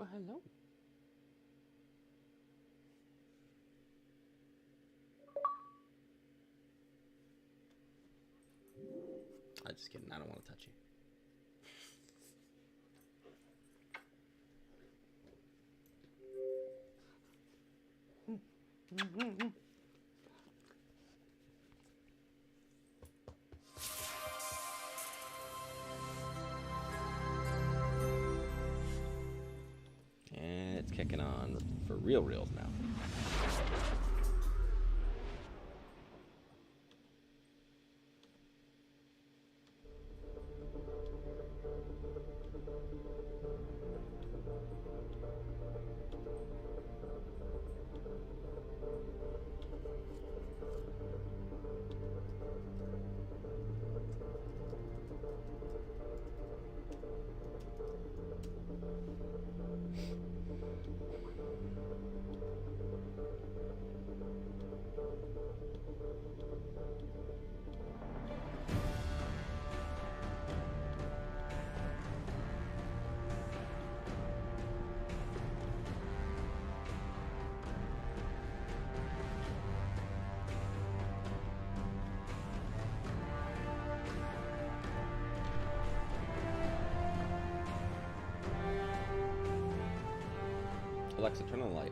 Well, hello. I'm just kidding. I don't want to touch you. And it's kicking on for reals now. Alexa, turn on the light.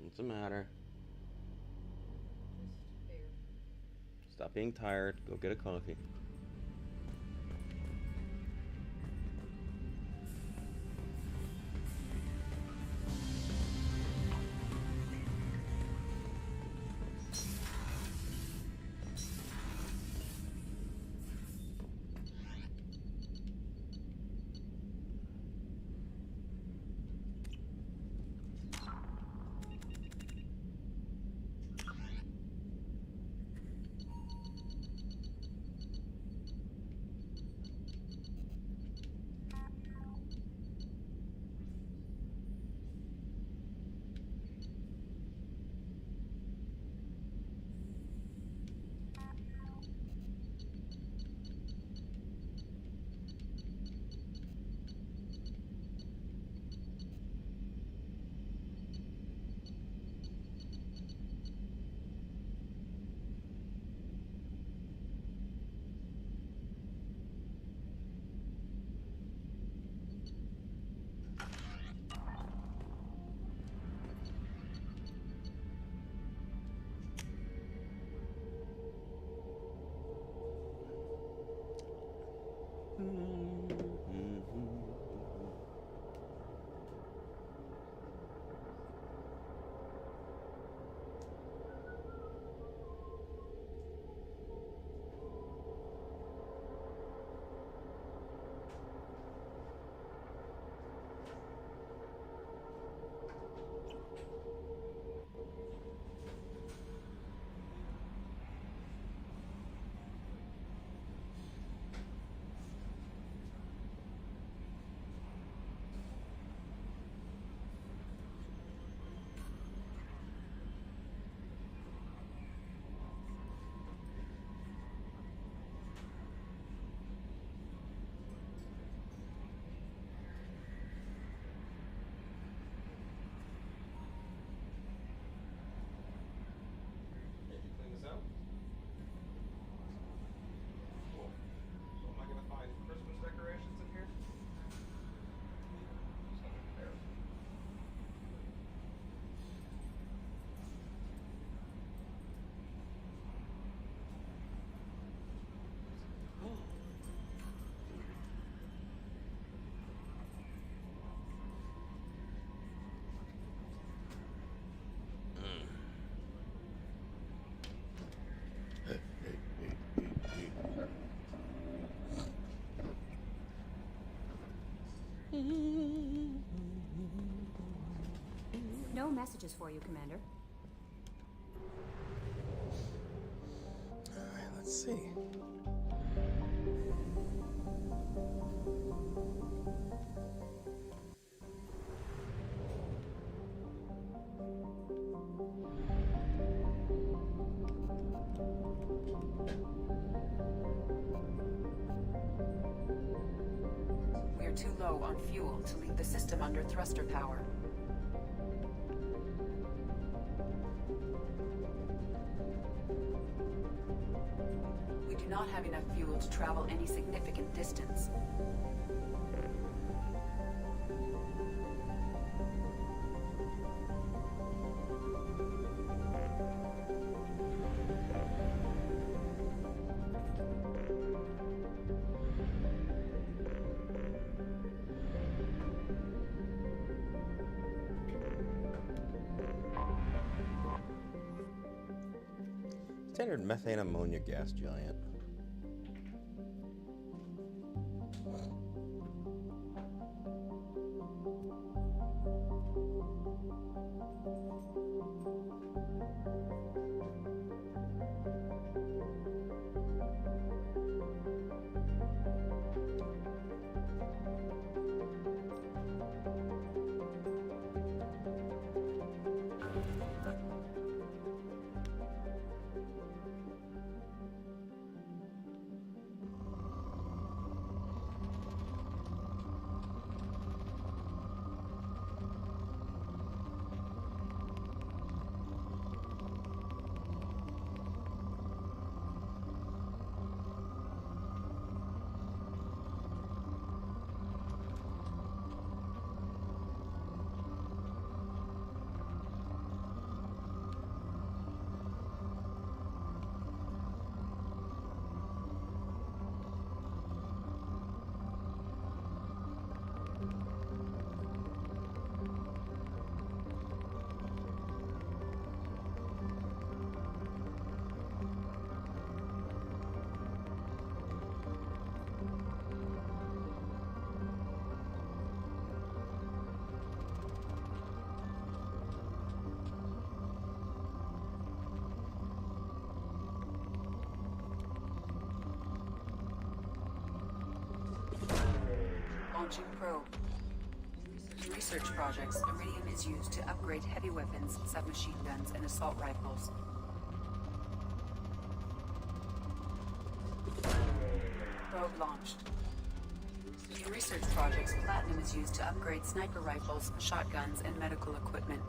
What's the matter? Stop being tired. Go get a coffee. messages for you, Commander. Alright, let's see. We're too low on fuel to leave the system under thruster power. We do not have enough fuel to travel any significant distance. Standard methane ammonia gas giant. Launching probe. In research projects, iridium is used to upgrade heavy weapons, submachine guns, and assault rifles. Probe launched. In research projects, platinum is used to upgrade sniper rifles, shotguns, and medical equipment.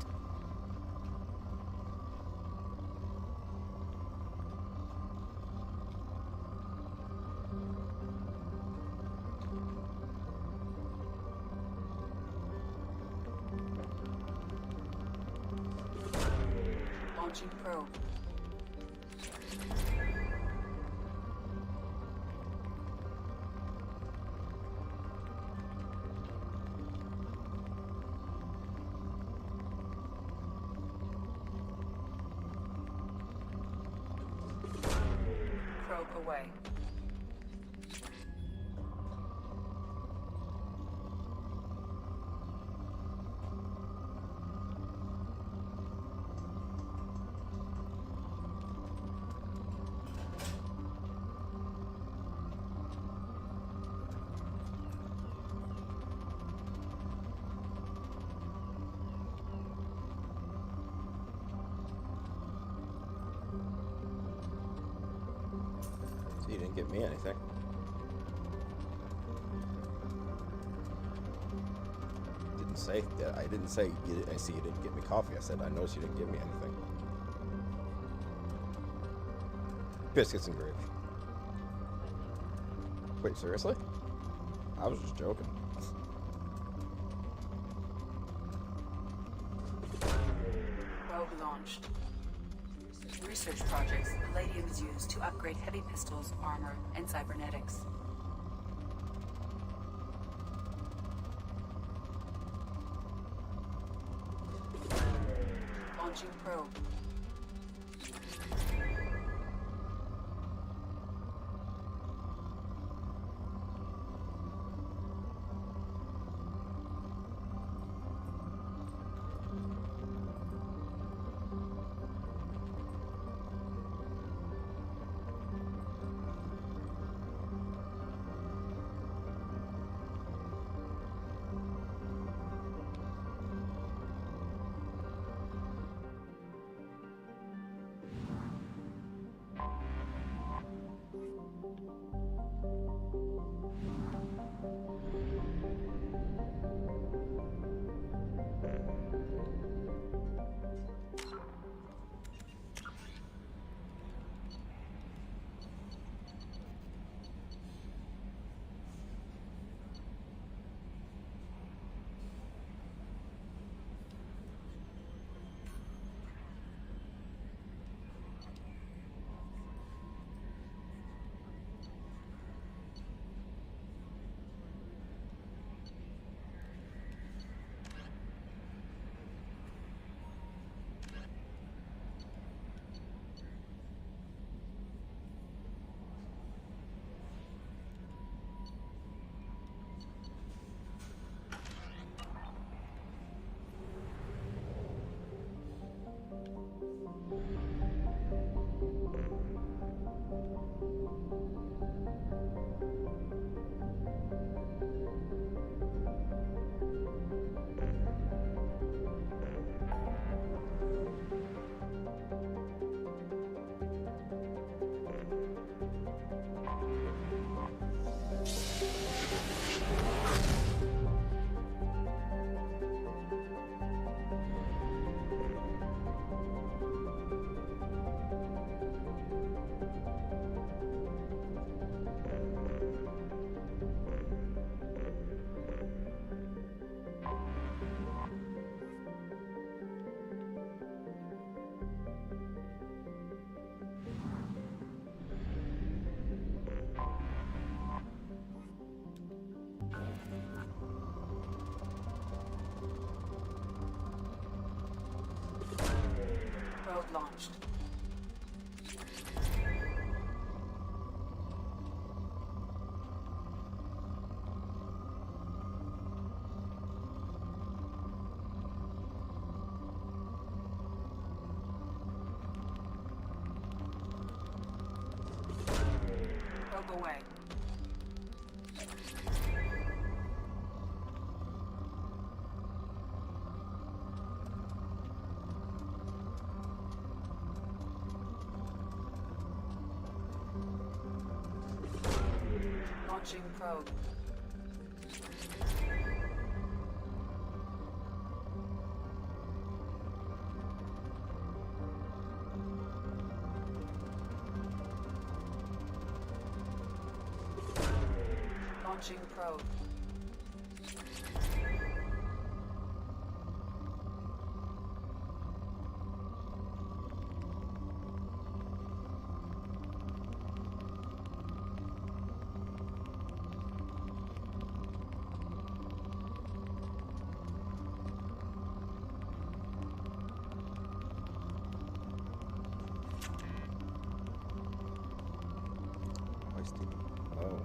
Launching probe. Probe away. So you didn't get me anything. Didn't say that. I didn't say I see you didn't get me coffee. I said I noticed you didn't give me anything. Biscuits and gravy. Wait, seriously? I was just joking. Probe launched. In research projects, palladium is used to upgrade heavy pistols, armor, and cybernetics. Launching probe. Probe launched. Probe away. Launching probe. Launching probe. Oh,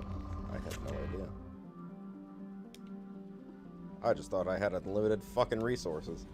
I had no idea. I just thought I had unlimited fucking resources.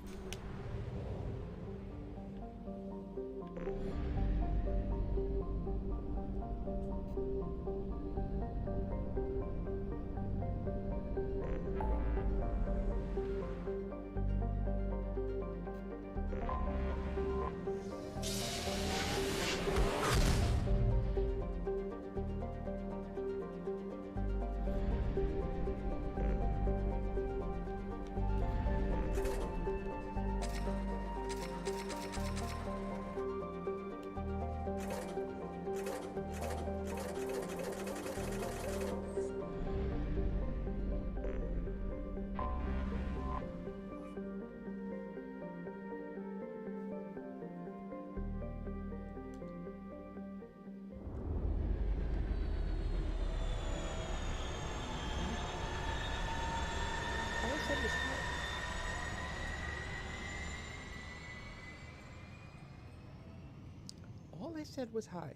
All I said was hi.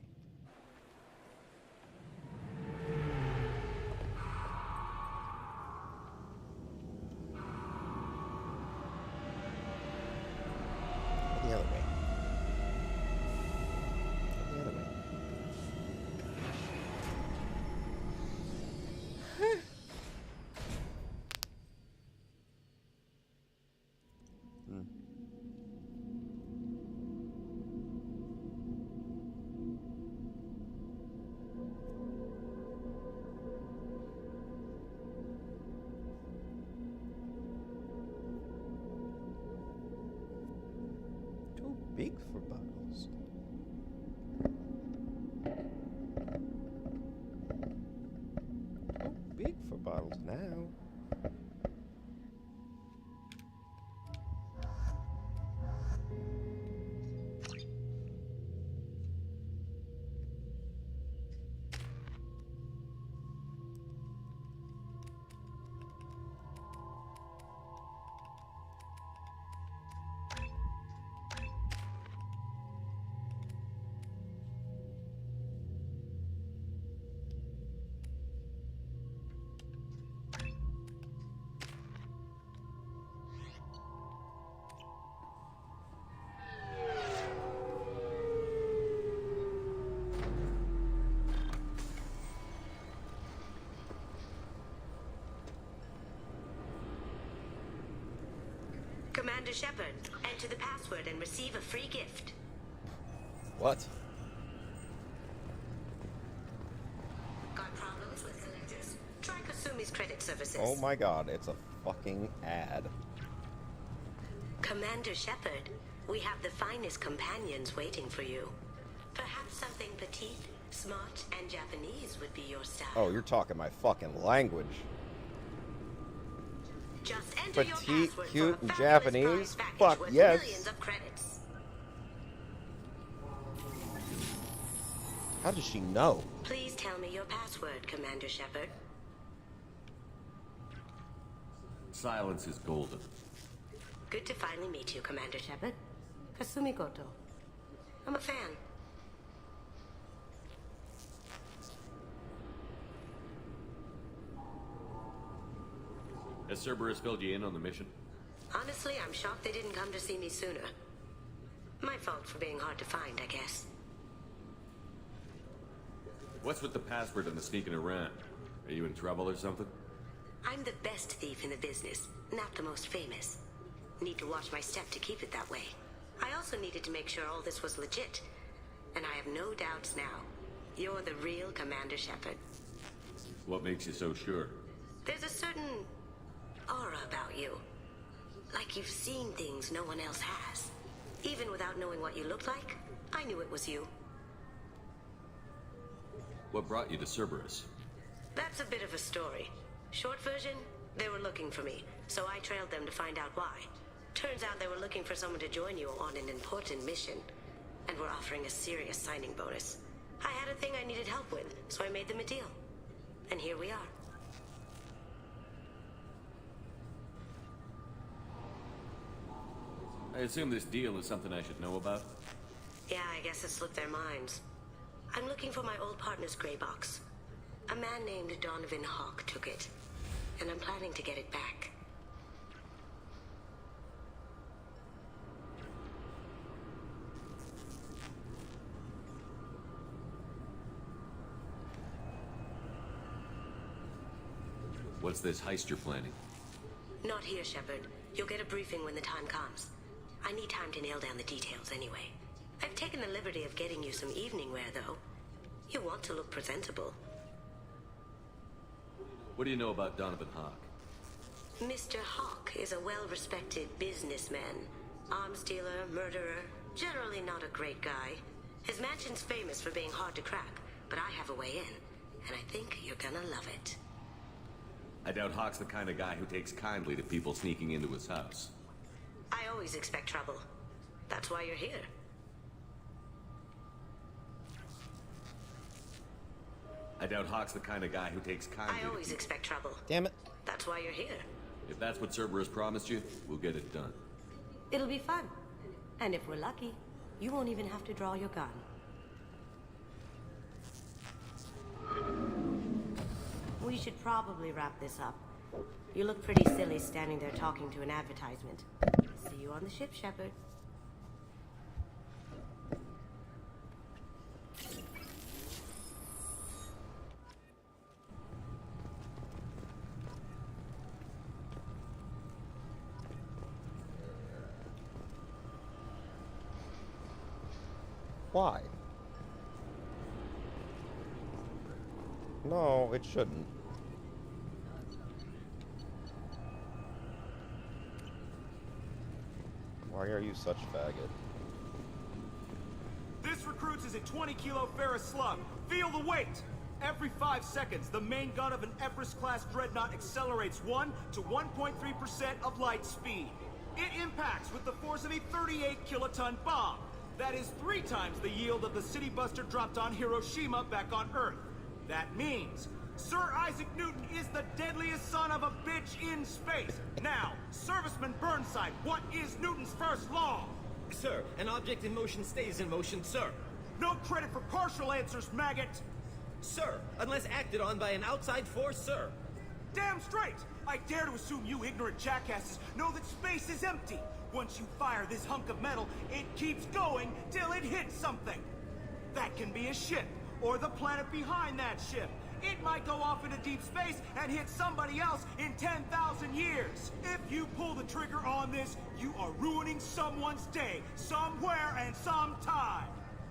The other way. The other way. Too big for bottles. Too big for bottles now. Commander Shepard, enter the password and receive a free gift. What? Got problems with collectors? Try Kasumi's credit services. Oh my god, it's a fucking ad. Commander Shepard, we have the finest companions waiting for you. Perhaps something petite, smart, and Japanese would be your style. Oh, you're talking my fucking language. Just enter your Petite, password cute, for a and fabulous Japanese? prize package Fuck worth yes. millions of credits. How does she know? Please tell me your password, Commander Shepard. Silence is golden. Good to finally meet you, Commander Shepard. Kasumi Goto. I'm a fan. Has Cerberus filled you in on the mission? Honestly, I'm shocked they didn't come to see me sooner. My fault for being hard to find, I guess. What's with the password and the sneaking around? Are you in trouble or something? I'm the best thief in the business, not the most famous. Need to watch my step to keep it that way. I also needed to make sure all this was legit. And I have no doubts now. You're the real Commander Shepard. What makes you so sure? There's a certain aura about you. Like you've seen things no one else has. Even without knowing what you looked like, I knew it was you. What brought you to Cerberus? That's a bit of a story. Short version, they were looking for me, so I trailed them to find out why. Turns out they were looking for someone to join you on an important mission, and were offering a serious signing bonus. I had a thing I needed help with, so I made them a deal. And here we are. I assume this deal is something I should know about? Yeah, I guess it slipped their minds. I'm looking for my old partner's gray box. A man named Donovan Hawk took it, and I'm planning to get it back. What's this heist you're planning? Not here, Shepard. You'll get a briefing when the time comes. I need time to nail down the details anyway. I've taken the liberty of getting you some evening wear, though. You want to look presentable. What do you know about Donovan Hawk? Mr. Hawk is a well-respected businessman. Arms dealer, murderer, generally not a great guy. His mansion's famous for being hard to crack, but I have a way in, and I think you're gonna love it. I doubt Hawk's the kind of guy who takes kindly to people sneaking into his house. I always expect trouble. That's why you're here. I doubt Hawk's the kind of guy who takes kindly I always to people. expect trouble. Damn it. That's why you're here. If that's what Cerberus promised you, we'll get it done. It'll be fun. And if we're lucky, you won't even have to draw your gun. We should probably wrap this up. You look pretty silly standing there talking to an advertisement. See you on the ship, Shepard. Why? No, it shouldn't. Why are you such a faggot? This recruits is a 20-kilo ferrous slug. Feel the weight! Every 5 seconds, the main gun of an Everest-class dreadnought accelerates 1 to 1.3% of light speed. It impacts with the force of a 38-kiloton bomb. That is 3 times the yield of the city buster dropped on Hiroshima back on Earth. That means Sir Isaac Newton is the deadliest son of a bitch in space. Now, Serviceman Burnside, what is Newton's first law? Sir, an object in motion stays in motion, sir. No credit for partial answers, maggot! Sir, unless acted on by an outside force, sir. Damn straight! I dare to assume you ignorant jackasses know that space is empty. Once you fire this hunk of metal, it keeps going till it hits something. That can be a ship, or the planet behind that ship. It might go off into deep space and hit somebody else in 10,000 years. If you pull the trigger on this, you are ruining someone's day, somewhere and sometime.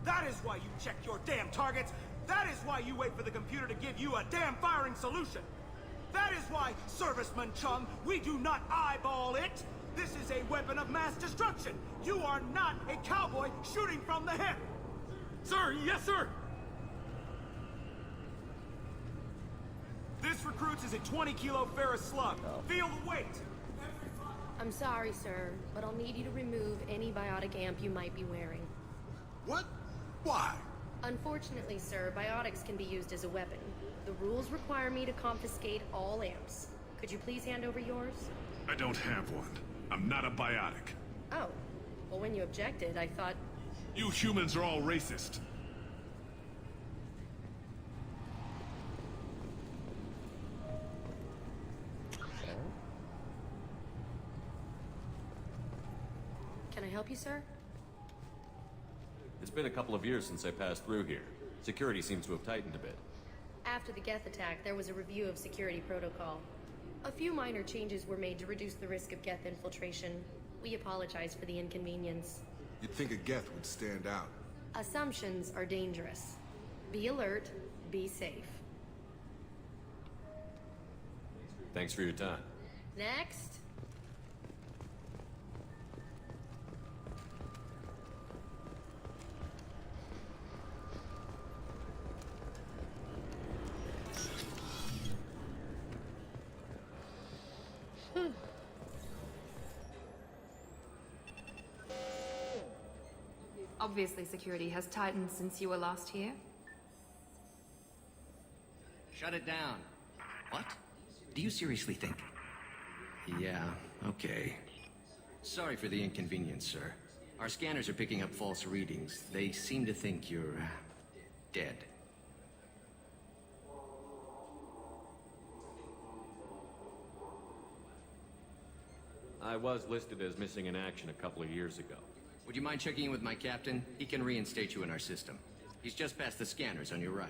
That is why you check your damn targets. That is why you wait for the computer to give you a damn firing solution. That is why, Serviceman Chung, we do not eyeball it. This is a weapon of mass destruction. You are not a cowboy shooting from the hip. Sir, yes, sir! This recruits is a 20-kilo ferrous slug. Feel the weight. I'm sorry, sir, but I'll need you to remove any biotic amp you might be wearing. What? Why? Unfortunately, sir, biotics can be used as a weapon. The rules require me to confiscate all amps. Could you please hand over yours? I don't have one. I'm not a biotic. Oh. Well, when you objected, I thought... You humans are all racist. Can I help you, sir? It's been a couple of years since I passed through here. Security seems to have tightened a bit. After the Geth attack, there was a review of security protocol. A few minor changes were made to reduce the risk of Geth infiltration. We apologize for the inconvenience. You'd think a Geth would stand out. Assumptions are dangerous. Be alert, be safe. Thanks for your time. Next. Obviously, security has tightened since you were last here. Shut it down. What? Do you seriously think? Yeah, okay. Sorry for the inconvenience, sir. Our scanners are picking up false readings. They seem to think you're... dead. I was listed as missing in action a couple of years ago. Would you mind checking in with my captain? He can reinstate you in our system. He's just past the scanners on your right.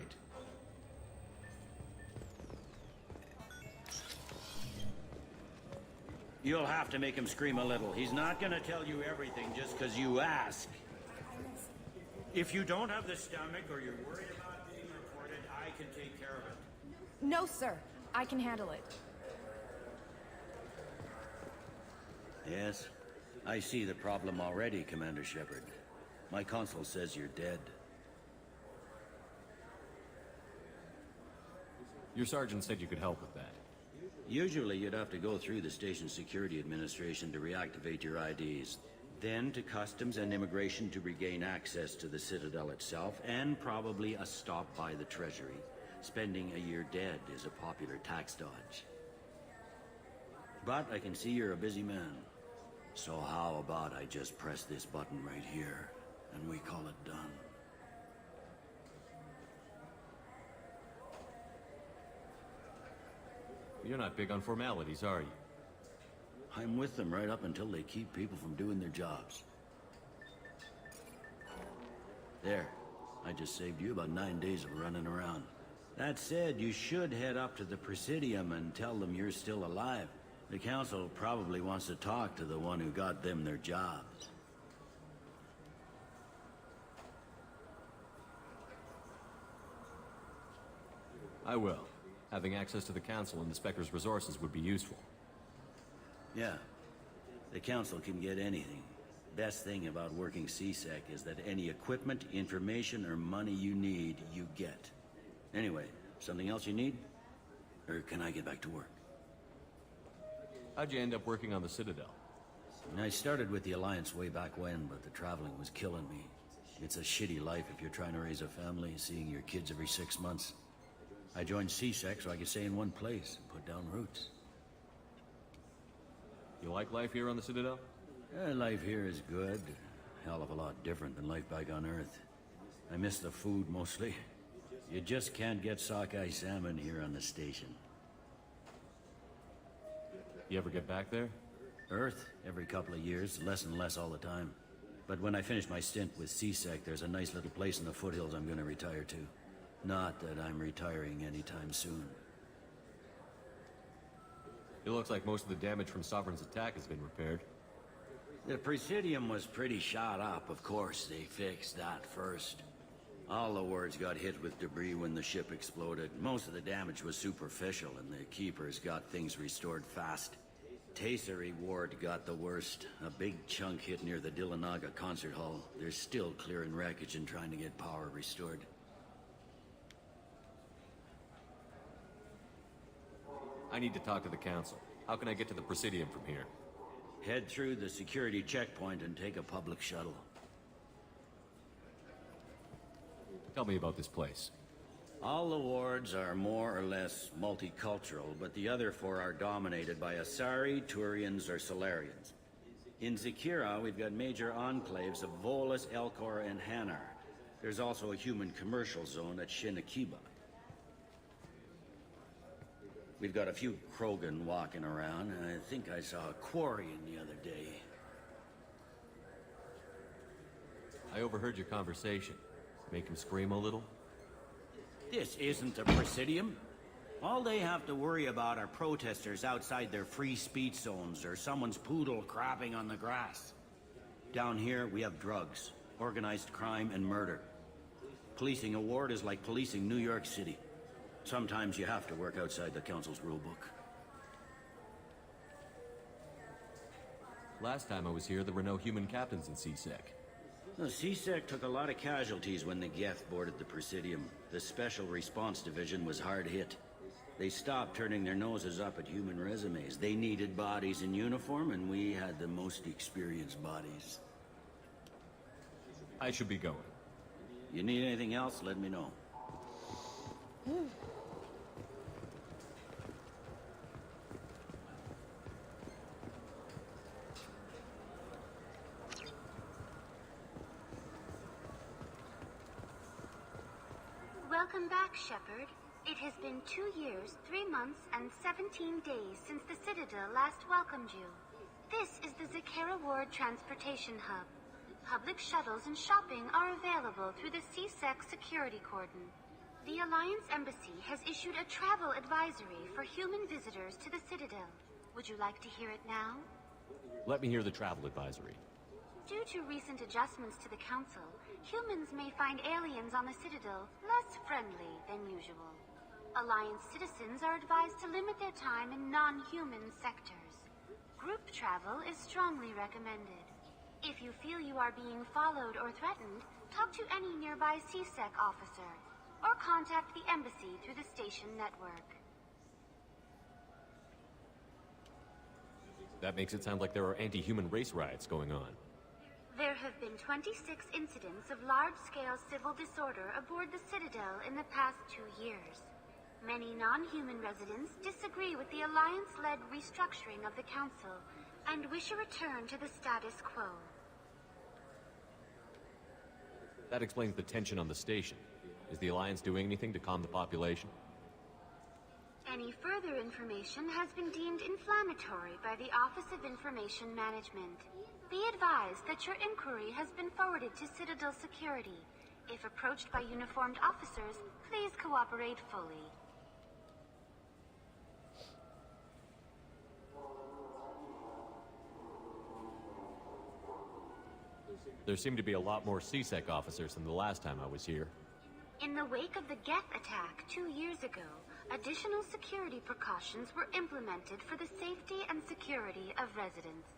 You'll have to make him scream a little. He's not gonna tell you everything just because you ask. If you don't have the stomach or you're worried about being reported, I can take care of it. No, sir. I can handle it. Yes? I see the problem already, Commander Shepard. My console says you're dead. Your sergeant said you could help with that. Usually you'd have to go through the station security administration to reactivate your IDs. Then to Customs and Immigration to regain access to the Citadel itself, and probably a stop by the Treasury. Spending a year dead is a popular tax dodge. But I can see you're a busy man. So how about I just press this button right here, and we call it done? You're not big on formalities, are you? I'm with them right up until they keep people from doing their jobs. There. I just saved you about 9 days of running around. That said, you should head up to the Presidium and tell them you're still alive. The Council probably wants to talk to the one who got them their jobs. I will. Having access to the Council and the Spectre's resources would be useful. Yeah. The Council can get anything. Best thing about working CSEC is that any equipment, information, or money you need, you get. Anyway, something else you need? Or can I get back to work? How'd you end up working on the Citadel? I started with the Alliance way back when, but the traveling was killing me. It's a shitty life if you're trying to raise a family, seeing your kids every 6 months. I joined CSEC so I could stay in one place and put down roots. You like life here on the Citadel? Life here is good. Hell of a lot different than life back on Earth. I miss the food mostly. You just can't get sockeye salmon here on the station. You ever get back there? Earth, every couple of years, less and less all the time. But when I finish my stint with CSEC, there's a nice little place in the foothills I'm gonna retire to. Not that I'm retiring anytime soon. It looks like most of the damage from Sovereign's attack has been repaired. The Presidium was pretty shot up, of course. They fixed that first. All the wards got hit with debris when the ship exploded. Most of the damage was superficial, and the Keepers got things restored fast. Tasery Ward got the worst. A big chunk hit near the Dillanaga concert hall. They're still clearing wreckage and trying to get power restored. I need to talk to the Council. How can I get to the Presidium from here? Head through the security checkpoint and take a public shuttle. Tell me about this place. All the wards are more or less multicultural, but the other 4 are dominated by Asari, Turians, or Solarians. In Zakira, we've got major enclaves of Volus, Elcor, and Hanar. There's also a human commercial zone at Shinakiba. We've got a few Krogan walking around, and I think I saw a Quarian the other day. I overheard your conversation. Make him scream a little? This isn't a Presidium. All they have to worry about are protesters outside their free speech zones or someone's poodle crapping on the grass. Down here, we have drugs, organized crime, and murder. Policing a ward is like policing New York City. Sometimes you have to work outside the Council's rulebook. Last time I was here, there were no human captains in CSEC. The CSEC took a lot of casualties when the Geth boarded the Presidium. The Special Response Division was hard hit. They stopped turning their noses up at human resumes. They needed bodies in uniform, and we had the most experienced bodies. I should be going. You need anything else, let me know. Welcome back, Shepard. It has been 2 years, 3 months, and 17 days since the Citadel last welcomed you. This is the Zakera Ward Transportation Hub. Public shuttles and shopping are available through the CSEC security cordon. The Alliance Embassy has issued a travel advisory for human visitors to the Citadel. Would you like to hear it now? Let me hear the travel advisory. Due to recent adjustments to the Council, humans may find aliens on the Citadel less friendly than usual. Alliance citizens are advised to limit their time in non-human sectors. Group travel is strongly recommended. If you feel you are being followed or threatened, talk to any nearby CSEC officer, or contact the Embassy through the station network. That makes it sound like there are anti-human race riots going on. There have been 26 incidents of large-scale civil disorder aboard the Citadel in the past 2 years. Many non-human residents disagree with the Alliance-led restructuring of the Council and wish a return to the status quo. That explains the tension on the station. Is the Alliance doing anything to calm the population? Any further information has been deemed inflammatory by the Office of Information Management. Be advised that your inquiry has been forwarded to Citadel Security. If approached by uniformed officers, please cooperate fully. There seem to be a lot more CSEC officers than the last time I was here. In the wake of the Geth attack 2 years ago, additional security precautions were implemented for the safety and security of residents.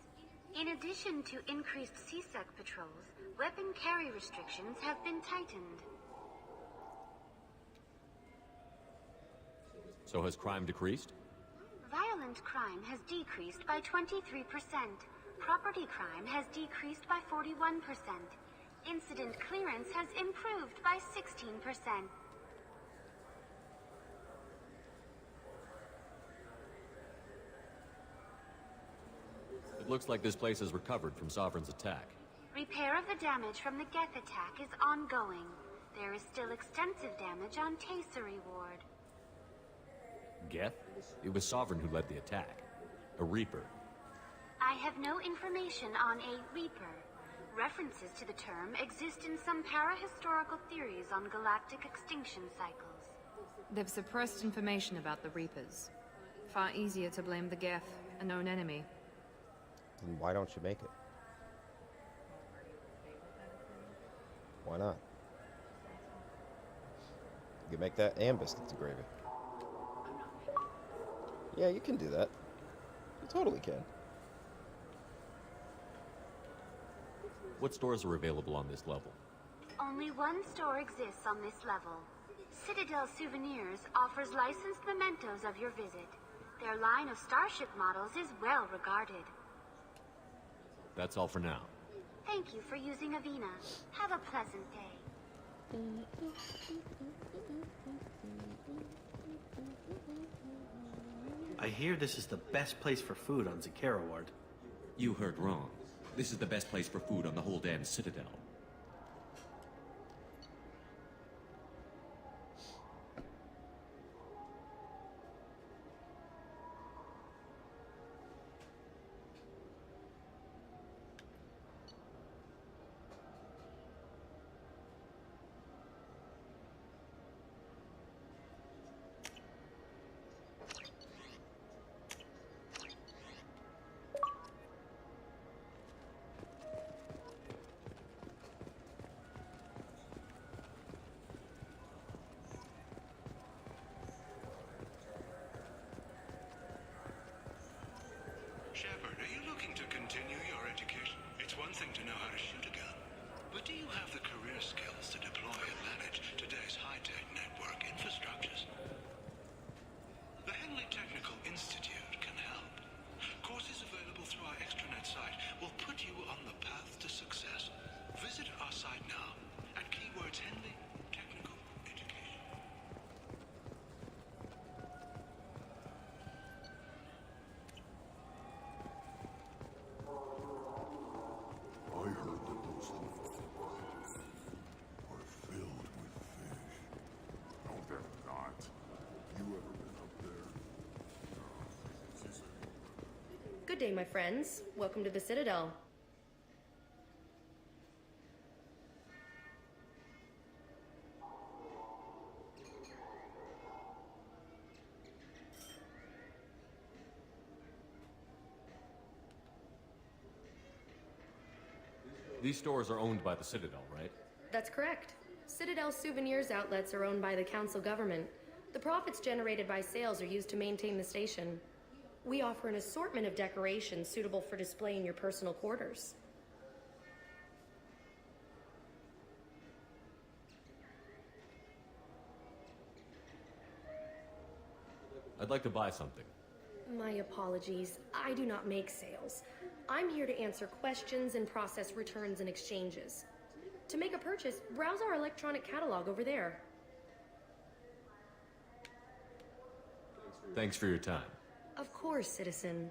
In addition to increased CSEC patrols, weapon carry restrictions have been tightened. So has crime decreased? Violent crime has decreased by 23%. Property crime has decreased by 41%. Incident clearance has improved by 16%. It looks like this place has recovered from Sovereign's attack. Repair of the damage from the Geth attack is ongoing. There is still extensive damage on Tasery Ward. Geth? It was Sovereign who led the attack. A Reaper. I have no information on a Reaper. References to the term exist in some parahistorical theories on galactic extinction cycles. They've suppressed information about the Reapers. Far easier to blame the Geth, a known enemy. Then why don't you make it? Why not? You can make that and biscuits and gravy. Yeah, you can do that. You totally can. What stores are available on this level? Only one store exists on this level. Citadel Souvenirs offers licensed mementos of your visit. Their line of Starship models is well regarded. That's all for now. Thank you for using Avina. Have a pleasant day. I hear this is the best place for food on Zakera Ward. You heard wrong. This is the best place for food on the whole damn Citadel. Shepard, are you looking to continue your education? It's one thing to know how to shoot a gun, but do you have the career skills to deploy and manage today's high-tech network infrastructures? The Henley Technical Institute can help. Courses available through our extranet site will put you on the path to success. Visit our site now at keywords Henley Technical Education. I heard that those holes are filled with fish. No, they're not. You ever been up there? Good day, my friends. Welcome to the Citadel. These stores are owned by the Citadel, right? That's correct. Citadel Souvenirs outlets are owned by the Council government. The profits generated by sales are used to maintain the station. We offer an assortment of decorations suitable for display in your personal quarters. I'd like to buy something. My apologies. I do not make sales. I'm here to answer questions and process returns and exchanges. To make a purchase, browse our electronic catalog over there. Thanks for your time. Of course, citizen.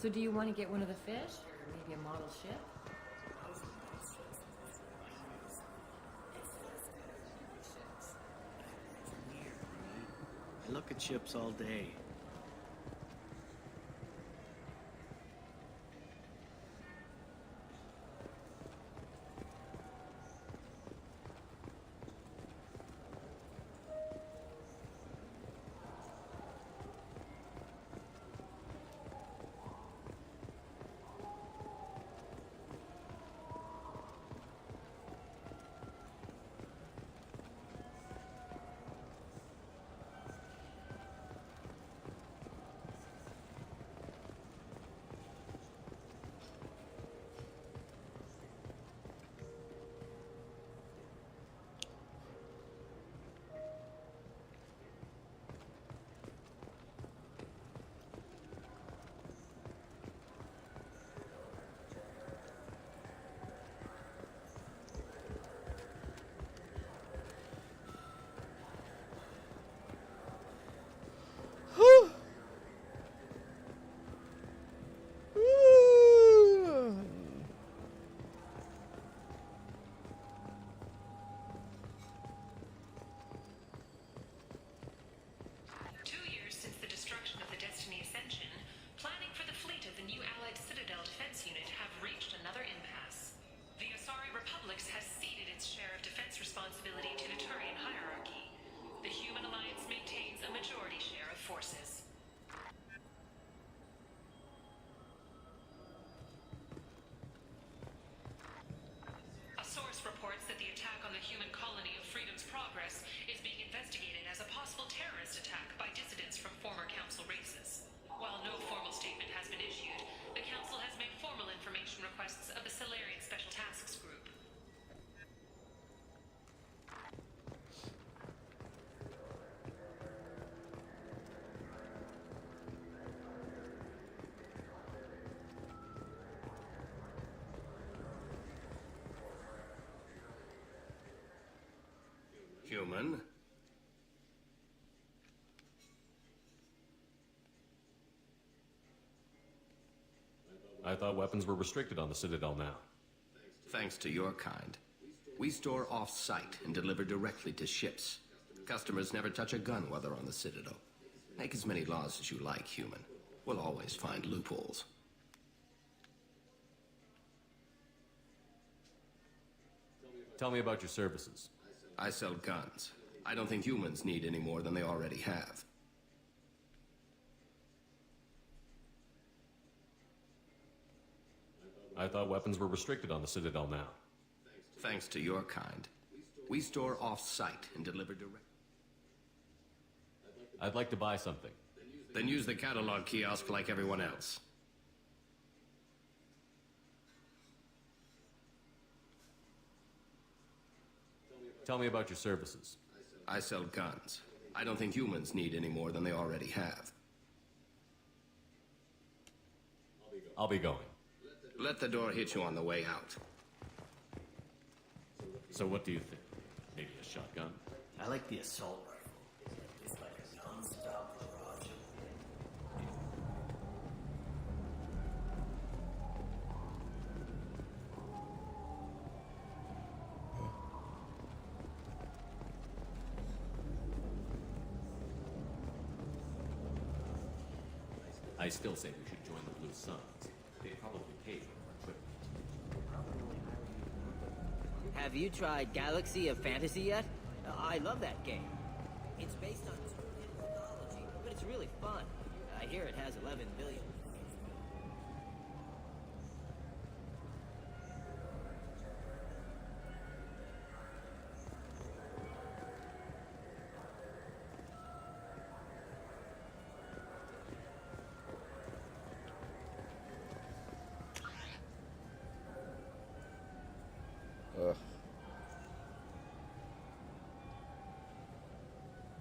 So do you want to get one of the fish? Or maybe a model ship? I look at ships all day. human. I thought weapons were restricted on the Citadel now. Thanks to your kind. We store off-site and deliver directly to ships. Customers never touch a gun while they're on the Citadel. Make as many laws as you like, human. We'll always find loopholes. Tell me about your services. I sell guns. I don't think humans need any more than they already have. I thought weapons were restricted on the Citadel now. Thanks to your kind. We store off-site and deliver direct. I'd like to buy something. Then use the catalog kiosk like everyone else. Tell me about your services. I sell guns. I don't think humans need any more than they already have. I'll be going. Let the door hit you on the way out. So what do you think? Maybe a shotgun? I like the assault rifle. It's like a non-stop barrage. I still say we should join the Blue Suns. They probably pay for our equipment. Have you tried Galaxy of Fantasy yet? I love that game. It's based on mythology, but it's really fun. I hear it has 11 billion.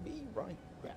Be right back.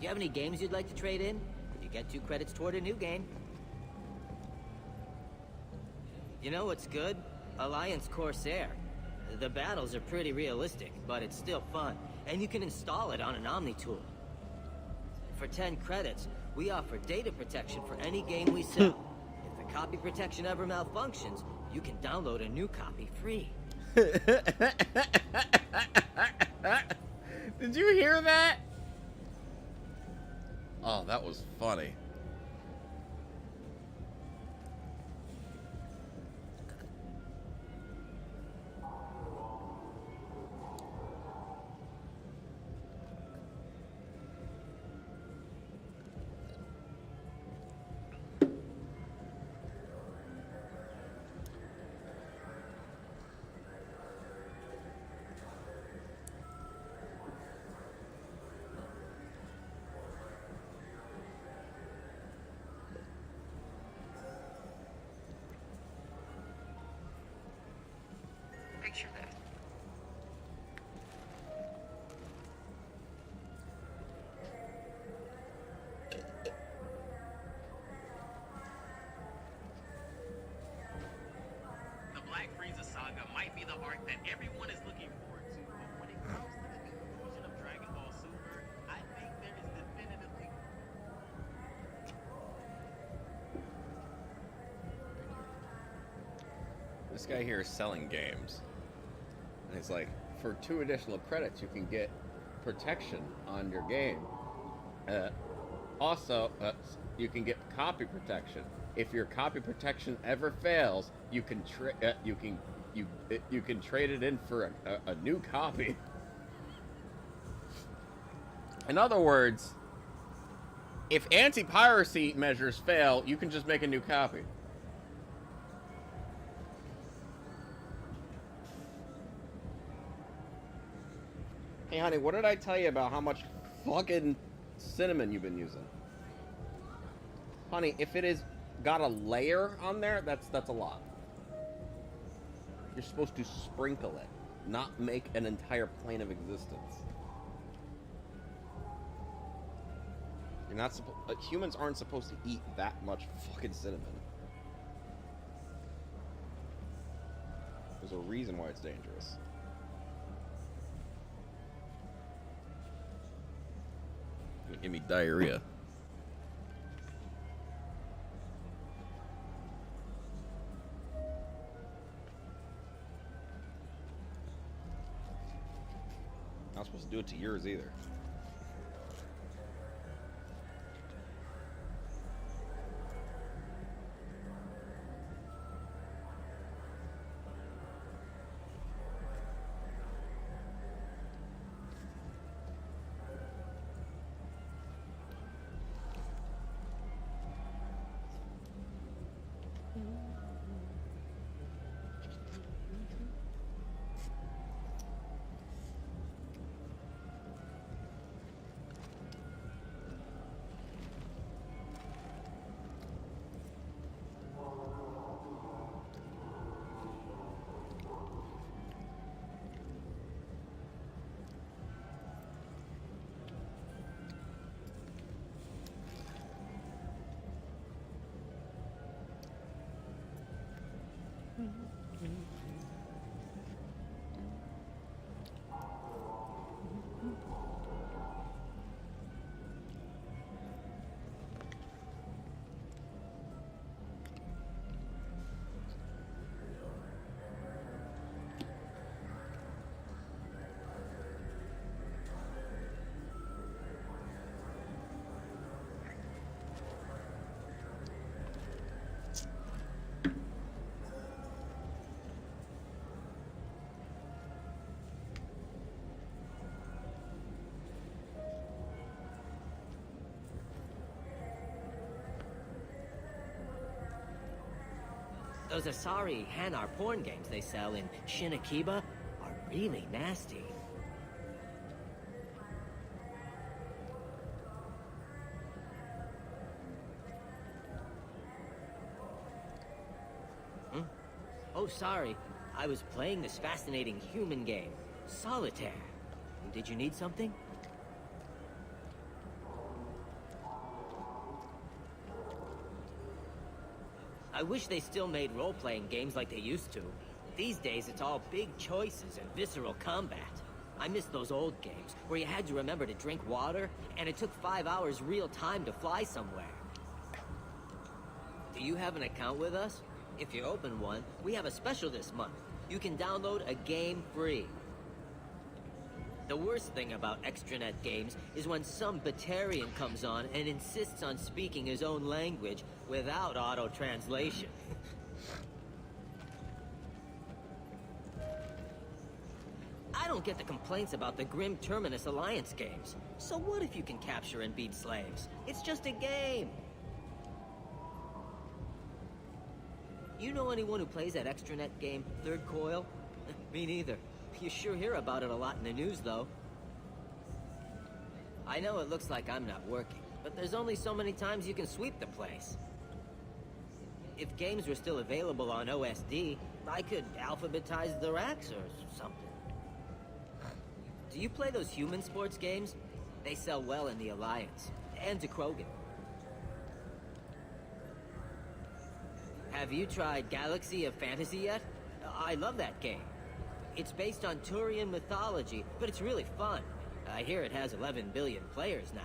you have any games you'd like to trade in? You get 2 credits toward a new game. You know what's good? Alliance Corsair. The battles are pretty realistic, but it's still fun. And you can install it on an Omni tool. For 10 credits, we offer data protection for any game we sell. If the copy protection ever malfunctions, you can download a new copy free. Did you hear that? Oh, that was funny. Picture that. The Black Frieza saga might be the arc that everyone is looking forward to, but when it comes to the conclusion of Dragon Ball Super, I think there is definitively This guy here is selling games. And it's like, for 2 additional credits, you can get protection on your game. Also, you can get copy protection. If your copy protection ever fails, you can trade it in for a new copy. In other words, if anti-piracy measures fail, you can just make a new copy. Hey, honey, what did I tell you about how much fucking cinnamon you've been using? Honey, if it is got a layer on there, that's a lot. You're supposed to sprinkle it, not make an entire plane of existence. You're not supposed. Humans aren't supposed to eat that much fucking cinnamon. There's a reason why it's dangerous. Give me diarrhea. Not supposed to do it to yours either. Those Asari Hanar porn games they sell in Shinakiba are really nasty. Oh, sorry. I was playing this fascinating human game, Solitaire. Did you need something? I wish they still made role-playing games like they used to. These days, it's all big choices and visceral combat. I miss those old games, where you had to remember to drink water, and it took 5 hours real time to fly somewhere. Do you have an account with us? If you open one, we have a special this month. You can download a game free. The worst thing about extranet games is when some Batarian comes on and insists on speaking his own language without auto-translation. I don't get the complaints about the Grim Terminus Alliance games. So what if you can capture and beat slaves? It's just a game. You know anyone who plays that extranet game, Third Coil? Me neither. You sure hear about it a lot in the news, though. I know it looks like I'm not working, but there's only so many times you can sweep the place. If games were still available on OSD, I could alphabetize the racks or something. Do you play those human sports games? They sell well in the Alliance, and to Krogan. Have you tried Galaxy of Fantasy yet? I love that game. It's based on Turian mythology, but it's really fun. I hear it has 11 billion players now.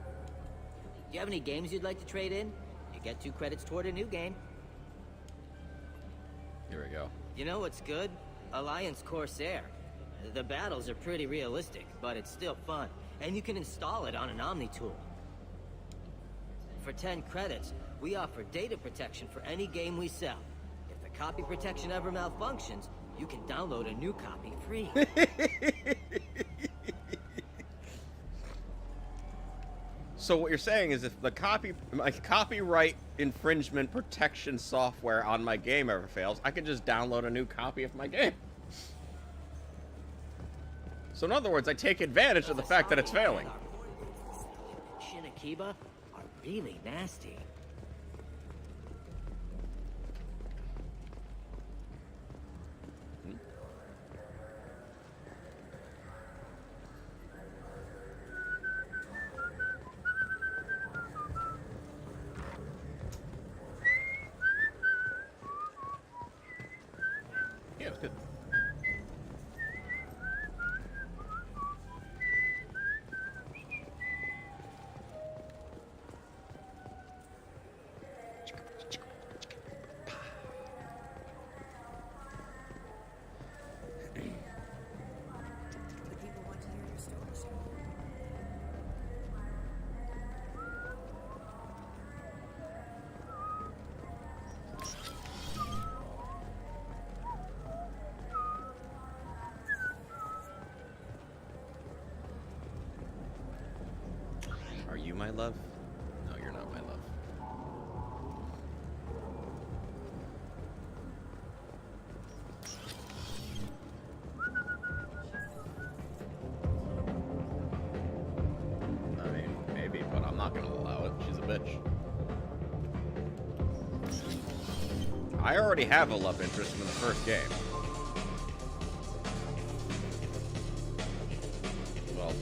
Do you have any games you'd like to trade in? You get 2 credits toward a new game. Here we go. You know what's good? Alliance Corsair. The battles are pretty realistic, but it's still fun. And you can install it on an Omni tool. For 10 credits, we offer data protection for any game we sell. If the copy protection ever malfunctions, you can download a new copy free. So what you're saying is if the my copyright infringement protection software on my game ever fails, I can just download a new copy of my game. So in other words, I take advantage of the fact that it's failing. Shinakiba are really nasty. Yeah, it's good. Are you my love? No, you're not my love. I mean, maybe, but I'm not gonna allow it. She's a bitch. I already have a love interest in the first game. Well,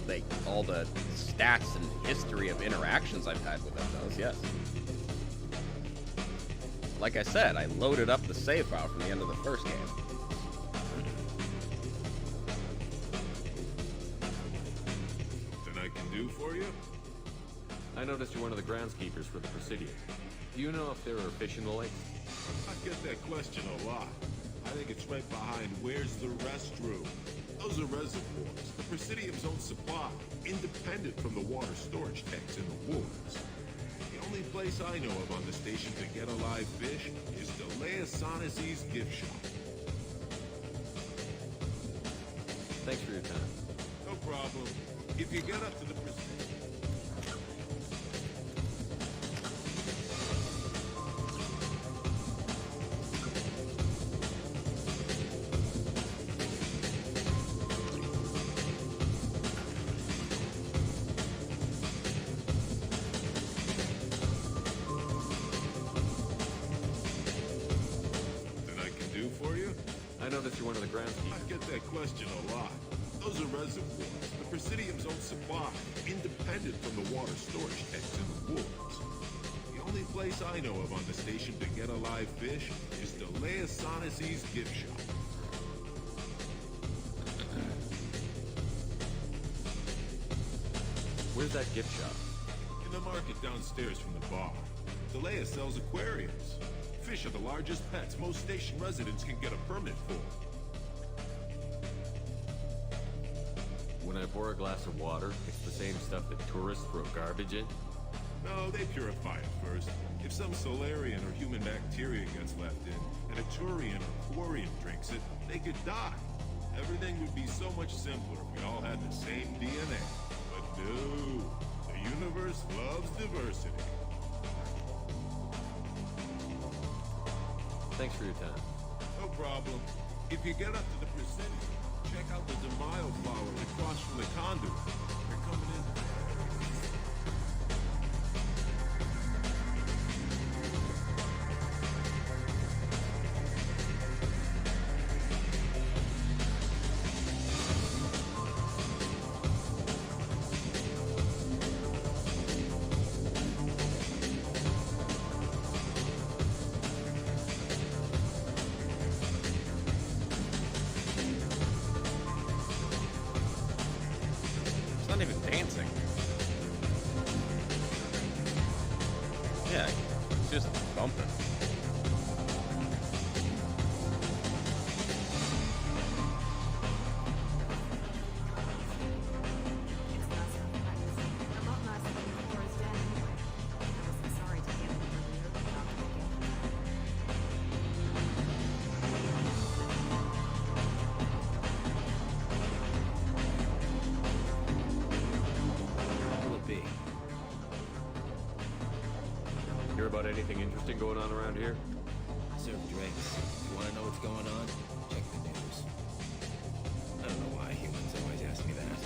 all the stats and history of interactions I've had with them does, yes. Like I said, I loaded up the save file from the end of the first game. Something I can do for you? I noticed you're one of the groundskeepers for the Presidium. Do you know if there are fish in the lake? I get that question a lot. I think it's right behind where's the restroom. Those are reservoirs, the Presidium's own supply, independent from the water storage tanks in the woods. The only place I know of on the station to get a live fish is Delea Sonesi's gift shop. Thanks for your time. No problem. If you get up to the Presidium... I noticed you're one of the groundskeepers. I get that question a lot. Those are reservoirs, the Presidium's own supply, independent from the water storage tanks in the woods. The only place place I know of on the station to get a live fish is Delea Sonasy's gift shop. Where's that gift shop? In the market downstairs from the bar. Delea sells aquariums. Fish are the largest pets most station residents can get a permit for. When I pour a glass of water, it's the same stuff that tourists throw garbage in? No, they purify it first. If some Solarian or human bacteria gets left in, and a Turian or Quarian drinks it, they could die. Everything would be so much simpler if we all had the same DNA. But no, the universe loves diversity. Thanks for your time. No problem. If you get up to the Presidio, check out the De Mayo flowers across from the conduit. They're coming in. It's not even dancing. Yeah, it's just bumping. Hear about anything interesting going on around here? I serve drinks. You want to know what's going on? Check the news. I don't know why humans always ask me that.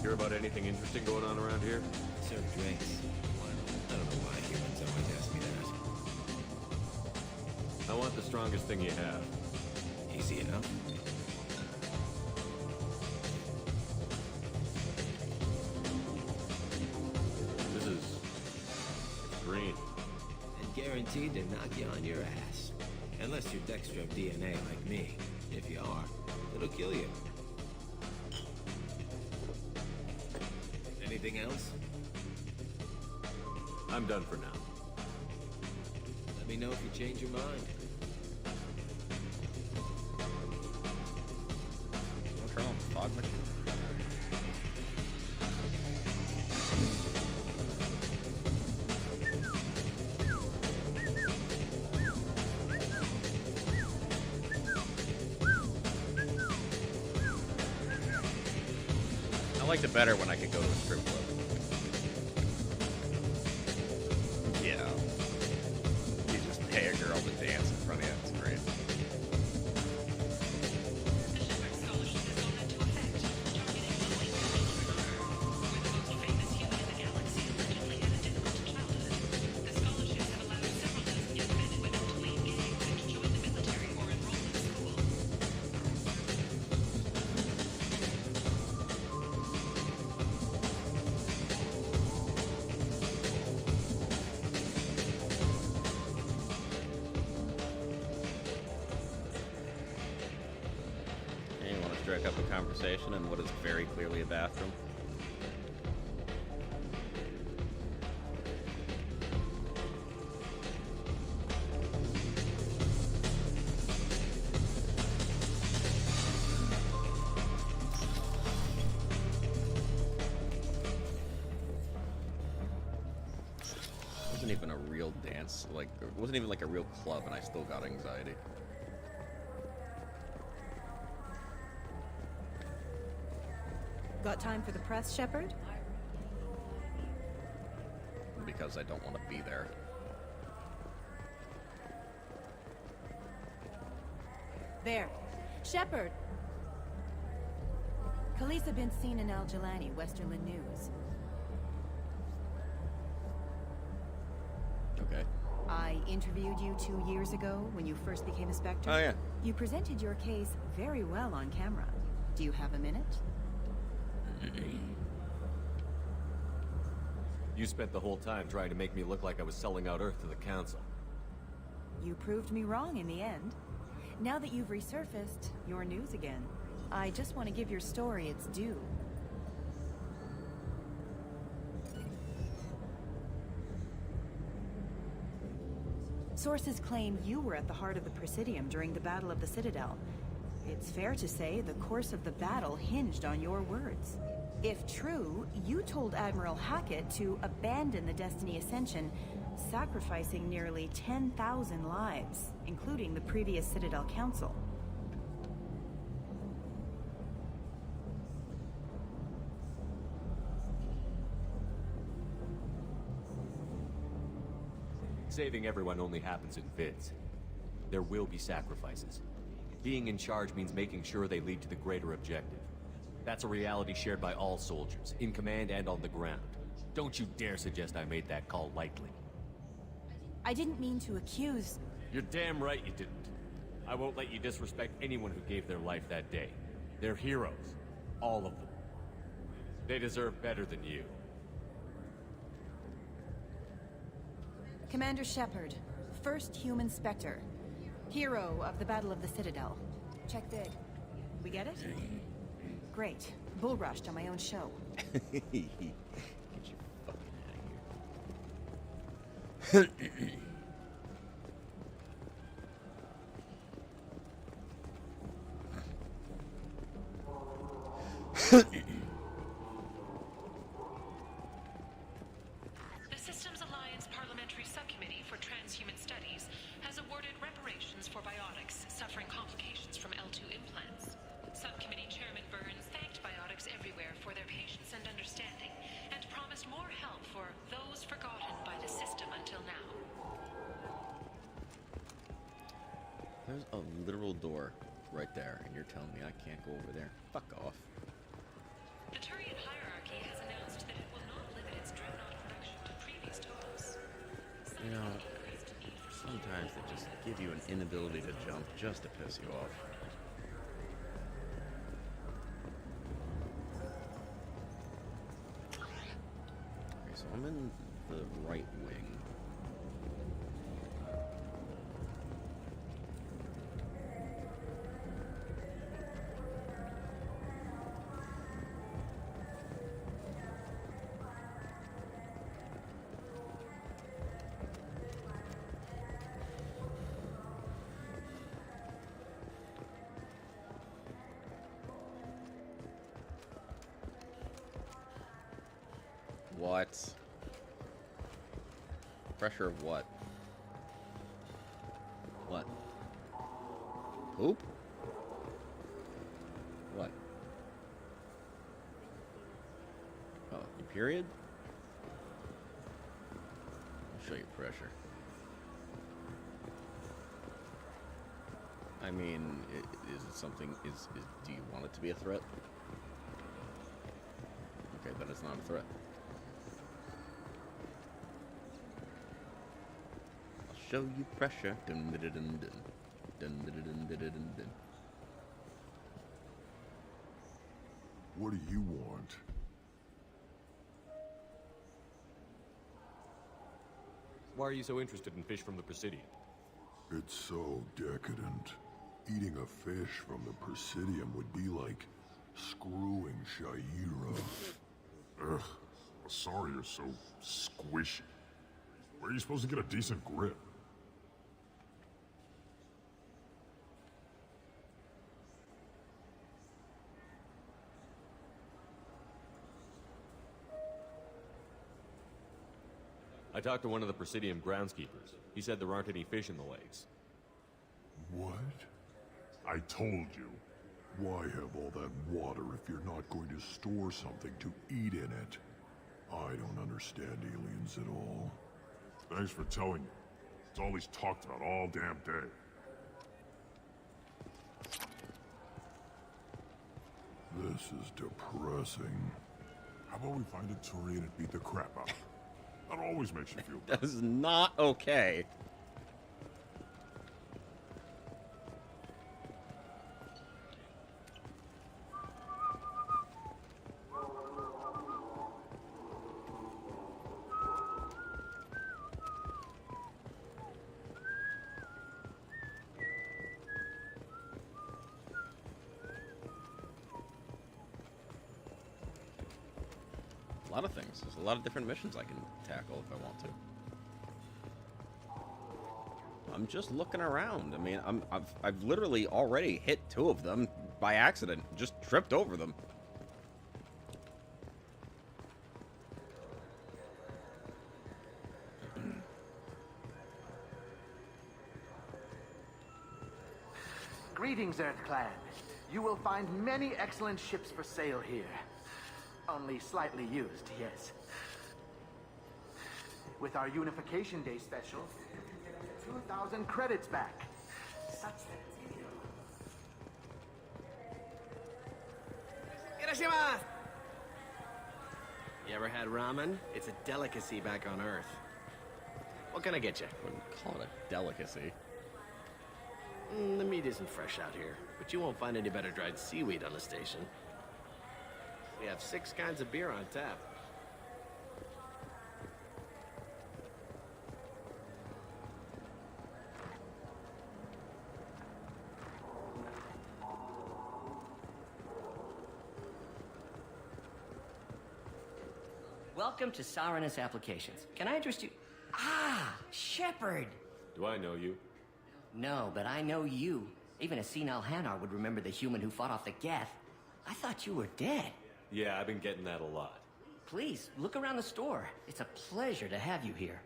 Hear about anything interesting going on around here? I serve drinks. I don't know why humans always ask me that. I want the strongest thing you have. Easy enough. Green. And guaranteed to knock you on your ass. Unless you're Dextro DNA like me. If you are, it'll kill you. Anything else? I'm done for now. Let me know if you change your mind. I'll turn on the fog machine. I liked it better when I could go to a strip club. Yeah. You just pay a girl to dance in front of you. It's great. Strike up a conversation in what is very clearly a bathroom. It wasn't even a real dance, like it wasn't even like a real club, and I still got anxiety. Got time for the press, Shepard? Because I don't want to be there. There. Shepard! Khaleesa been seen in Al Jelani, Westerland News. Okay. I interviewed you 2 years ago when you first became a Spectre. Oh, yeah. You presented your case very well on camera. Do you have a minute? You spent the whole time trying to make me look like I was selling out Earth to the Council. You proved me wrong in the end. Now that you've resurfaced, you're news again. I just want to give your story its due. Sources claim you were at the heart of the Presidium during the Battle of the Citadel. It's fair to say the course of the battle hinged on your words. If true, you told Admiral Hackett to abandon the Destiny Ascension, sacrificing nearly 10,000 lives, including the previous Citadel Council. Saving everyone only happens in fits. There will be sacrifices. Being in charge means making sure they lead to the greater objective. That's a reality shared by all soldiers, in command and on the ground. Don't you dare suggest I made that call lightly. I didn't mean to accuse... You're damn right you didn't. I won't let you disrespect anyone who gave their life that day. They're heroes. All of them. They deserve better than you. Commander Shepard, first human Spectre. Hero of the Battle of the Citadel. Check vid. We get it? Great. Bull rushed on my own show. Get your fucking out of here. The Systems Alliance Parliamentary Subcommittee for Transhuman Studies has awarded reparations for biotics suffering complications from L2 implants. Subcommittee Chairman Burns thanked biotics everywhere for their patience and understanding, and promised more help for those forgotten by the system until now. There's a literal door right there, and you're telling me I can't go over there? Fuck off. The Turian hierarchy has announced that it will not limit its dreadnought production to previous totals. You know, sometimes they just give you an inability to jump just to piss you off. Okay, so I'm in the right wing. What? Pressure of what? What? Poop? What? Oh, your period? I'll show you pressure. I mean, is it something, do you want it to be a threat? Okay, then it's not a threat. Show you pressure. Dun, dun, dun, dun, dun. Dun, dun, dun, dun, dun, dun, dun. What do you want? Why are you so interested in fish from the Presidium? It's so decadent. Eating a fish from the Presidium would be like screwing Shaira. Ugh, sorry you're so squishy. Where are you supposed to get a decent grip? I talked to one of the Presidium groundskeepers. He said there aren't any fish in the lakes. What? I told you. Why have all that water if you're not going to store something to eat in it? I don't understand aliens at all. Thanks for telling me. It's all he's talked about all damn day. This is depressing. How about we find a Turian and beat the crap out of him? That always makes you feel That is not okay. lot of things. There's a lot of different missions I can tackle if I want to. I'm just looking around. I mean, I've literally already hit 2 of them by accident. Just tripped over them. Greetings, EarthClan. You will find many excellent ships for sale here. Only slightly used, yes. With our Unification Day special, 2,000 credits back. Irashimasu! You ever had ramen? It's a delicacy back on Earth. What can I get you? Wouldn't call it a delicacy. The meat isn't fresh out here, but you won't find any better dried seaweed on the station. We have 6 kinds of beer on tap. Welcome to Saranus Applications. Can I interest you? Ah, Shepard! Do I know you? No, but I know you. Even a senile Hanar would remember the human who fought off the Geth. I thought you were dead. Yeah, I've been getting that a lot. Please, look around the store. It's a pleasure to have you here.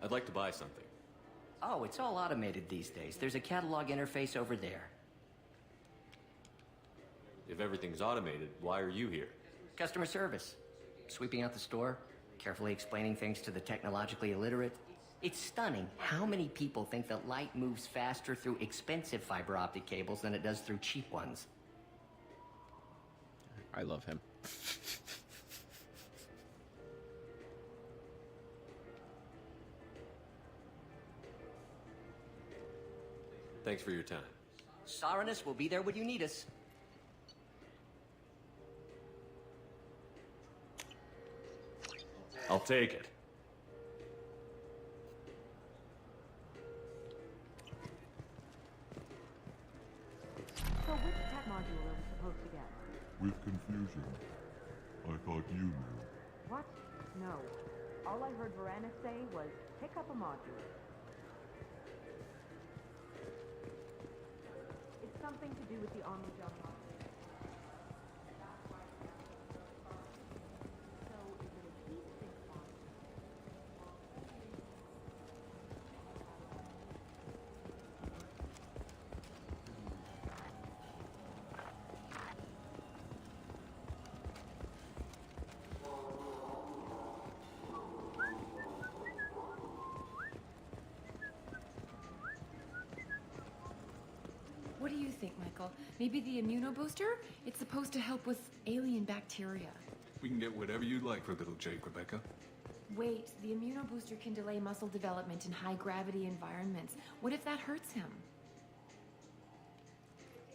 I'd like to buy something. Oh, it's all automated these days. There's a catalog interface over there. If everything's automated, why are you here? Customer service. Sweeping out the store, carefully explaining things to the technologically illiterate. It's stunning how many people think that light moves faster through expensive fiber optic cables than it does through cheap ones. I love him. Thanks for your time. Saranus will be there when you need us. I'll take it. So which tech module are we supposed to get? With confusion. I thought you knew. What? No. All I heard Varanus say was, pick up a module. It's something to do with the armor jump module. So is it a heat sink module? What do you think, Michael? Maybe the immunobooster? It's supposed to help with alien bacteria. We can get whatever you'd like for little Jake, Rebecca. Wait, the immunobooster can delay muscle development in high-gravity environments. What if that hurts him?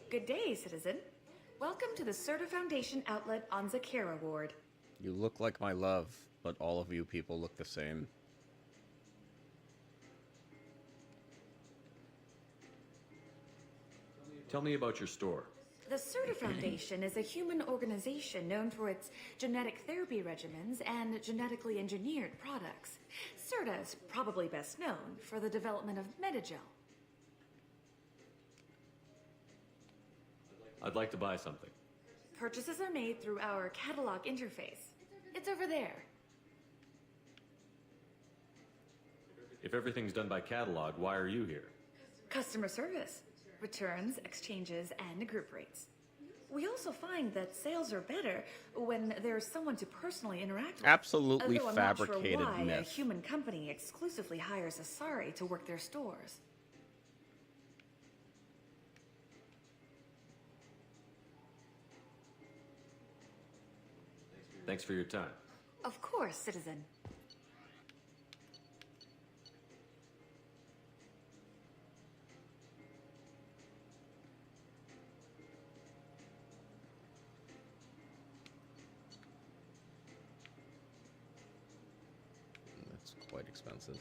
Good day, citizen. Welcome to the Serta Foundation outlet on Zakera Ward. You look like my love, but all of you people look the same. Tell me about your store. The Serta Foundation is a human organization known for its genetic therapy regimens and genetically engineered products. Serta is probably best known for the development of Metagel. I'd like to buy something. Purchases are made through our catalog interface. It's over there. If everything's done by catalog, why are you here? Customer service, returns, exchanges, and group rates. We also find that sales are better when there's someone to personally interact with. Absolutely Although I'm fabricated not sure why myth. a human company exclusively hires Asari to work their stores. Thanks for your time. Of course, citizen. That's quite expensive.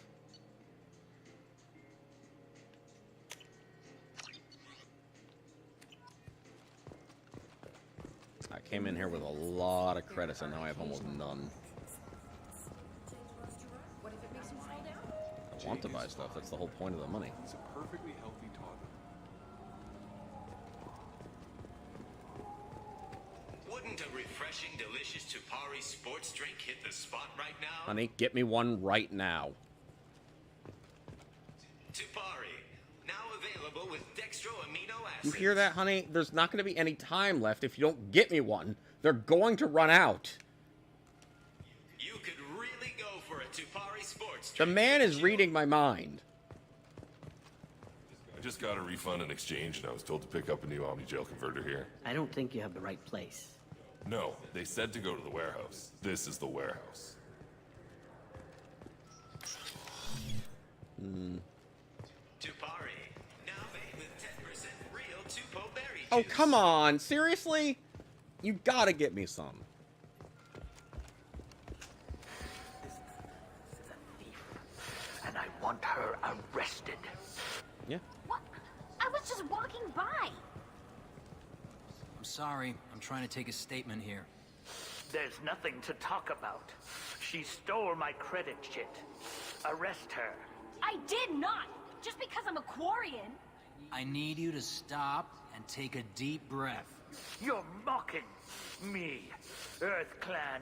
I came in here with a lot of credits, and now I have almost none. I want to buy stuff. That's the whole point of the money. It's a perfectly healthy toddler. Wouldn't a refreshing, delicious Tupari sports drink hit the spot right now? Honey, get me one right now. Tupari, now available with dextro amino You acids. hear that, honey? There's not going to be any time left if you don't get me one. They're going to run out. You could really go for a Tupari sports The drink. man is reading my mind. I just got a refund in exchange, and I was told to pick up a new Omni Gel converter here. I don't think you have the right place. No, they said to go to the warehouse. This is the warehouse. Tupari, now made with 10% real Tupo berry Oh, juice. come on. Seriously? You gotta get me some. And I want her arrested. Yeah. What? I was just walking by. I'm sorry. I'm trying to take a statement here. There's nothing to talk about. She stole my credit chit. Arrest her. I did not. Just because I'm a Quarian. I need you to stop and take a deep breath. You're mocking me, Earth Clan.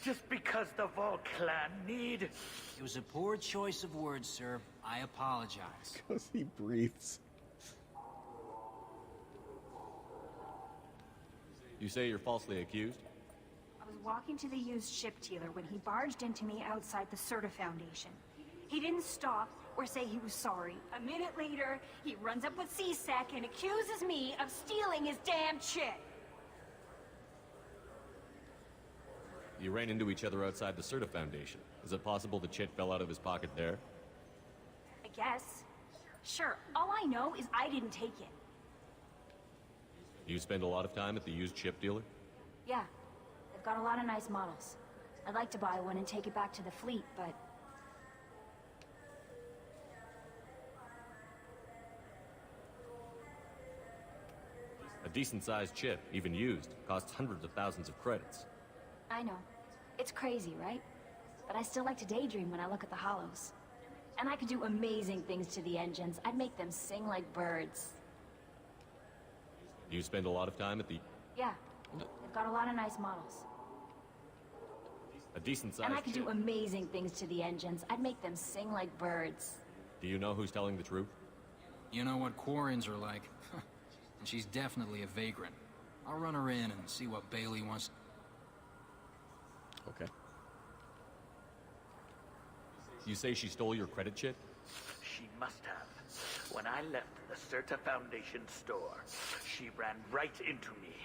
Just because the Vol Clan need... It was a poor choice of words, sir. I apologize. Because he breathes. You say you're falsely accused? I was walking to the used ship dealer when he barged into me outside the Serta Foundation. He didn't stop or say he was sorry. A minute later, he runs up with C-Sec and accuses me of stealing his damn chit. You ran into each other outside the Serta Foundation. Is it possible the chit fell out of his pocket there? I guess. Sure, all I know is I didn't take it. You spend a lot of time at the used chip dealer? Yeah, they've got a lot of nice models. I'd like to buy one and take it back to the fleet, but... A decent-sized chip, even used, costs hundreds of thousands of credits. I know. It's crazy, right? But I still like to daydream when I look at the hollows. And I could do amazing things to the engines. I'd make them sing like birds. You spend a lot of time at the... Yeah, they've got a lot of nice models. A decent-sized And I could chip. do amazing things to the engines. I'd make them sing like birds. Do you know who's telling the truth? You know what Quarians are like. And she's definitely a vagrant. I'll run her in and see what Bailey wants. Okay. You say she stole your credit chit? She must have. When I left the Serta Foundation store, she ran right into me.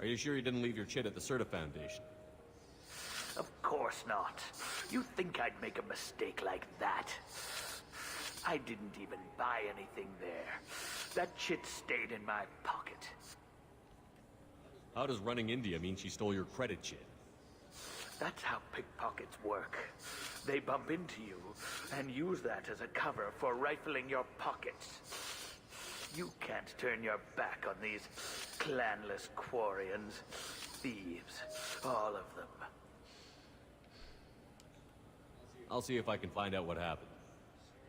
Are you sure you didn't leave your chit at the Serta Foundation? Of course not. You think I'd make a mistake like that? I didn't even buy anything there. That chit stayed in my pocket. How does running India mean she stole your credit chit? That's how pickpockets work. They bump into you and use that as a cover for rifling your pockets. You can't turn your back on these clanless Quarians. Thieves, all of them. I'll see if I can find out what happened.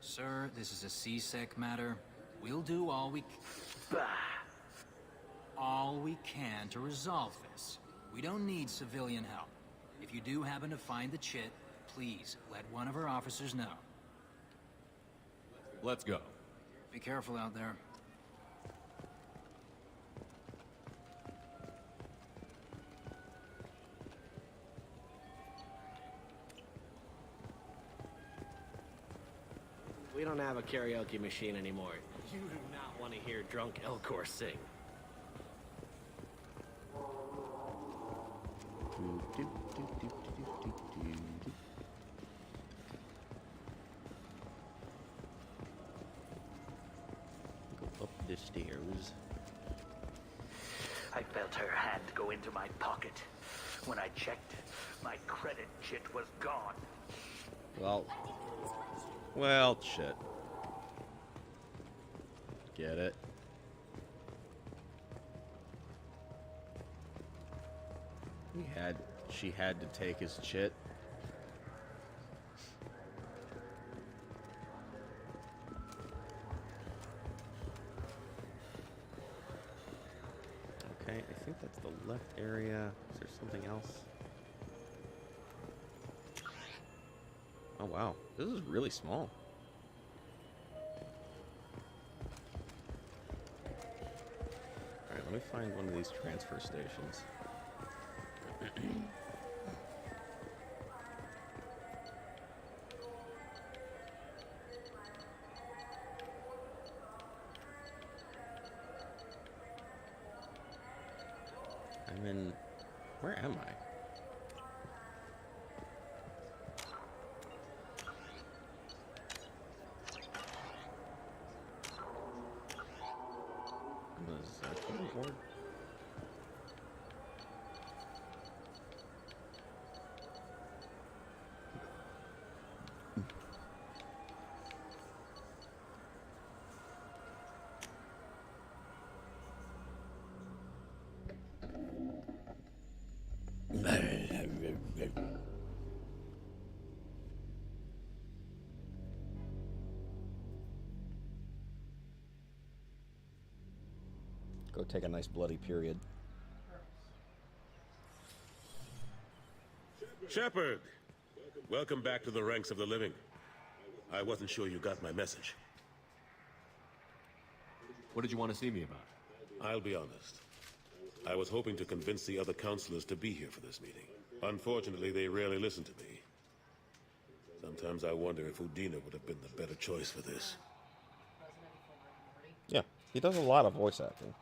Sir, this is a C-Sec matter. We'll do all we can to resolve this. We don't need civilian help. If you do happen to find the chit, please let one of our officers know. Let's go. Be careful out there. We don't have a karaoke machine anymore. You do not want to hear drunk Elcor sing. Go up the stairs. I felt her hand go into my pocket. When I checked, my credit chit was gone. Well, shit. Get it? She had to take his chit. Okay, I think that's the left area. Is there something else? Oh wow, this is really small. Alright, let me find one of these transfer stations. I'm in... Where am I? Is that the board? Go take a nice bloody period. Shepard! Welcome back to the ranks of the living. I wasn't sure you got my message. What did you want to see me about? I'll be honest. I was hoping to convince the other counselors to be here for this meeting. Unfortunately, they rarely listen to me. Sometimes I wonder if Udina would have been the better choice for this. Yeah, he does a lot of voice acting.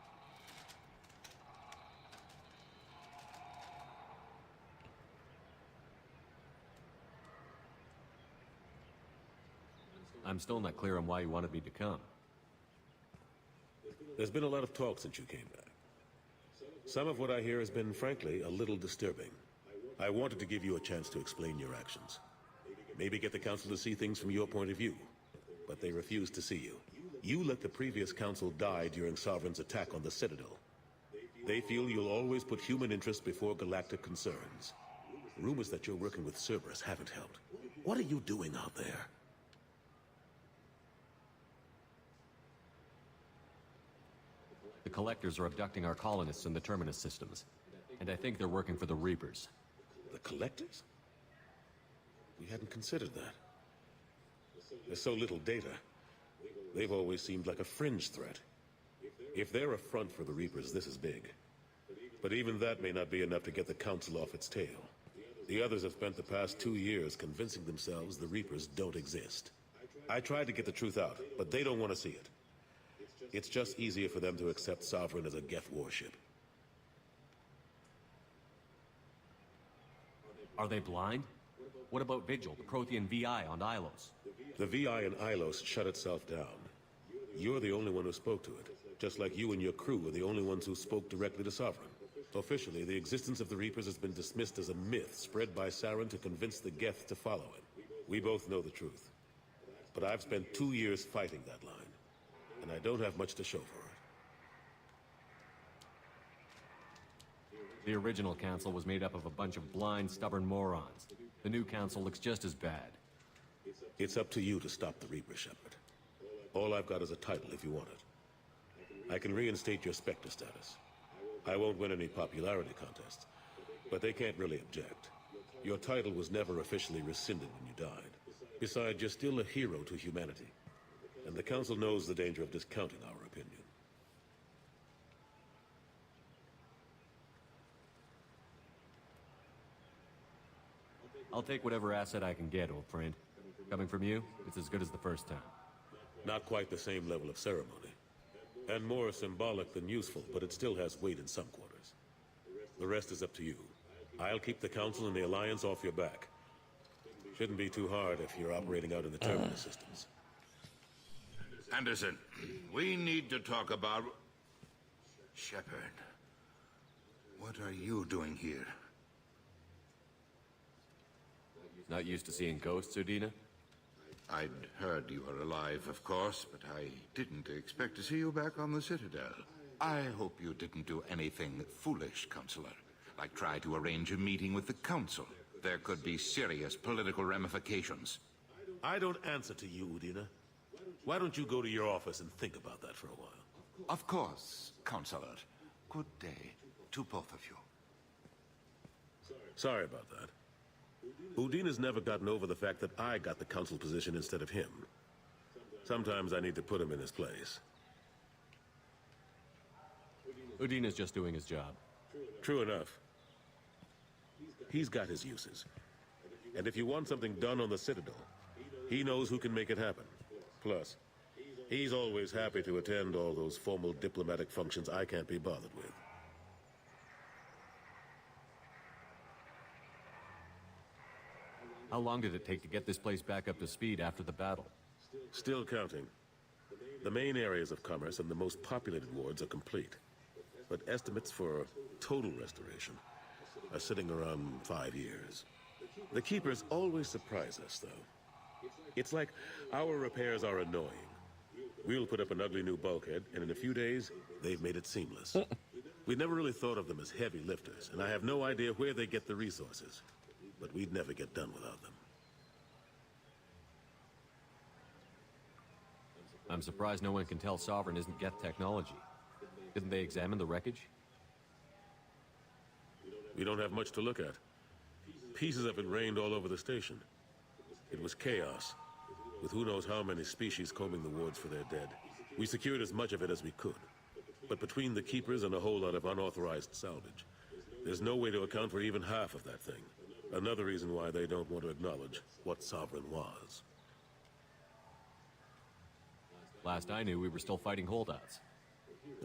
I'm still not clear on why you wanted me to come. There's been a lot of talk since you came back. Some of what I hear has been, frankly, a little disturbing. I wanted to give you a chance to explain your actions. Maybe get the council to see things from your point of view. But they refused to see you. You let the previous council die during Sovereign's attack on the Citadel. They feel you'll always put human interests before galactic concerns. Rumors that you're working with Cerberus haven't helped. What are you doing out there? The Collectors are abducting our colonists in the Terminus systems. And I think they're working for the Reapers. The Collectors? We hadn't considered that. There's so little data. They've always seemed like a fringe threat. If they're a front for the Reapers, this is big. But even that may not be enough to get the Council off its tail. The others have spent the past 2 years convincing themselves the Reapers don't exist. I tried to get the truth out, but they don't want to see it. It's just easier for them to accept Sovereign as a Geth warship. Are they blind? What about Vigil, the Prothean VI on Ilos? The VI in Ilos shut itself down. You're the only one who spoke to it, just like you and your crew are the only ones who spoke directly to Sovereign. Officially, the existence of the Reapers has been dismissed as a myth spread by Saren to convince the Geth to follow it. We both know the truth. But I've spent 2 years fighting that line, and I don't have much to show for it. The original council was made up of a bunch of blind, stubborn morons. The new council looks just as bad. It's up to you to stop the Reaper, Shepard. All I've got is a title if you want it. I can reinstate your Spectre status. I won't win any popularity contests, but they can't really object. Your title was never officially rescinded when you died. Besides, you're still a hero to humanity, and the Council knows the danger of discounting our opinion. I'll take whatever asset I can get, old friend. Coming from you, it's as good as the first time. Not quite the same level of ceremony. And more symbolic than useful, but it still has weight in some quarters. The rest is up to you. I'll keep the Council and the Alliance off your back. Shouldn't be too hard if you're operating out in the Terminus systems. Anderson, we need to talk about... Shepard, what are you doing here? Not used to seeing ghosts, Udina? I'd heard you were alive, of course, but I didn't expect to see you back on the Citadel. I hope you didn't do anything foolish, Counselor, like try to arrange a meeting with the Council. There could be serious political ramifications. I don't answer to you, Udina. Why don't you go to your office and think about that for a while? Of course, Counselor. Good day to both of you. Sorry about that. Udina's never gotten over the fact that I got the council position instead of him. Sometimes I need to put him in his place. Udina's just doing his job. True enough. He's got his uses. And if you want something done on the Citadel, he knows who can make it happen. Plus, he's always happy to attend all those formal diplomatic functions I can't be bothered with. How long did it take to get this place back up to speed after the battle? Still counting. The main areas of commerce and the most populated wards are complete. But estimates for total restoration are sitting around 5 years. The Keepers always surprise us, though. It's like our repairs are annoying. We'll put up an ugly new bulkhead, and in a few days, they've made it seamless. We never really thought of them as heavy lifters, and I have no idea where they get the resources. But we'd never get done without them. I'm surprised no one can tell Sovereign isn't Geth technology. Didn't they examine the wreckage? We don't have much to look at. Pieces of it rained all over the station. It was chaos, with who knows how many species combing the wards for their dead. We secured as much of it as we could. But between the Keepers and a whole lot of unauthorized salvage, there's no way to account for even half of that thing. Another reason why they don't want to acknowledge what Sovereign was. Last I knew, we were still fighting holdouts.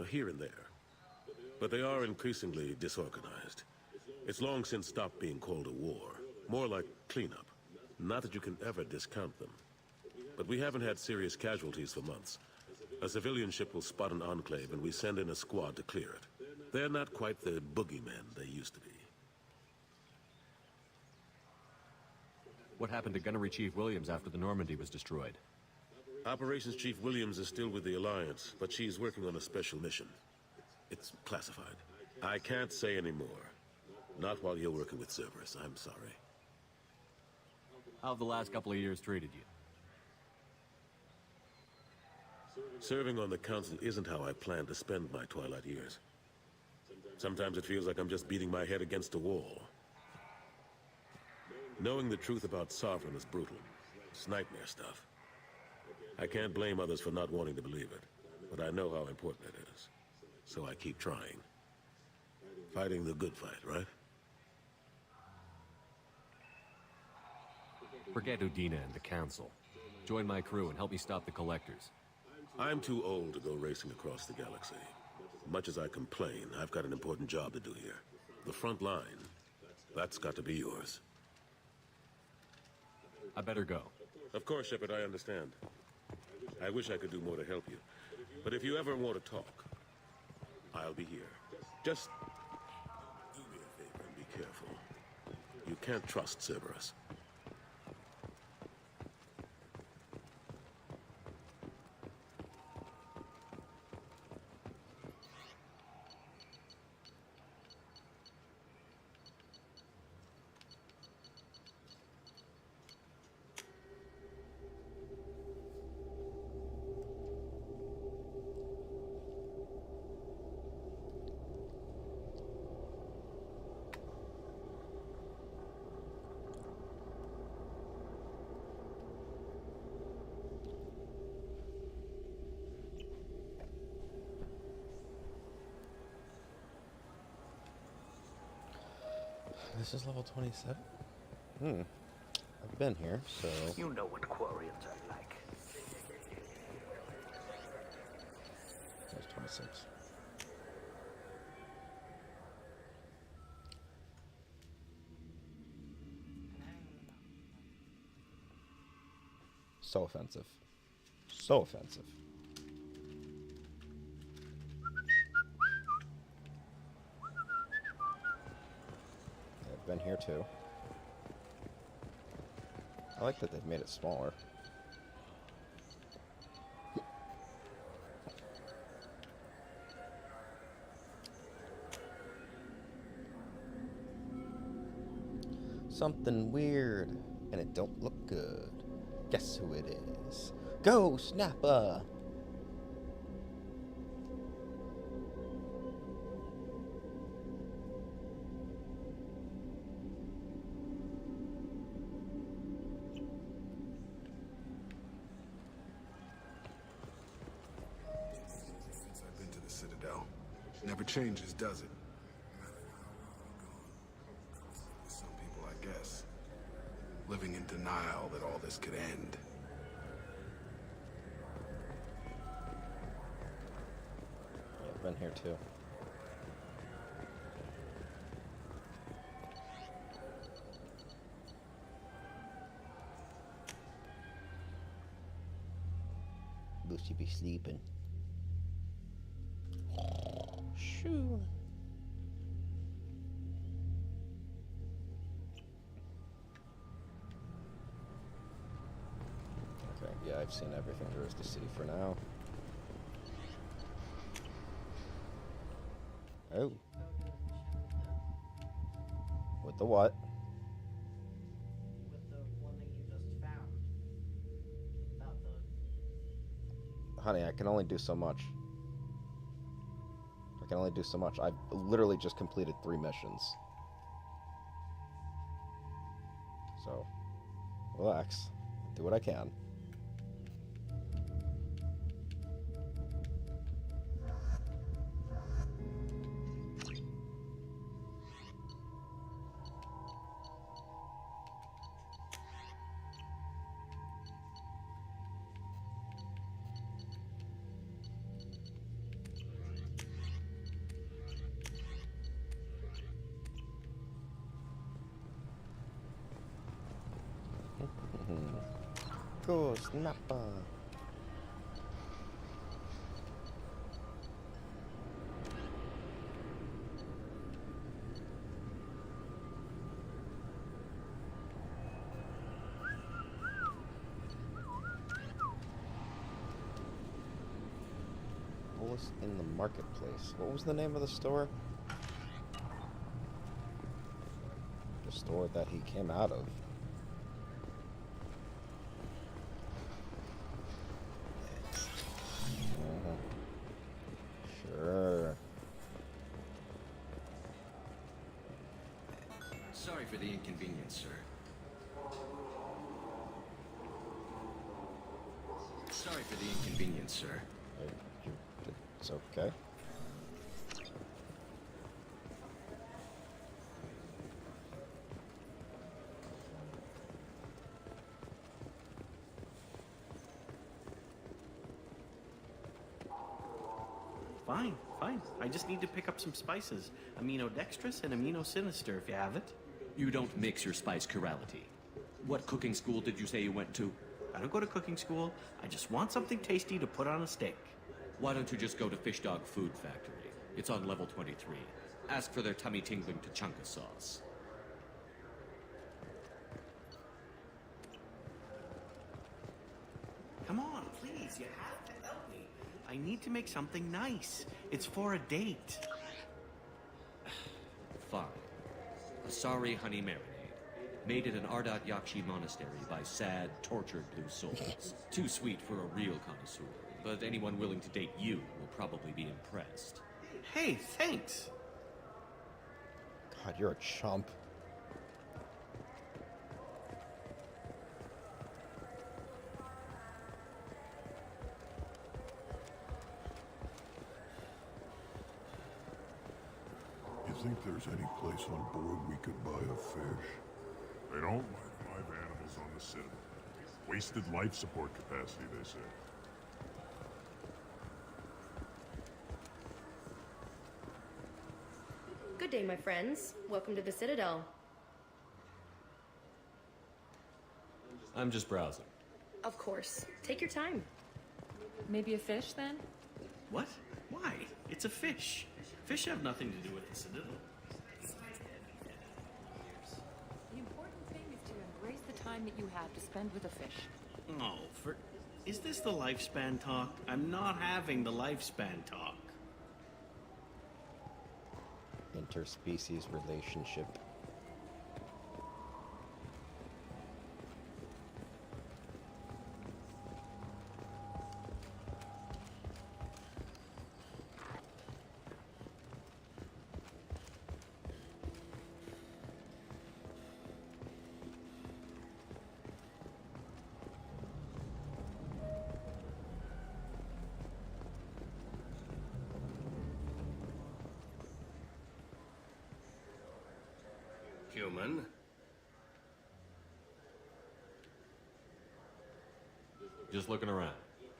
Here and there. But they are increasingly disorganized. It's long since stopped being called a war. More like cleanup. Not that you can ever discount them. But we haven't had serious casualties for months. A civilian ship will spot an enclave and we send in a squad to clear it. They're not quite the boogeymen they used to be. What happened to Gunnery Chief Williams after the Normandy was destroyed? Operations Chief Williams is still with the Alliance, but she's working on a special mission. It's classified. I can't say any more. Not while you're working with Cerberus, I'm sorry. How have the last couple of years treated you? Serving on the Council isn't how I plan to spend my twilight years. Sometimes it feels like I'm just beating my head against a wall. Knowing the truth about Sovereign is brutal. It's nightmare stuff. I can't blame others for not wanting to believe it, but I know how important it is. So I keep trying. Fighting the good fight, right? Forget Udina and the Council. Join my crew and help me stop the Collectors. I'm too old to go racing across the galaxy. Much as I complain, I've got an important job to do here. The front line, that's got to be yours. I better go. Of course, Shepard, I understand. I wish I could do more to help you. But if you ever want to talk, I'll be here. Just do me a favor and be careful. You can't trust Cerberus. This is level 27? I've been here, so... You know what Quarians are like. There's 26. So offensive. So offensive. I've been here too. I like that they've made it smaller. Something weird, and it don't look good. Guess who it is? Go, Snapper! Since I've been to the Citadel, never changes, does it? Some people, I guess, living in denial that all this could end. Yeah, I've been here too. Lucy be sleeping. Shoo. Okay, yeah, I've seen everything there is to see for now. Oh. With the what? With the one that you just found. About the... Honey, I can only do so much. I can only do so much. I've literally just completed 3 missions. So, relax. Do what I can. Go, Snapper. What was in the marketplace? What was the name of the store? The store that he came out of. Sure. Sorry for the inconvenience, sir. Sorry for the inconvenience, sir. It's okay. Fine, fine. I just need to pick up some spices. Aminodextrous and aminosinister, if you have it. You don't mix your spice chirality. What cooking school did you say you went to? I don't go to cooking school. I just want something tasty to put on a steak. Why don't you just go to Fish Dog Food Factory? It's on level 23. Ask for their tummy-tingling Tachanka sauce. Come on, please, you have to help me. I need to make something nice. It's for a date. Fine. Asari honey marinade. Made at an Ardat Yakshi monastery by sad, tortured blue souls. Too sweet for a real connoisseur, but anyone willing to date you will probably be impressed. Hey, thanks. God, you're a chump. You think there's any place on board we could buy a fish? They don't like live animals on the Citadel. Wasted life support capacity, they say. Good day, my friends. Welcome to the Citadel. I'm just browsing. Of course. Take your time. Maybe a fish, then? What? Why? It's a fish. Fish have nothing to do with the Citadel. The important thing is to embrace the time that you have to spend with a fish. Oh, is this the lifespan talk? I'm not having the lifespan talk. Interspecies relationship. human. Just looking around.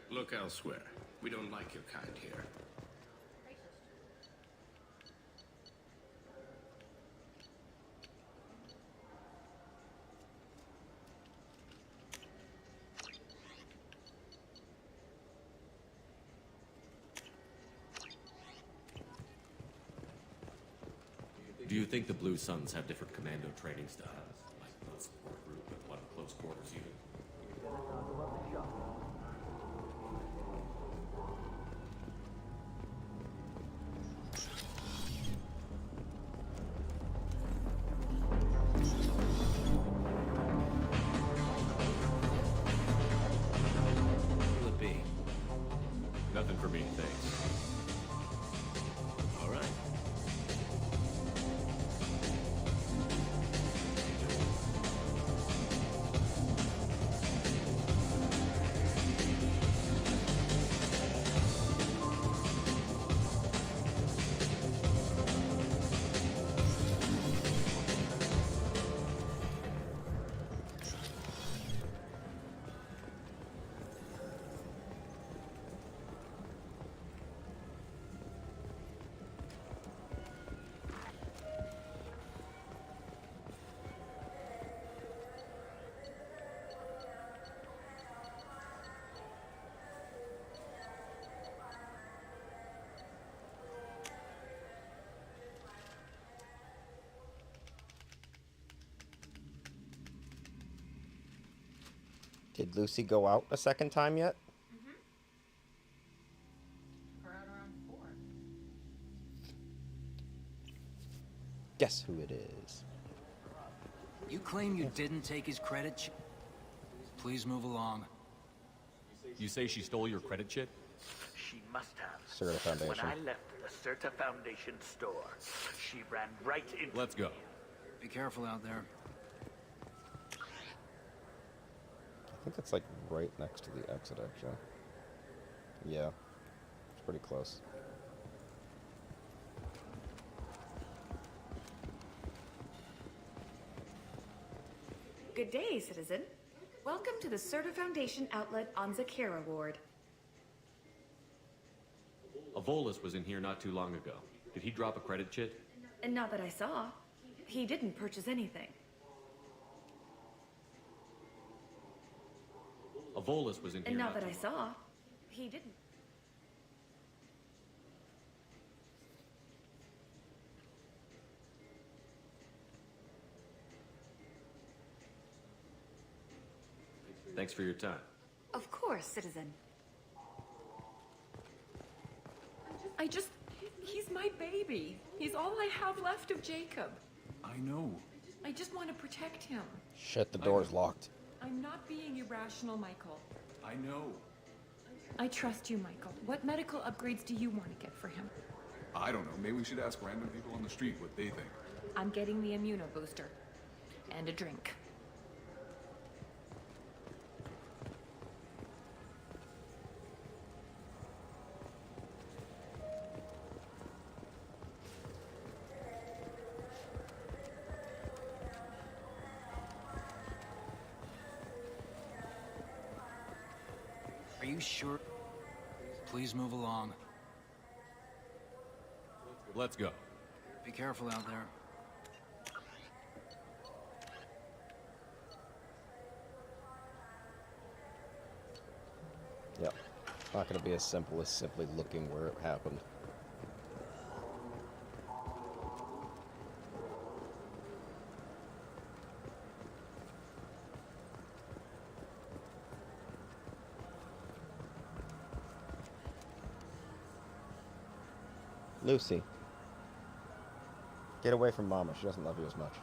Look elsewhere. We don't like your kind here. Do you think the Blue Suns have different commando training styles? Like one support group and one close quarters unit? Will it be? Nothing for me, thanks. All right. Did Lucy go out a second time yet? We're out around 4. Guess who it is? You claim you didn't take his credit? Please move along. You say she stole your credit chit? She must have. Serta Foundation. When I left the Serta Foundation store, she ran right into Let's go. Be careful out there. I think it's like right next to the exit, actually. Yeah, it's pretty close. Good day, citizen. Welcome to the Serta Foundation outlet on Zakera Ward. Avolis was in here not too long ago. Did he drop a credit chit? And not that I saw. He didn't purchase anything. Avolis was in here And not that too I saw. He didn't. Thanks for your time. Of course, citizen. He's my baby. He's all I have left of Jacob. I know. I just want to protect him. Shit, the door's locked. I'm not being irrational, Michael. I know. I trust you, Michael. What medical upgrades do you want to get for him? I don't know. Maybe we should ask random people on the street what they think. I'm getting the immuno booster. And a drink. Are you sure? Please move along. Let's go. Be careful out there. Yep. It's not going to be as simple as simply looking where it happened. Lucy. Get away from Mama. She doesn't love you as much.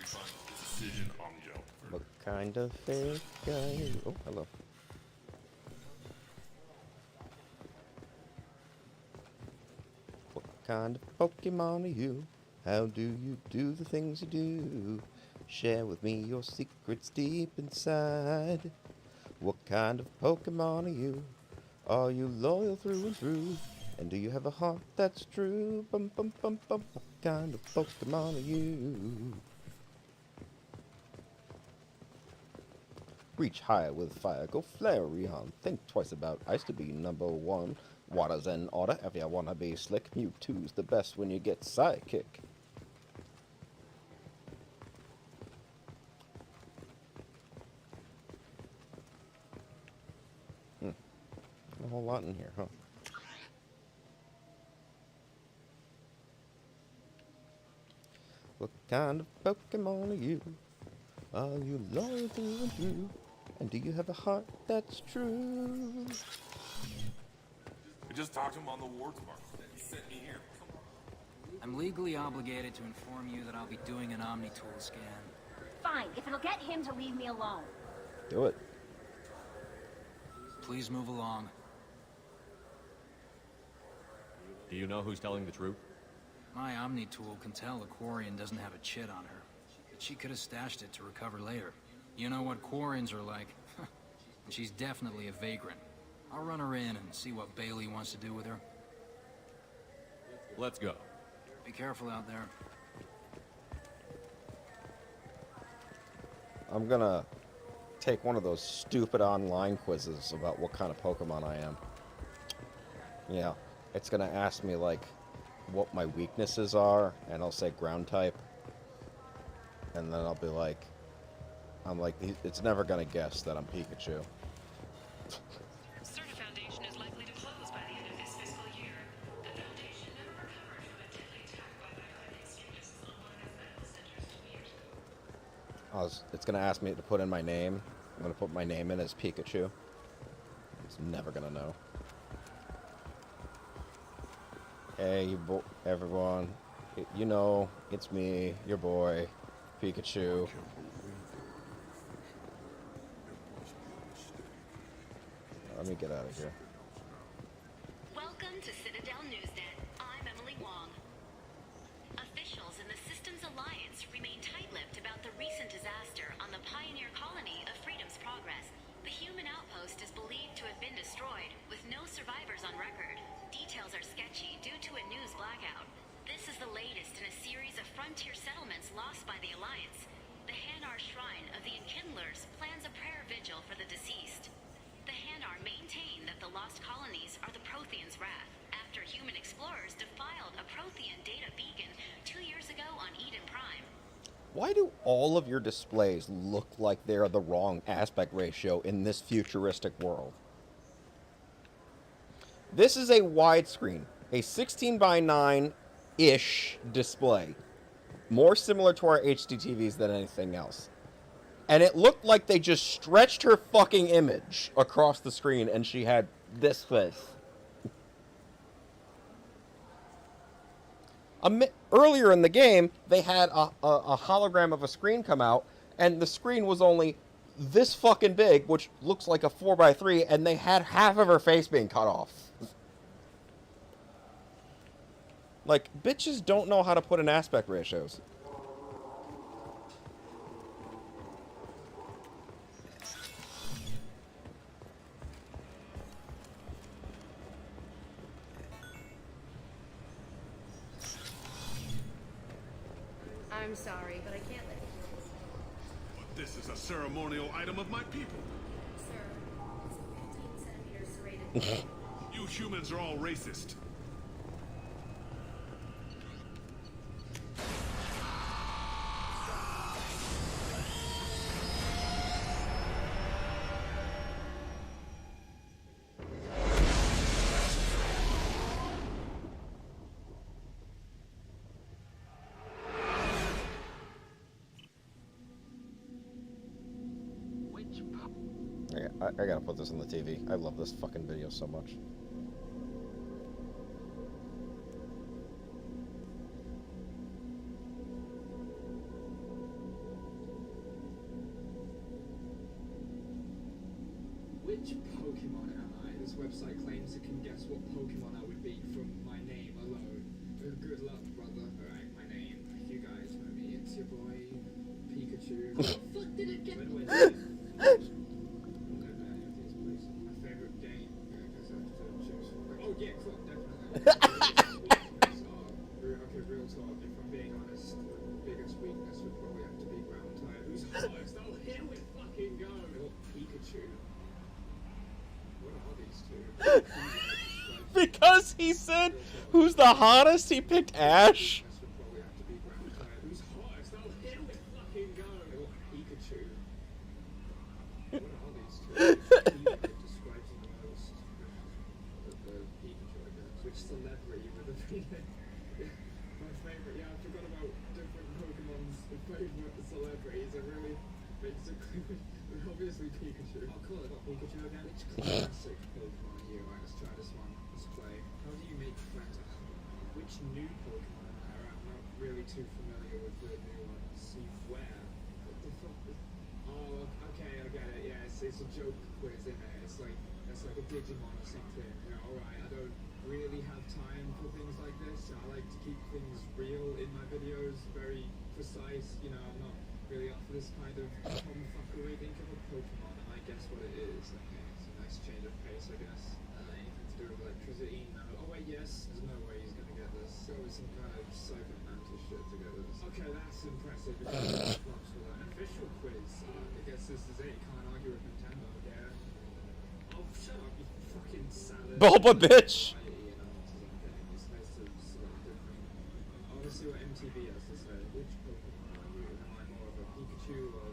Refund decision on jump. What kind of fish are you? Oh, hello. What kind of Pokemon are you? How do you do the things you do? Share with me your secrets deep inside. What kind of Pokemon are you? Are you loyal through and through? And do you have a heart that's true? Bum bum bum bum. What kind of Pokemon are you? Reach higher with fire, go Flareon. Think twice about ice to be number one. Water's in order if you wanna be slick. Mewtwo's the best when you get sidekick. A whole lot in here, huh? What kind of Pokemon are you? Are you loyal through and through? And do you have a heart that's true? I just talked to him on the War Department. He sent me here. I'm legally obligated to inform you that I'll be doing an Omni-Tool scan. Fine, if it'll get him to leave me alone. Do it. Please move along. Do you know who's telling the truth? My Omni-Tool can tell a Quarian doesn't have a chit on her, but she could have stashed it to recover later. You know what Quarians are like. She's definitely a vagrant. I'll run her in and see what Bailey wants to do with her. Let's go. Be careful out there. I'm gonna take one of those stupid online quizzes about what kind of Pokemon I am. Yeah, it's gonna ask me like what my weaknesses are, and I'll say ground type, and then I'll be like, it's never gonna guess that I'm Pikachu. Certa Foundation is likely to close by the end of this fiscal year. The Foundation never recovered from a deadly attack by violent extremists on one of its medical centers 2 years ago. It's gonna ask me to put in my name. I'm gonna put my name in as Pikachu. It's never gonna know. Hey, everyone. You know, it's me, your boy, Pikachu. Let me get out of here. Welcome to Citadel Newsnet. I'm Emily Wong. Officials in the Systems Alliance remain tight-lipped about the recent disaster on the pioneer colony of Freedom's Progress. The human outpost is believed to have been destroyed, with no survivors on record. Details are sketchy due to a news blackout. This is the latest in a series of frontier settlements lost by the Alliance. The Hanar Shrine of the Enkindlers plans a prayer vigil for the deceased. The Hanar maintain that the lost colonies are the Protheans' wrath, after human explorers defiled a Prothean data beacon 2 years ago on Eden Prime. Why do all of your displays look like they're the wrong aspect ratio in this futuristic world? This is a widescreen, a 16 by 9-ish display. More similar to our HD TVs than anything else. And it looked like they just stretched her fucking image across the screen and she had this face. Earlier in the game, they had a hologram of a screen come out, and the screen was only this fucking big, which looks like a 4x3, and they had half of her face being cut off. Like, bitches don't know how to put in aspect ratios. I'm sorry, but I can't let you. But this is a ceremonial item of my people. Sir, it's 15 centimeters serrated. You humans are all racist. I gotta put this on the TV. I love this fucking video so much. website claims it can guess what Pokemon I would be from my name alone. Good luck, brother. Alright, my name. You guys know me. It's your boy, Pikachu. What the fuck did it get? Where do I live? I don't live in any of these places. My favorite game. I guess I have to choose. Oh yeah, cool, definitely. Okay, real talk. If I'm being honest, the biggest weakness would probably have to be ground type. Who's highest? Oh, here we fucking go. Oh, Pikachu. What are these two? Because he said, who's the hottest? He picked Ash. Who's hottest? Oh, here we fucking go. Oh, Pikachu. What are these two? Describes the most. The Pikachu, I guess. Which celebrity would have been my favorite? Yeah, I forgot about different Pokemon's favorite celebrities. I really basically. Obviously Pikachu. Oh cool, I got Pikachu again. Which classic Pokemon are you? Alright, let's try this one. Let's play. How do you make friends? Which new Pokemon am I? I'm not really too familiar with the new ones. See where? What the fuck is... Oh, okay, I get it. Yeah, it's a joke quiz, isn't it? It's like a Digimon or something. You know, alright, I don't really have time for things like this. I like to keep things real in my videos, very precise. You know, I'm not really up for this kind of tomfuckery. Think of a Pokemon and I guess what it is. Okay, it's a nice change of pace, I guess. Anything to do with electricity? No. Oh wait, yes. There's no way he's gonna get this. Go with some kind of Cyber Mantis shit to get this. Okay, that's impressive. Props for that. An official quiz. I guess this is it. Can't argue with Nintendo, yeah. Oh, shut up, you fucking salad. Bulba, bitch! I want to see what MTV has to say. Which Pokemon are you? Am I more of a Pikachu or...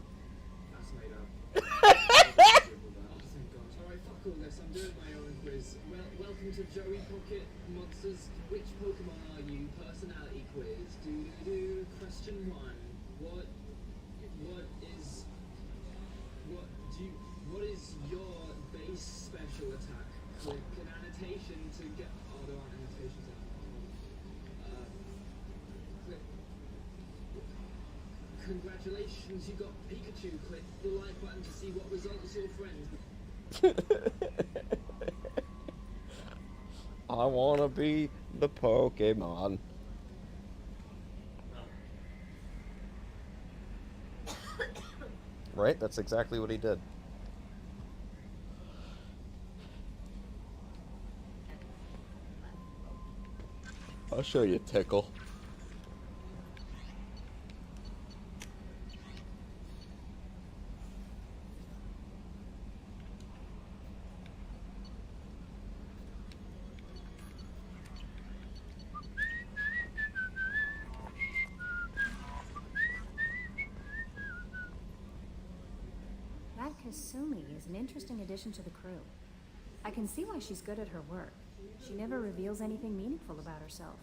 That's made up. Oh, thank God. Alright, fuck all this. I'm doing my own quiz. Well, welcome to Joey Pocket Monsters. Which Pokemon are you? Personality quiz. Question 1. What is your base special attack? Click an annotation to get... Oh, there aren't annotations anymore. Click. Congratulations, you got Pikachu. Click the like button to see what results your friend. I wanna be the Pokemon. Right? That's exactly what he did. I'll show you, Tickle. That Kasumi is an interesting addition to the crew. I can see why she's good at her work. She never reveals anything meaningful about herself.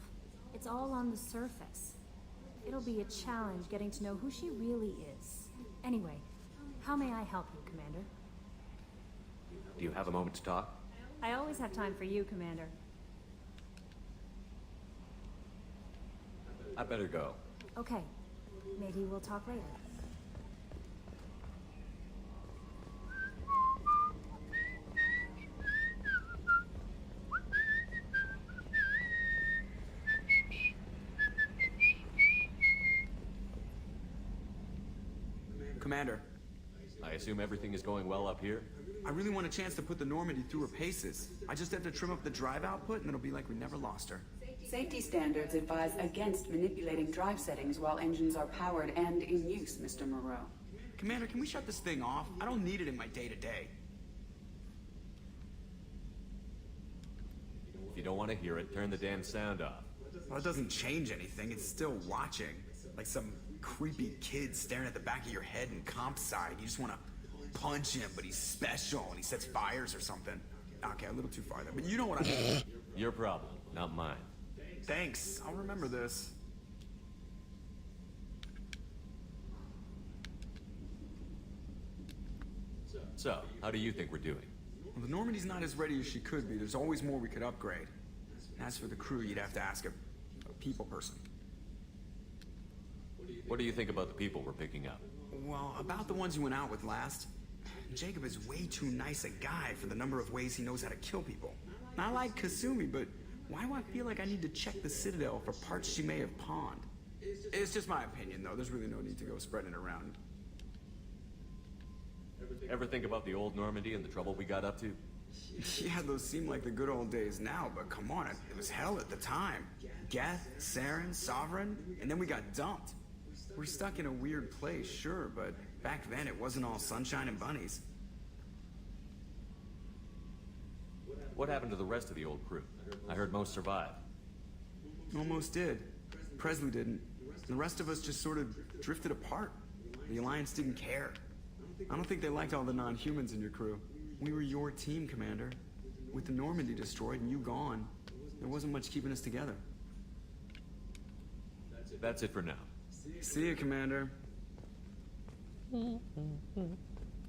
It's all on the surface. It'll be a challenge getting to know who she really is. Anyway, how may I help you, Commander? Do you have a moment to talk? I always have time for you, Commander. I better go. Okay. Maybe we'll talk later. Commander. I assume everything is going well up here? I really want a chance to put the Normandy through her paces. I just have to trim up the drive output and it'll be like we never lost her. Safety standards advise against manipulating drive settings while engines are powered and in use, Mr. Moreau. Commander, can we shut this thing off? I don't need it in my day-to-day. If you don't want to hear it, turn the damn sound off. Well, it doesn't change anything. It's still watching. Like some creepy kid staring at the back of your head in comp side. You just want to punch him, but he's special and he sets fires or something. Okay, a little too far there, but you know what I mean. Your problem, not mine. Thanks, I'll remember this. So, how do you think we're doing? Well, the Normandy's not as ready as she could be. There's always more we could upgrade. And as for the crew, you'd have to ask a people person. What do you think about the people we're picking up? Well, about the ones you went out with last. Jacob is way too nice a guy for the number of ways he knows how to kill people. I like Kasumi, but why do I feel like I need to check the Citadel for parts she may have pawned? It's just my opinion, though. There's really no need to go spreading it around. Ever think about the old Normandy and the trouble we got up to? Yeah, those seem like the good old days now, but come on, it was hell at the time. Geth, Saren, Sovereign, and then we got dumped. We're stuck in a weird place, sure, but back then it wasn't all sunshine and bunnies. What happened to the rest of the old crew? I heard most survived. Almost did. Presley didn't. The rest of us just sort of drifted apart. The Alliance didn't care. I don't think they liked all the non-humans in your crew. We were your team, Commander. With the Normandy destroyed and you gone, there wasn't much keeping us together. That's it for now. See you, Commander.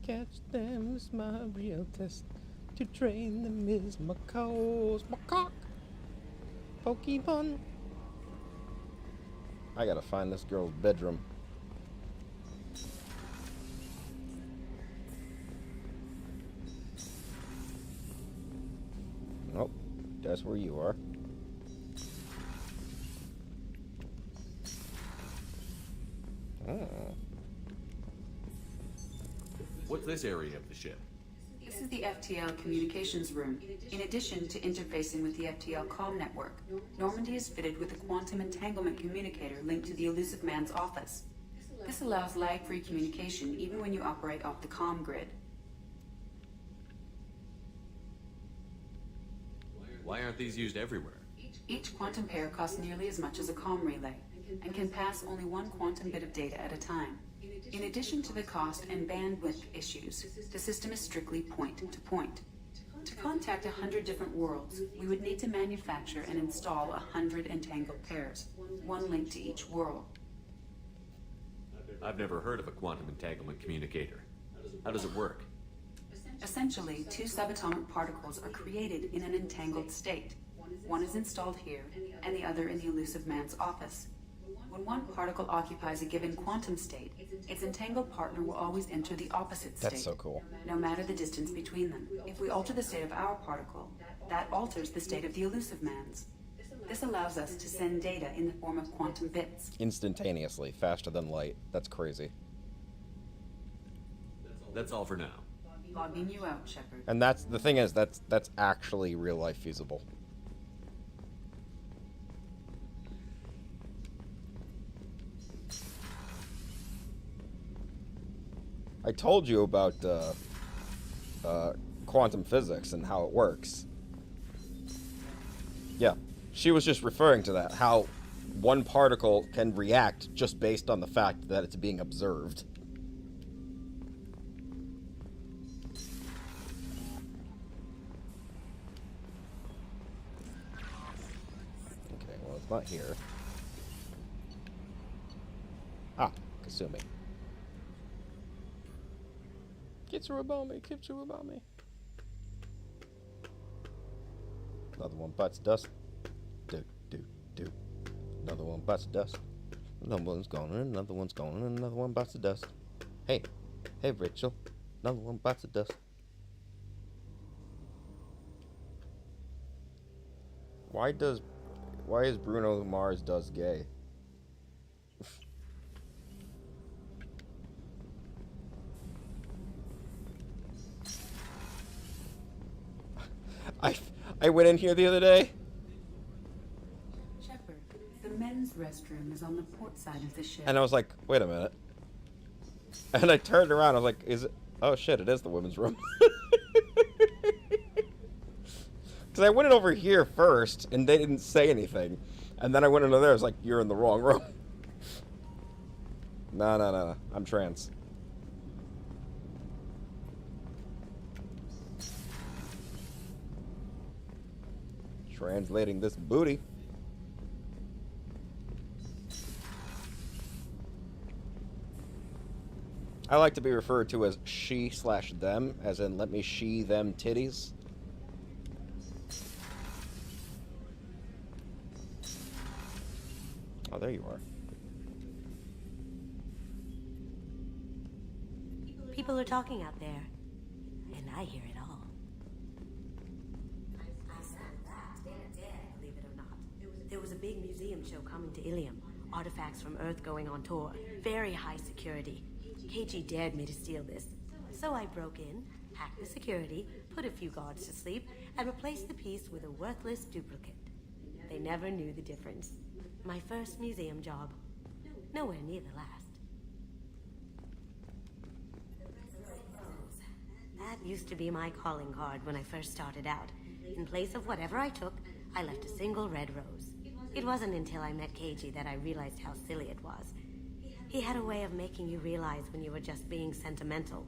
Catch them is my real test. To train them is my cause. Macaque. Pokemon. I gotta find this girl's bedroom. Nope, that's where you are. Oh. What's this area of the ship? This is the FTL communications room. In addition to interfacing with the FTL comm network, Normandy is fitted with a quantum entanglement communicator linked to the Elusive Man's office. This allows lag-free communication even when you operate off the comm grid. Why aren't these used everywhere? Each quantum pair costs nearly as much as a comm relay, and can pass only one quantum bit of data at a time. In addition to the cost and bandwidth issues, the system is strictly point-to-point. To contact 100 different worlds, we would need to manufacture and install 100 entangled pairs, one linked to each world. I've never heard of a quantum entanglement communicator. How does it work? Essentially, two subatomic particles are created in an entangled state. One is installed here, and the other in the Elusive Man's office. When one particle occupies a given quantum state, its entangled partner will always enter the opposite state. That's so cool. No matter the distance between them. If we alter the state of our particle, that alters the state of the Elusive Man's. This allows us to send data in the form of quantum bits. Instantaneously, faster than light. That's crazy. That's all for now. Logging you out, Shepard. And that's the thing is that's actually real life feasible. I told you about quantum physics and how it works. Yeah, she was just referring to that, how one particle can react just based on the fact that it's being observed. Okay, well, it's not here. Ah, Kasumi. Keeps her about me. Another one bites dust. Do. Another one bites dust. Another one's gone, and another one's gone, and another one bites the dust. Hey, Rachel. Another one bites the dust. Why is Bruno Mars does gay? I went in here the other day. Shepard, the men's restroom is on the port side of the ship. And I was like, wait a minute. And I turned around, I was like, is it? Oh shit, it is the women's room. Because I went in over here first, and they didn't say anything. And then I went into there, I was like, you're in the wrong room. No. I'm trans. Translating this booty. I like to be referred to as she/them, as in let me she them titties. Oh, there you are. People are talking out there. I hear it all. I saw that. Believe it or not. There was a big museum show coming to Ilium. Artifacts from Earth going on tour. Very high security. KG dared me to steal this. So I broke in, hacked the security, put a few guards to sleep, and replaced the piece with a worthless duplicate. They never knew the difference. My first museum job. Nowhere near the last. That used to be my calling card when I first started out. In place of whatever I took, I left a single red rose. It wasn't until I met KG that I realized how silly it was. He had a way of making you realize when you were just being sentimental.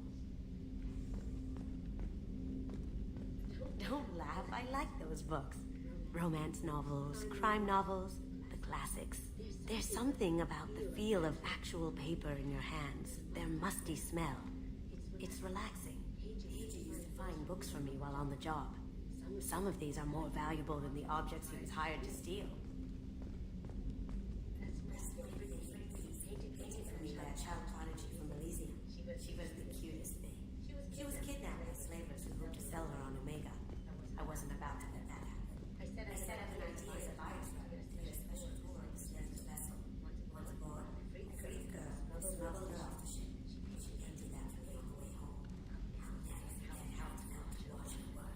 Don't laugh, I like those books. Romance novels, crime novels, the classics. There's something about the feel of actual paper in your hands, their musty smell. It's relaxing. KG used to find books for me while on the job. Some of these are more valuable than the objects he was hired to steal. By a child prodigy from Elysium. She was the cutest thing. She was kidnapped by slavers who hoped to sell her on Omega. I wasn't about to let that happen. I set up an idea as a virus runner to get a special tour of the Slender vessel. Once aboard, I freed the girl and smuggled her off the ship. She emptied that for me on the way home. I'll never forget how it felt to watch her work.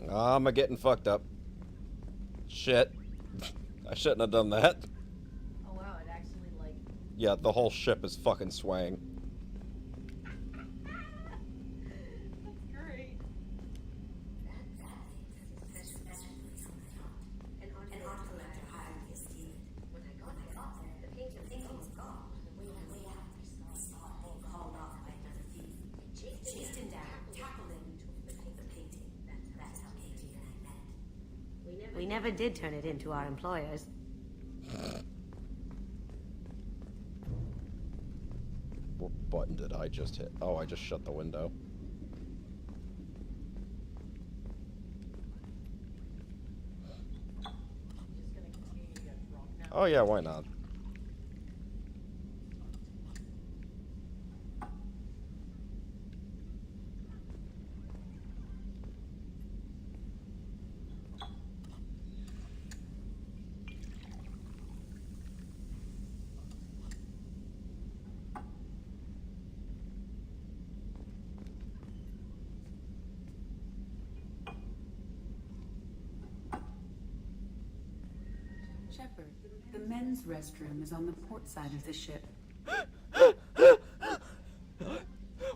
I'm getting fucked up. Shit. I shouldn't have done that. Oh wow, it actually like... Yeah, the whole ship is fucking swaying. That's great. An art collector hired me to steal it. When I got there, the painting was gone. On the way out, I saw it all hauled off by another thief. Chased him down, tackled him, took the painting. That's how KG and I met. We never did turn it into our employers. What button did I just hit? Oh, I just shut the window. Oh yeah, why not? Shepard, the men's restroom is on the port side of the ship.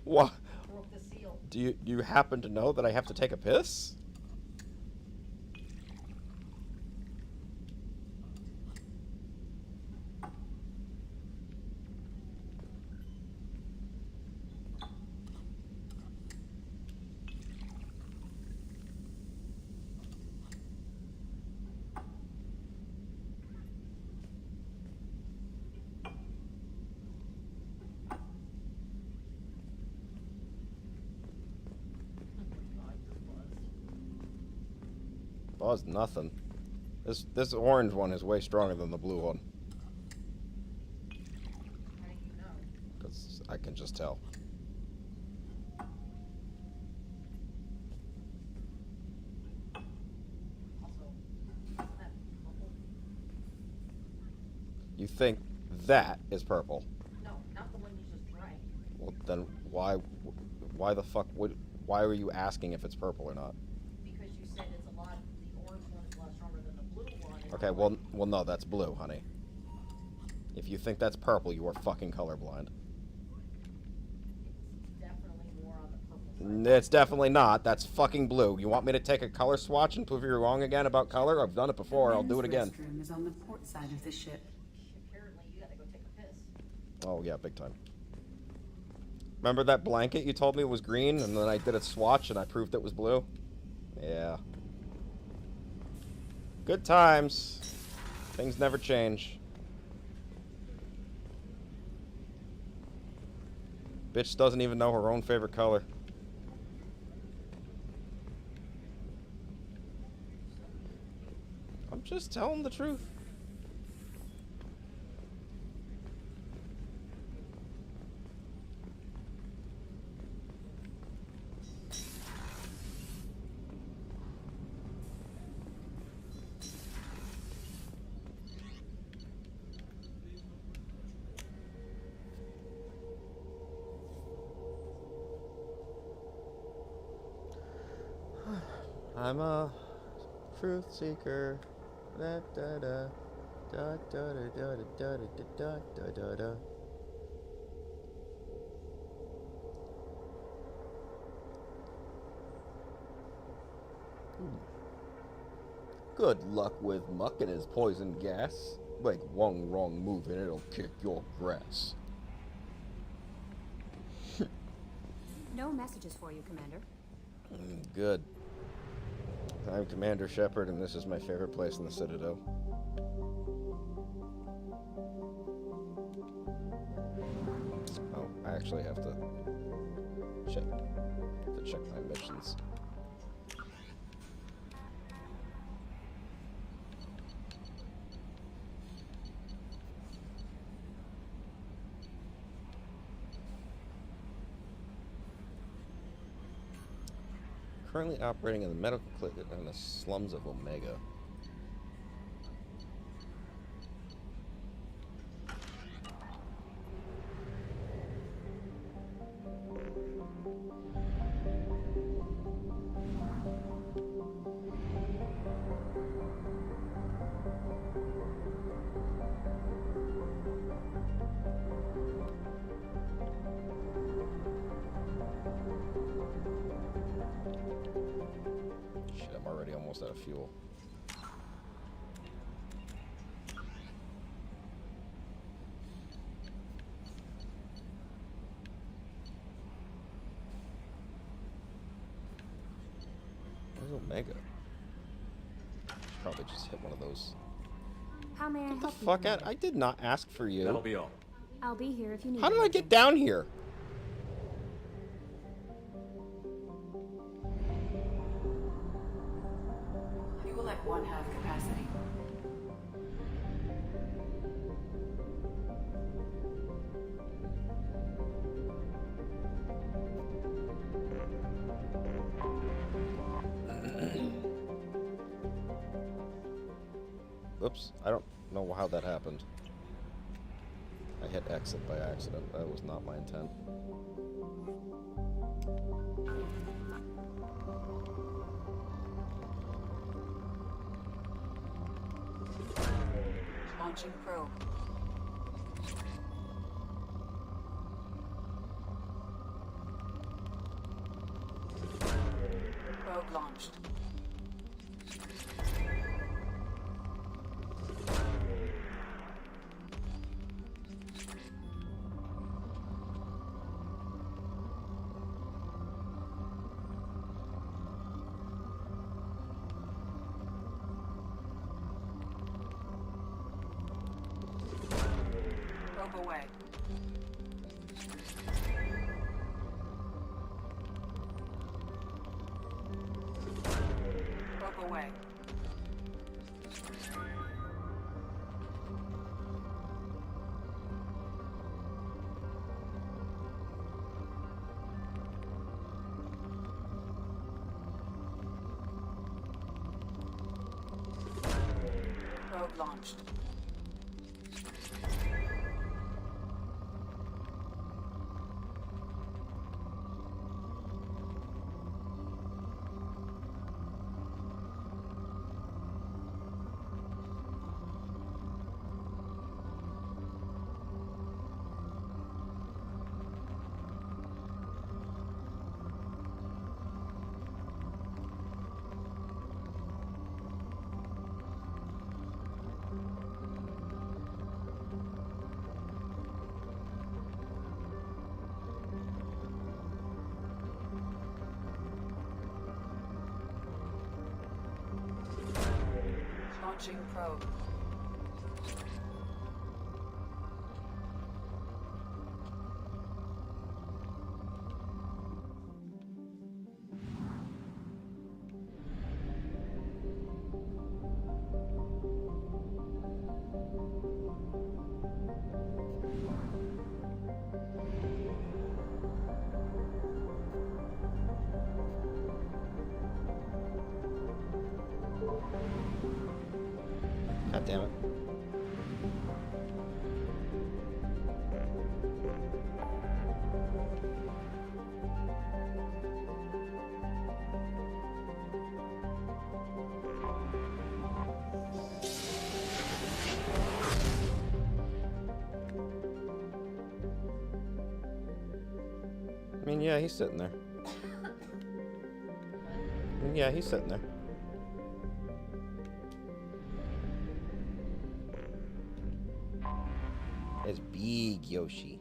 What? Broke the seal. Do you happen to know that I have to take a piss? Buzz nothing. This orange one is way stronger than the blue one. How do you know? Because I can just tell. Also, isn't that purple? You think that is purple? No, not the one you just drank. Well, then why the fuck why were you asking if it's purple or not? Because you said it's a lot, the orange one is a lot stronger than the blue one. Okay, well, no, that's blue, honey. If you think that's purple, you are fucking colorblind. It's definitely not. That's fucking blue. You want me to take a color swatch and prove you're wrong again about color? I've done it before. I'll do it again. The restroom is on the port side of the ship. Oh, yeah, big time. Remember that blanket you told me was green, and then I did a swatch and I proved it was blue? Yeah. Good times. Things never change. Bitch doesn't even know her own favorite color. I'm just telling the truth. I'm a truth seeker. Da da da da da da da da da da da. Good luck with Muck and his poison gas. Make one wrong move and it'll kick your grass. No messages for you, Commander. Good. I'm Commander Shepard, and this is my favorite place in the Citadel. Oh, I actually have to check my missions. Currently operating in the medical clinic in the slums of Omega. Shit, I'm already almost out of fuel. Where's Omega? Should probably just hit one of those. How may I help you? Fuck out! I did not ask for you. That'll be all. I'll be here if you need How did I get down here? Fuel at 1/2 capacity. Oops, I don't know how that happened. I hit exit by accident. That was not my intent. Launching probe. Probe launched. Probe away. Probe away. Probe launched. Launching probe. God damn it. I mean, yeah, he's sitting there. I mean, yeah, he's sitting there. It's big Yoshi.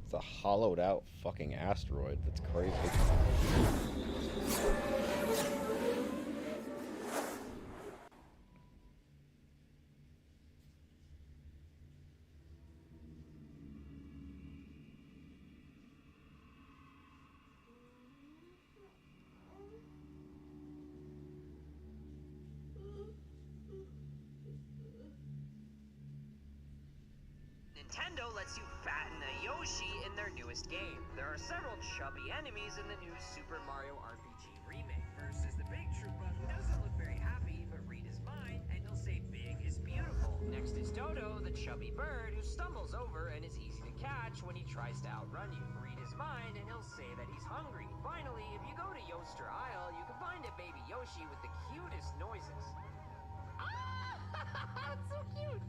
It's a hollowed out fucking asteroid. That's crazy. Nintendo lets you fatten a Yoshi in their newest game. There are several chubby enemies in the new Super Mario RPG remake. First is the Big Troopa, who doesn't look very happy, but read his mind, and he'll say big is beautiful. Next is Dodo, the chubby bird, who stumbles over and is easy to catch when he tries to outrun you. Read his mind, and he'll say that he's hungry. Finally, if you go to Yoster Isle, you can find a baby Yoshi with the cutest noises. Ah! It's so cute!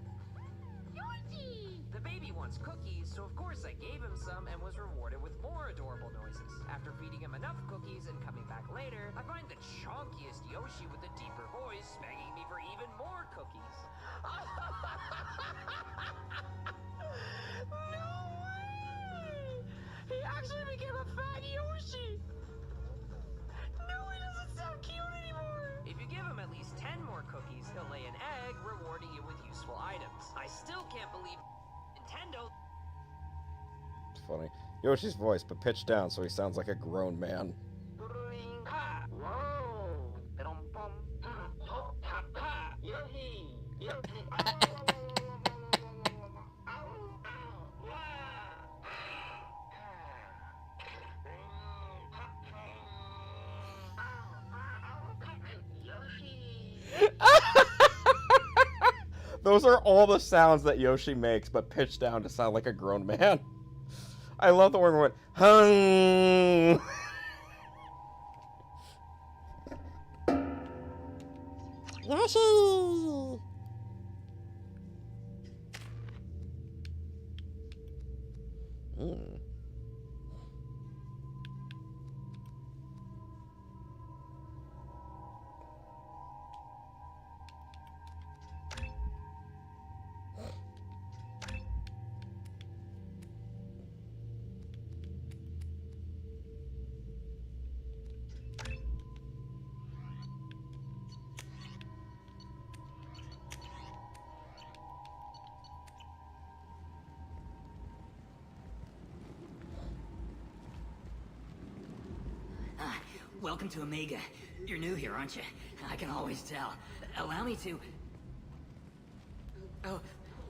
Yoshi! The baby wants cookies, so of course I gave him some and was rewarded with more adorable noises. After feeding him enough cookies and coming back later, I find the chonkiest Yoshi with a deeper voice begging me for even more cookies. No way! He actually became a fat Yoshi! No, he doesn't sound cute anymore! If you give him at least 10 more cookies, he'll lay an egg, rewarding you with useful items. I still can't believe Nintendo. It's funny. Yoshi's voice, but pitched down so he sounds like a grown man. Those are all the sounds that Yoshi makes, but pitched down to sound like a grown man. I love the one where it went, hung. Yoshi! Welcome to Omega. You're new here, aren't you? I can always tell. Allow me to... Oh,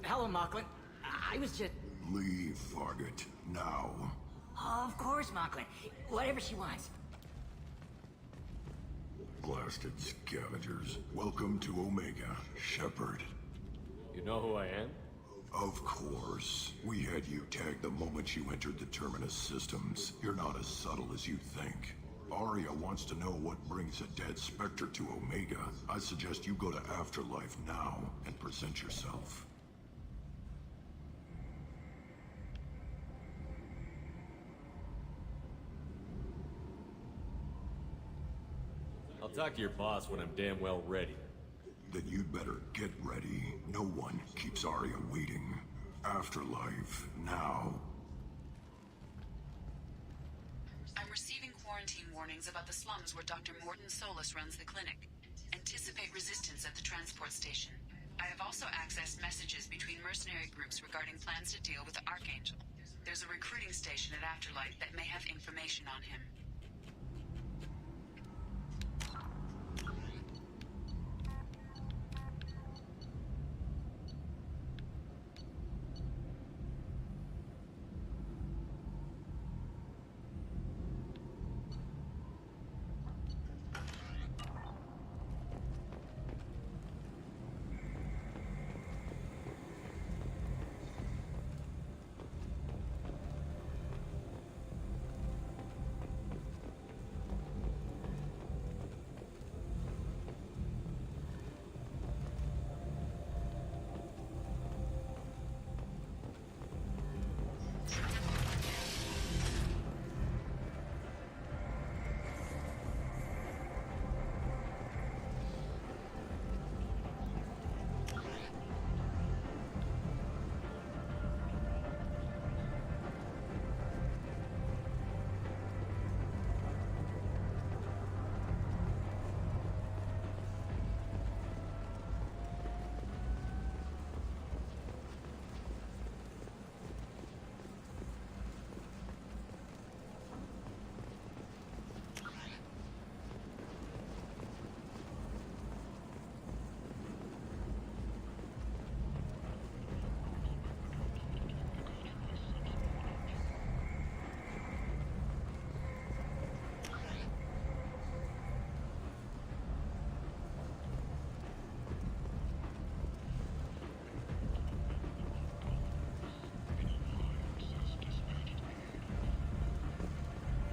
hello, Mocklin. I was just... Leave, Fargate, now. Of course, Mocklin. Whatever she wants. Blasted scavengers. Welcome to Omega, Shepard. You know who I am? Of course. We had you tagged the moment you entered the Terminus systems. You're not as subtle as you think. Arya wants to know what brings a dead Spectre to Omega. I suggest you go to Afterlife now and present yourself. I'll talk to your boss when I'm damn well ready. Then you'd better get ready. No one keeps Arya waiting. Afterlife, now. I'm receiving quarantine warnings about the slums where Dr. Morton Solus runs the clinic. Anticipate resistance at the transport station. I have also accessed messages between mercenary groups regarding plans to deal with the Archangel. There's a recruiting station at Afterlife that may have information on him.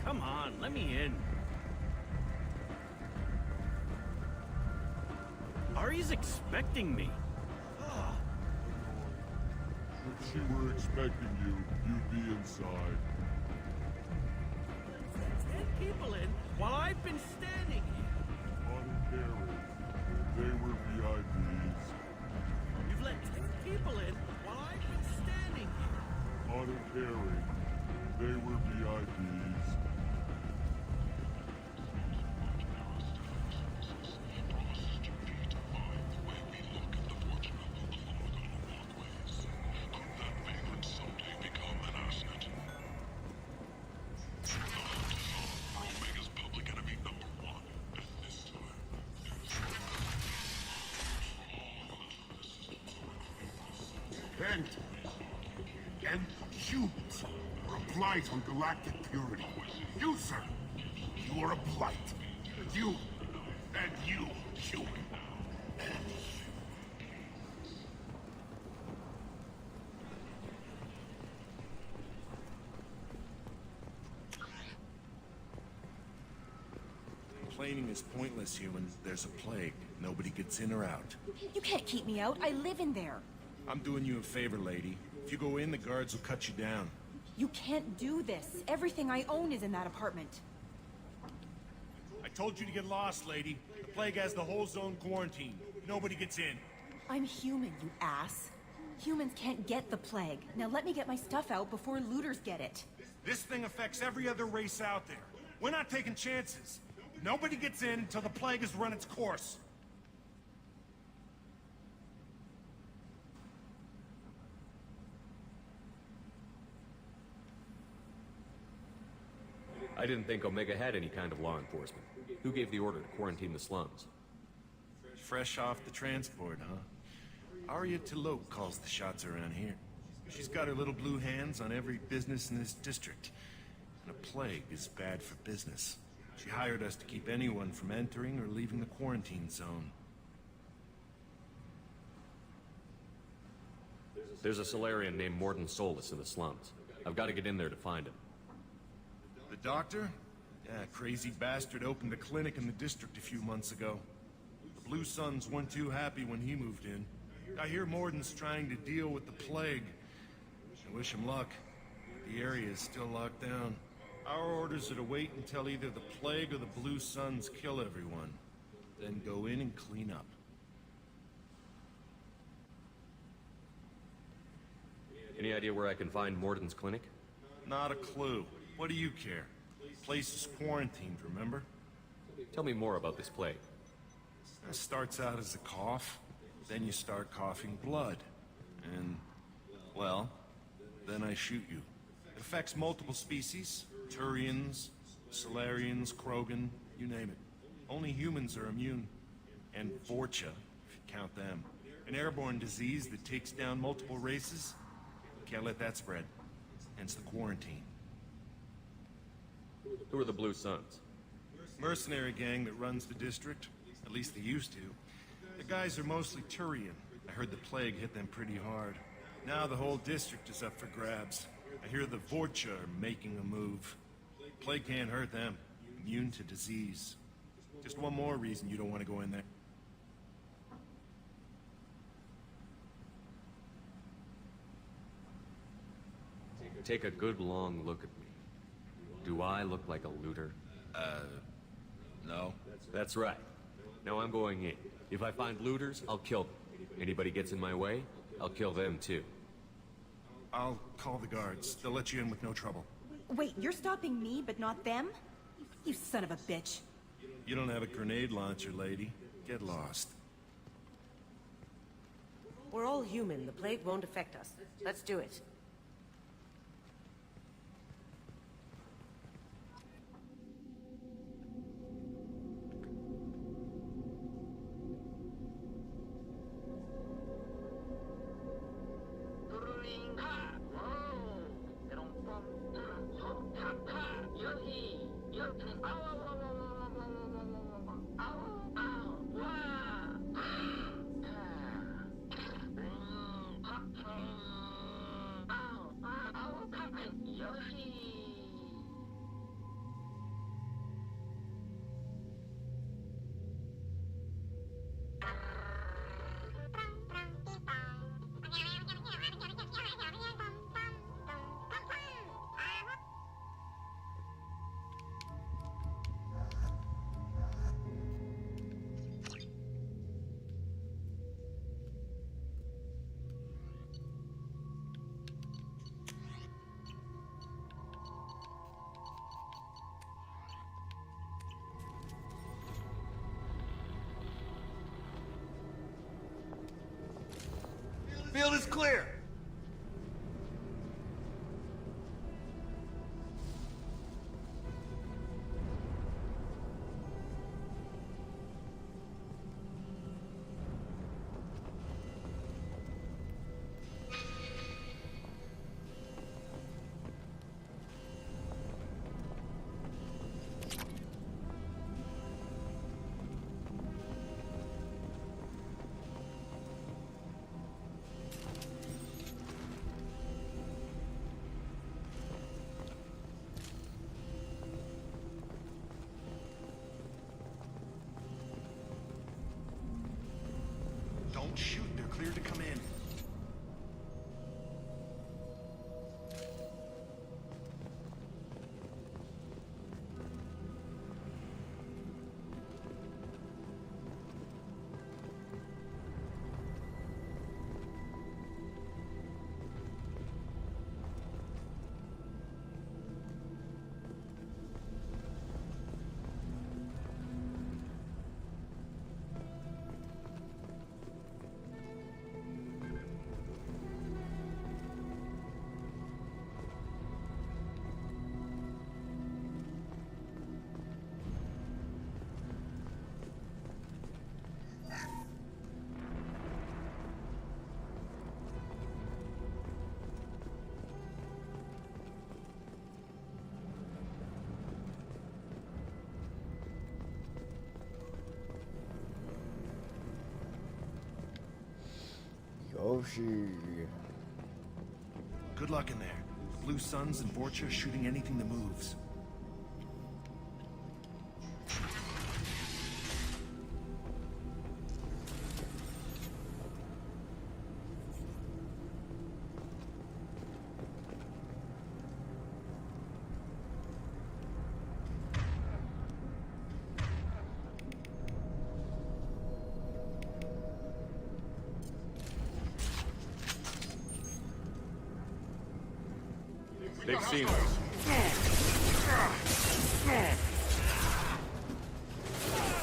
Come on, let me in. Ari's expecting me. If she were expecting you, you'd be inside. Let 10 people in while I've been standing here. On carriage. They were VIPs. You've let 10 people in while I've been standing here. On carriage. They were VIPs. And you are a blight on galactic purity. You, sir, you are a blight. You, and you, human. Complaining is pointless, human. There's a plague. Nobody gets in or out. You can't keep me out. I live in there. I'm doing you a favor, lady. If you go in, the guards will cut you down. You can't do this. Everything I own is in that apartment. I told you to get lost, lady. The plague has the whole zone quarantined. Nobody gets in. I'm human, you ass. Humans can't get the plague. Now let me get my stuff out before looters get it. This thing affects every other race out there. We're not taking chances. Nobody gets in until the plague has run its course. I didn't think Omega had any kind of law enforcement. Who gave the order to quarantine the slums? Fresh off the transport, huh? Arya T'Loak calls the shots around here. She's got her little blue hands on every business in this district. And a plague is bad for business. She hired us to keep anyone from entering or leaving the quarantine zone. There's a Solarian named Morden Solus in the slums. I've got to get in there to find him. The doctor? Yeah, crazy bastard opened a clinic in the district a few months ago. The Blue Suns weren't too happy when he moved in. I hear Morden's trying to deal with the plague. I wish him luck. The area is still locked down. Our orders are to wait until either the plague or the Blue Suns kill everyone. Then go in and clean up. Any idea where I can find Morden's clinic? Not a clue. What do you care? Place is quarantined, remember? Tell me more about this plague. It starts out as a cough, then you start coughing blood. And, well, then I shoot you. It affects multiple species. Turians, Solarians, Krogan, you name it. Only humans are immune. And Vorcha, if you count them. An airborne disease that takes down multiple races. Can't let that spread. Hence the quarantine. Who are the Blue Suns? Mercenary gang that runs the district. At least they used to. The guys are mostly Turian. I heard the plague hit them pretty hard. Now the whole district is up for grabs. I hear the Vorcha are making a move. Plague can't hurt them. Immune to disease. Just one more reason you don't want to go in there. Take a good long look at me. Do I look like a looter? No. That's right. Now I'm going in. If I find looters, I'll kill them. Anybody gets in my way, I'll kill them too. I'll call the guards. They'll let you in with no trouble. Wait, you're stopping me, but not them? You son of a bitch. You don't have a grenade launcher, lady. Get lost. We're all human. The plague won't affect us. Let's do it. Field is clear. Don't shoot. They're cleared to come in. Yoshi. Good luck in there. The Blue Suns and Vorcha shooting anything that moves. They've seen us.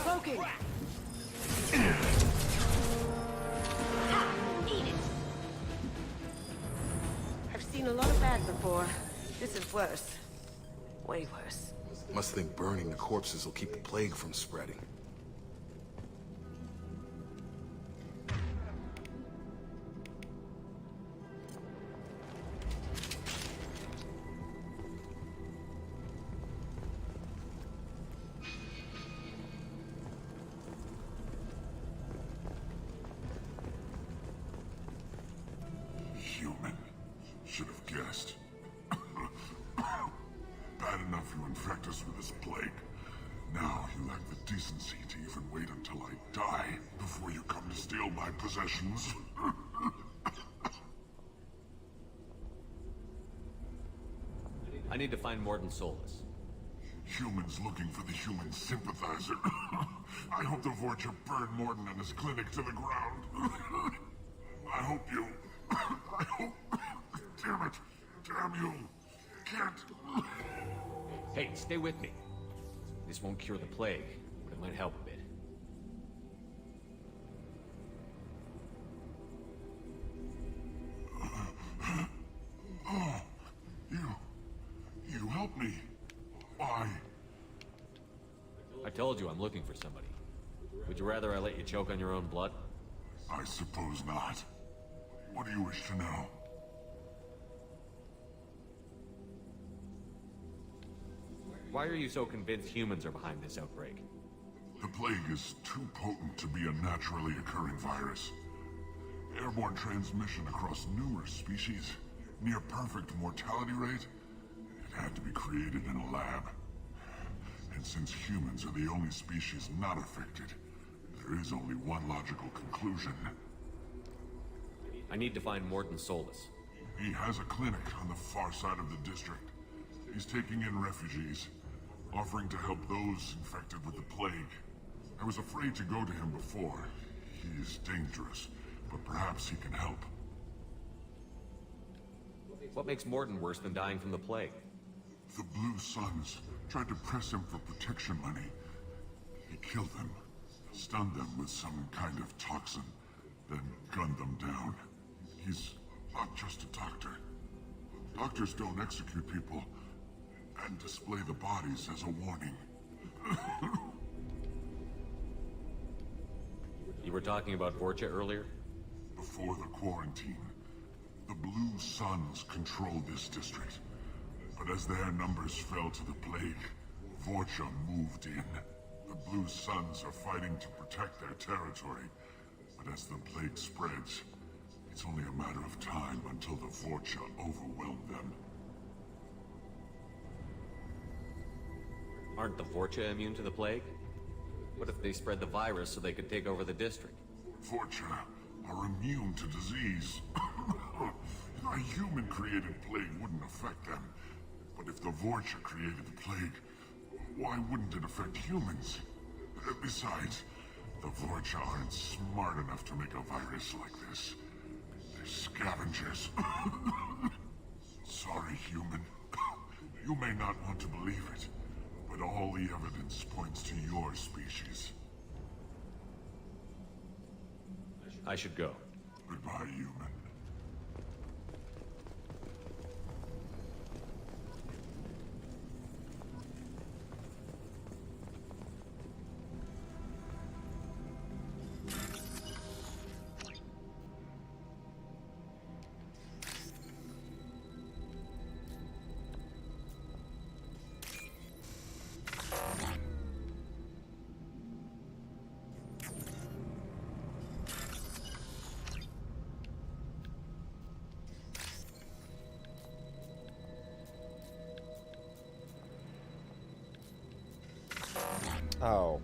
Smoking! I've seen a lot of bad before. This is worse. Way worse. Must think burning the corpses will keep the plague from spreading. Human. Should have guessed. Bad enough you infect us with this plague. Now you lack the decency to even wait until I die before you come to steal my possessions. I need to find Mordin Solus. Humans looking for the human sympathizer. I hope the Vorcha burn Mordin and his clinic to the ground. I hope you... I hope... Damn it! Damn you! Can't... Hey, stay with me. This won't cure the plague, but it might help a bit. Oh, you helped me. Why? I told you I'm looking for somebody. Would you rather I let you choke on your own blood? I suppose not. What do you wish to know? Why are you so convinced humans are behind this outbreak? The plague is too potent to be a naturally occurring virus. Airborne transmission across numerous species, near perfect mortality rate. It had to be created in a lab. And since humans are the only species not affected, there is only one logical conclusion. I need to find Mordin Solus. He has a clinic on the far side of the district. He's taking in refugees, offering to help those infected with the plague. I was afraid to go to him before. He is dangerous, but perhaps he can help. What makes Mordin worse than dying from the plague? The Blue Suns tried to press him for protection money. He killed them, stunned them with some kind of toxin, then gunned them down. He's not just a doctor. Doctors don't execute people and display the bodies as a warning. You were talking about Vorcha earlier? Before the quarantine, the Blue Suns controlled this district. But as their numbers fell to the plague, Vorcha moved in. The Blue Suns are fighting to protect their territory. But as the plague spreads, it's only a matter of time until the Vorcha overwhelm them. Aren't the Vorcha immune to the plague? What if they spread the virus so they could take over the district? Vorcha are immune to disease. A human-created plague wouldn't affect them. But if the Vorcha created the plague, why wouldn't it affect humans? Besides, the Vorcha aren't smart enough to make a virus like this. They're scavengers. Sorry, human. You may not want to believe it, but all the evidence points to your species. I should go. Goodbye, human. Oh.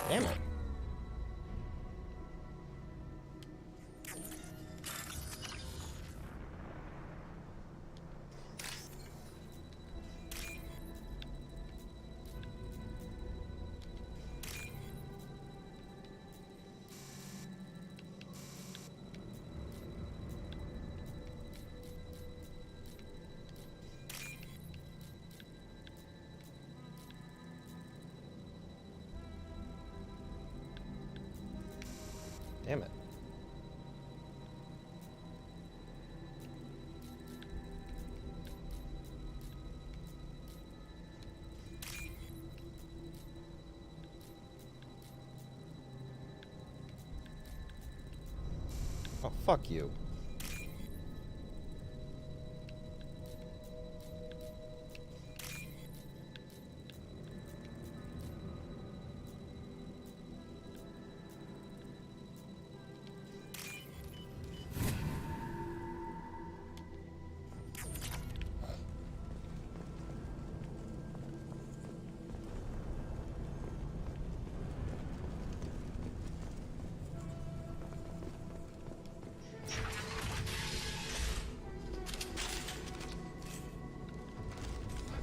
Damn it. Damn it. Oh, fuck you.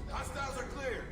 Hostiles are clear.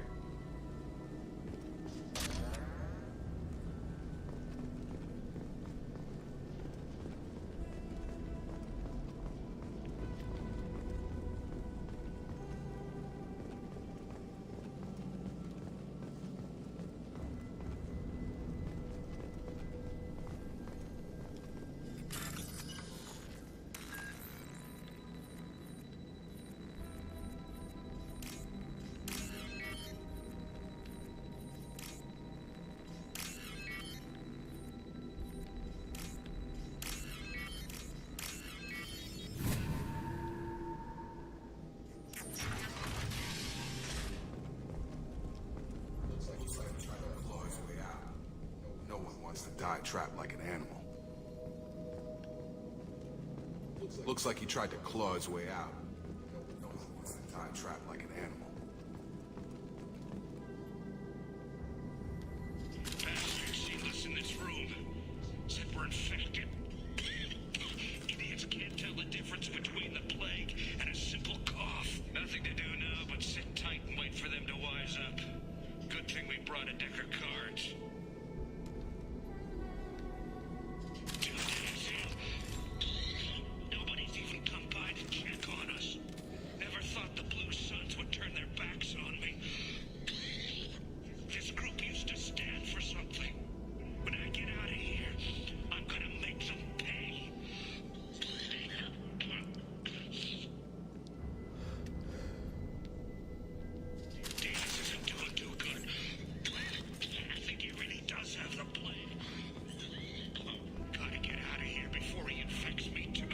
Looks like he tried to claw his way out. No one wants to die trapped like an animal. Looks like he tried to claw his way out. No one wants to die trapped like an animal. Bastards seen us in this room. Said we're infected. Idiots can't tell the difference between the plague and a simple cough. Nothing to do now but sit tight and wait for them to wise up. Good thing we brought a deck of cards. 2 days in. Nobody's even come by to check on us. Never thought the Blue Suns would turn their backs on me. This group used to stand for something. When I get out of here, I'm gonna make them pay. Davis isn't doing too good. I think he really does have the plague. Gotta get out of here before he infects me too.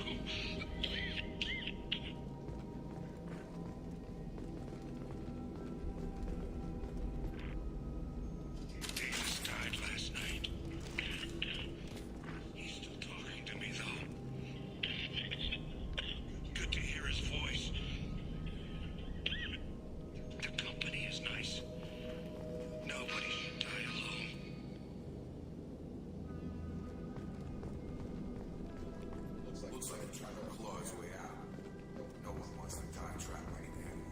Davis died last night. He's still talking to me though. Good to hear his voice. The company is nice. Nobody should die alone. Looks like he tried to claw his way out. No one wants to die trapped like an animal.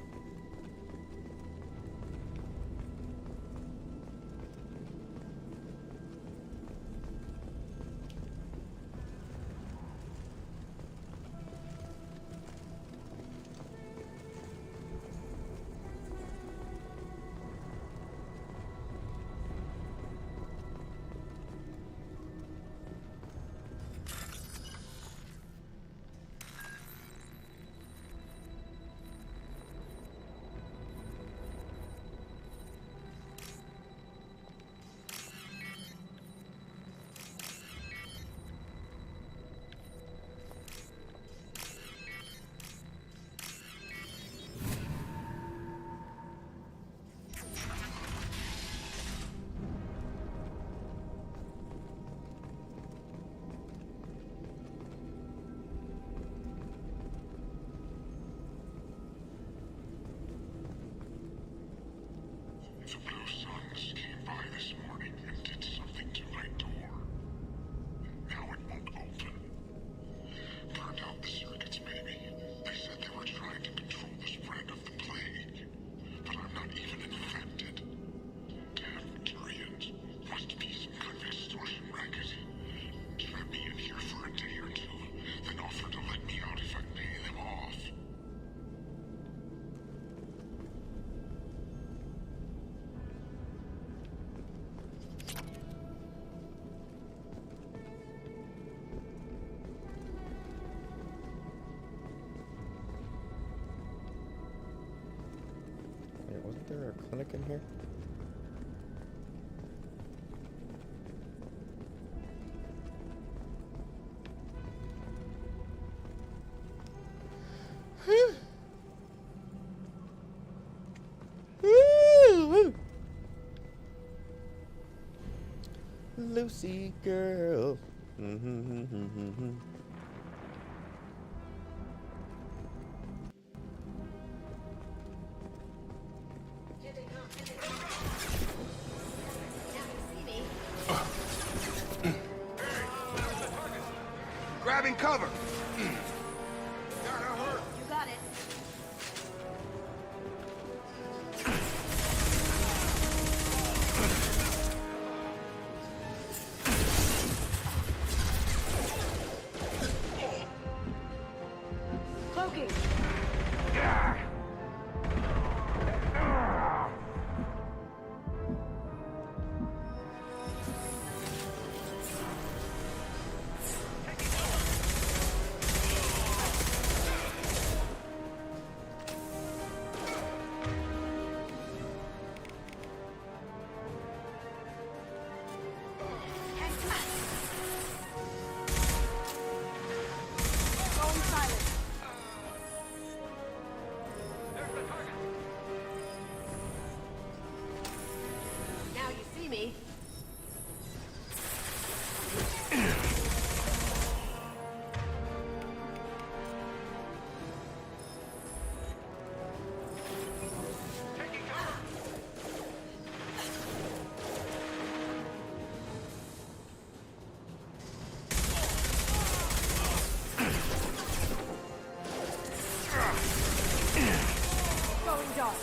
back in here? Lucy girl. Grabbing cover. You got it. Cloaking. Going silent. Now you see me. Going dark.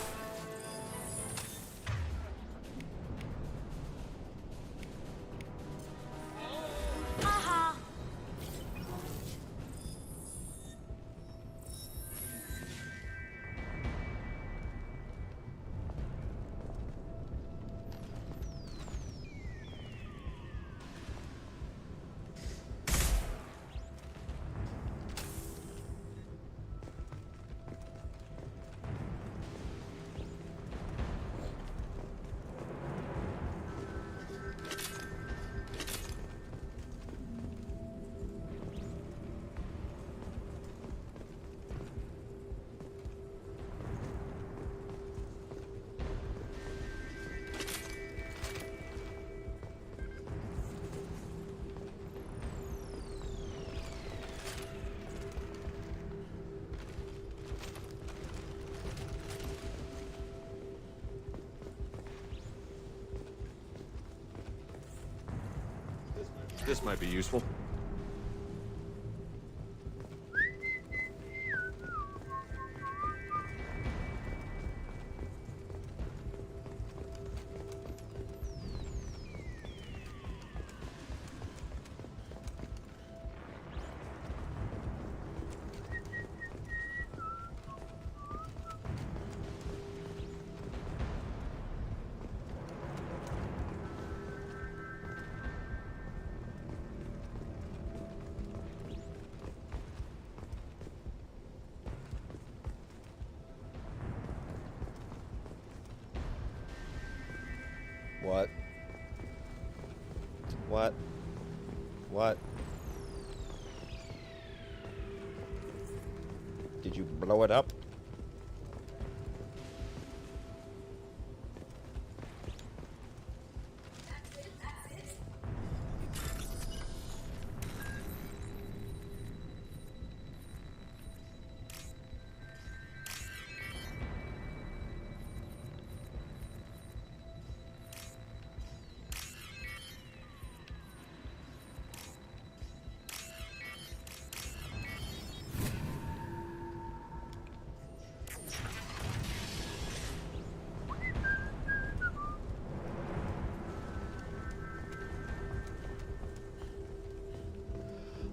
Aha! This might be useful. What? What? What? Did you blow it up?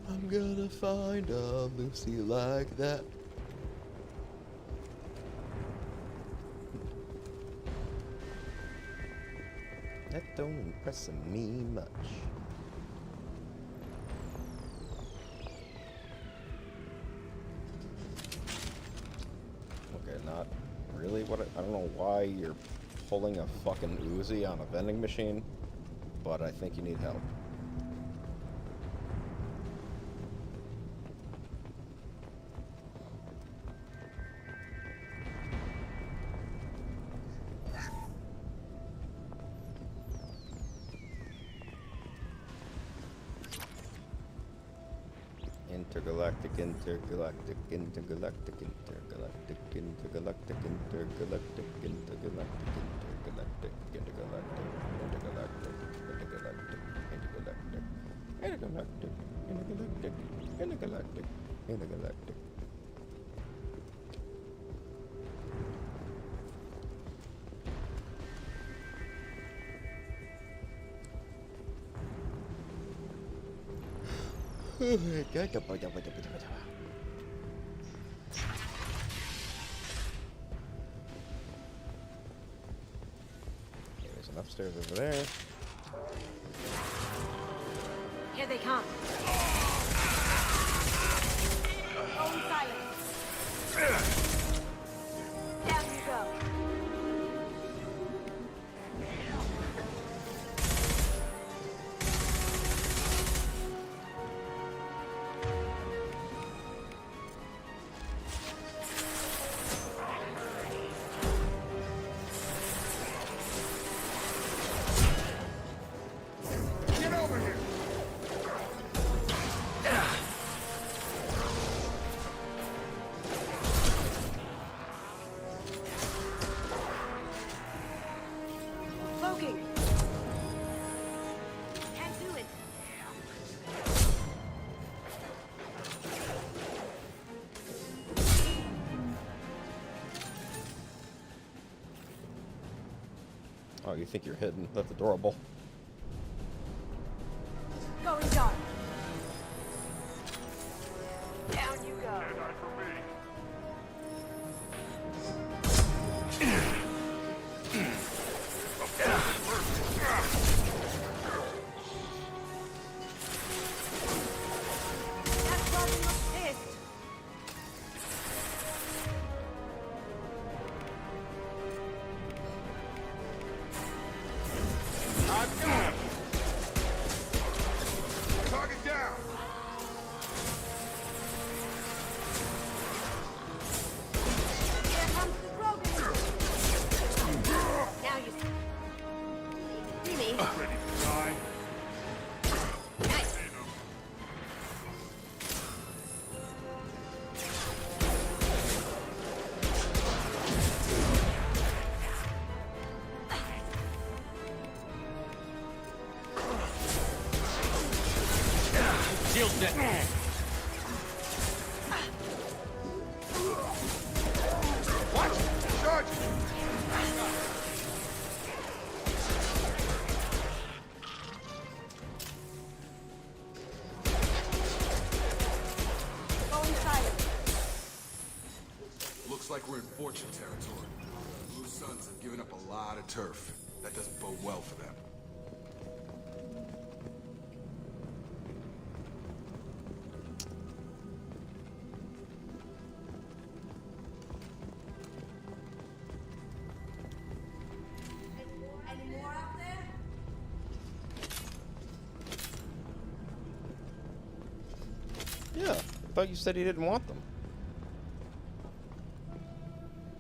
I'm gonna find a Lucy like that. That don't impress me much. Okay, not really. What I don't know why you're pulling a fucking Uzi on a vending machine, but I think you need help. Intergalactic, intergalactic, intergalactic, intergalactic, intergalactic, intergalactic, intergalactic, intergalactic, intergalactic, intergalactic, intergalactic, intergalactic, intergalactic, intergalactic, intergalactic. There's an upstairs over there. Here they come. Go in silence. Down you go. Get over here! Cloaking. Can't do it. Oh, you think you're hidden? That's adorable. Going dark. Down you go. That Robin looks pissed. I've got him! Target down! Here comes the Grogan. Now you see me. Ready to die? Nice. Shield net. Watch! Charge! Go in silence. Looks like we're in Fortune territory. Blue Suns have given up a lot of turf. That doesn't bode well for them. Any more out there? Yeah, I thought you said you didn't want them.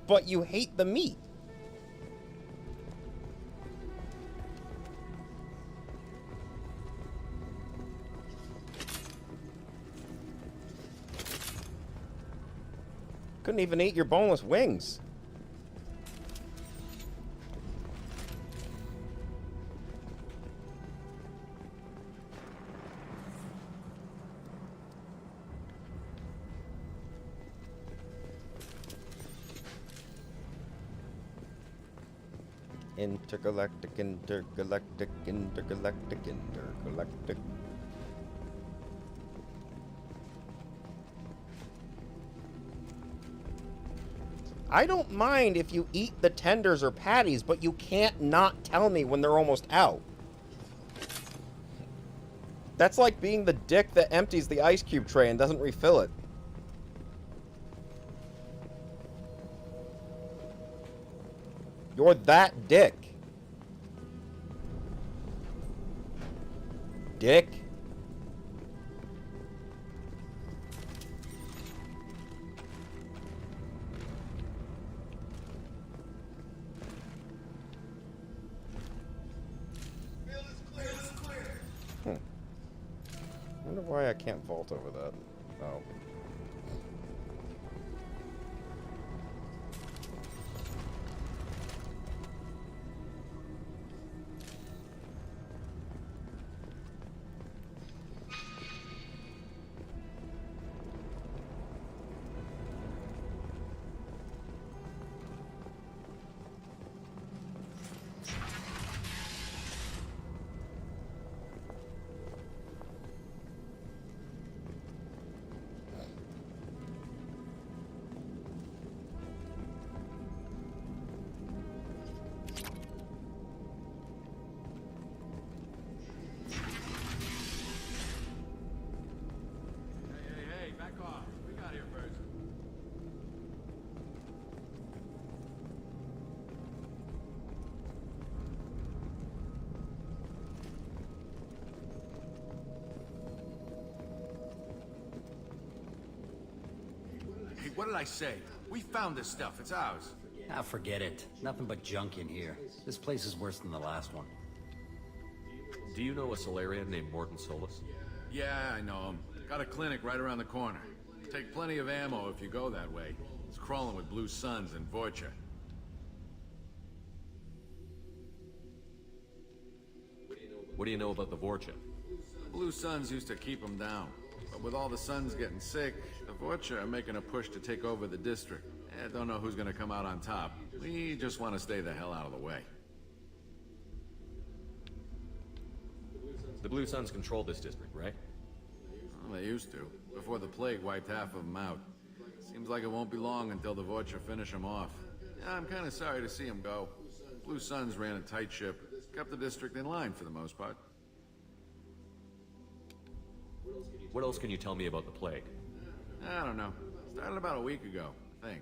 But you hate the meat. Couldn't even eat your boneless wings. Intergalactic, intergalactic, intergalactic, intergalactic. I don't mind if you eat the tenders or patties, but you can't not tell me when they're almost out. That's like being the dick that empties the ice cube tray and doesn't refill it. You're that dick. Dick. I wonder why I can't vault over that. Oh. Hey, back off. We got here first. Hey, what did I say? We found this stuff. It's ours. Ah, forget it. Nothing but junk in here. This place is worse than the last one. Do you know a Solarian named Morton Solus? Yeah, I know him. Got a clinic right around the corner. Take plenty of ammo if you go that way. It's crawling with Blue Suns and Vorcha. What do you know about the Vorcha? Blue Suns used to keep them down. But with all the Suns getting sick, the Vorcha are making a push to take over the district. I don't know who's gonna come out on top. We just want to stay the hell out of the way. The Blue Suns control this district, right? Well, they used to, before the plague wiped half of them out. Seems like it won't be long until the Vorcha finish them off. Yeah, I'm kind of sorry to see them go. Blue Suns ran a tight ship, kept the district in line for the most part. What else can you tell me about the plague? I don't know. Started about a week ago, I think.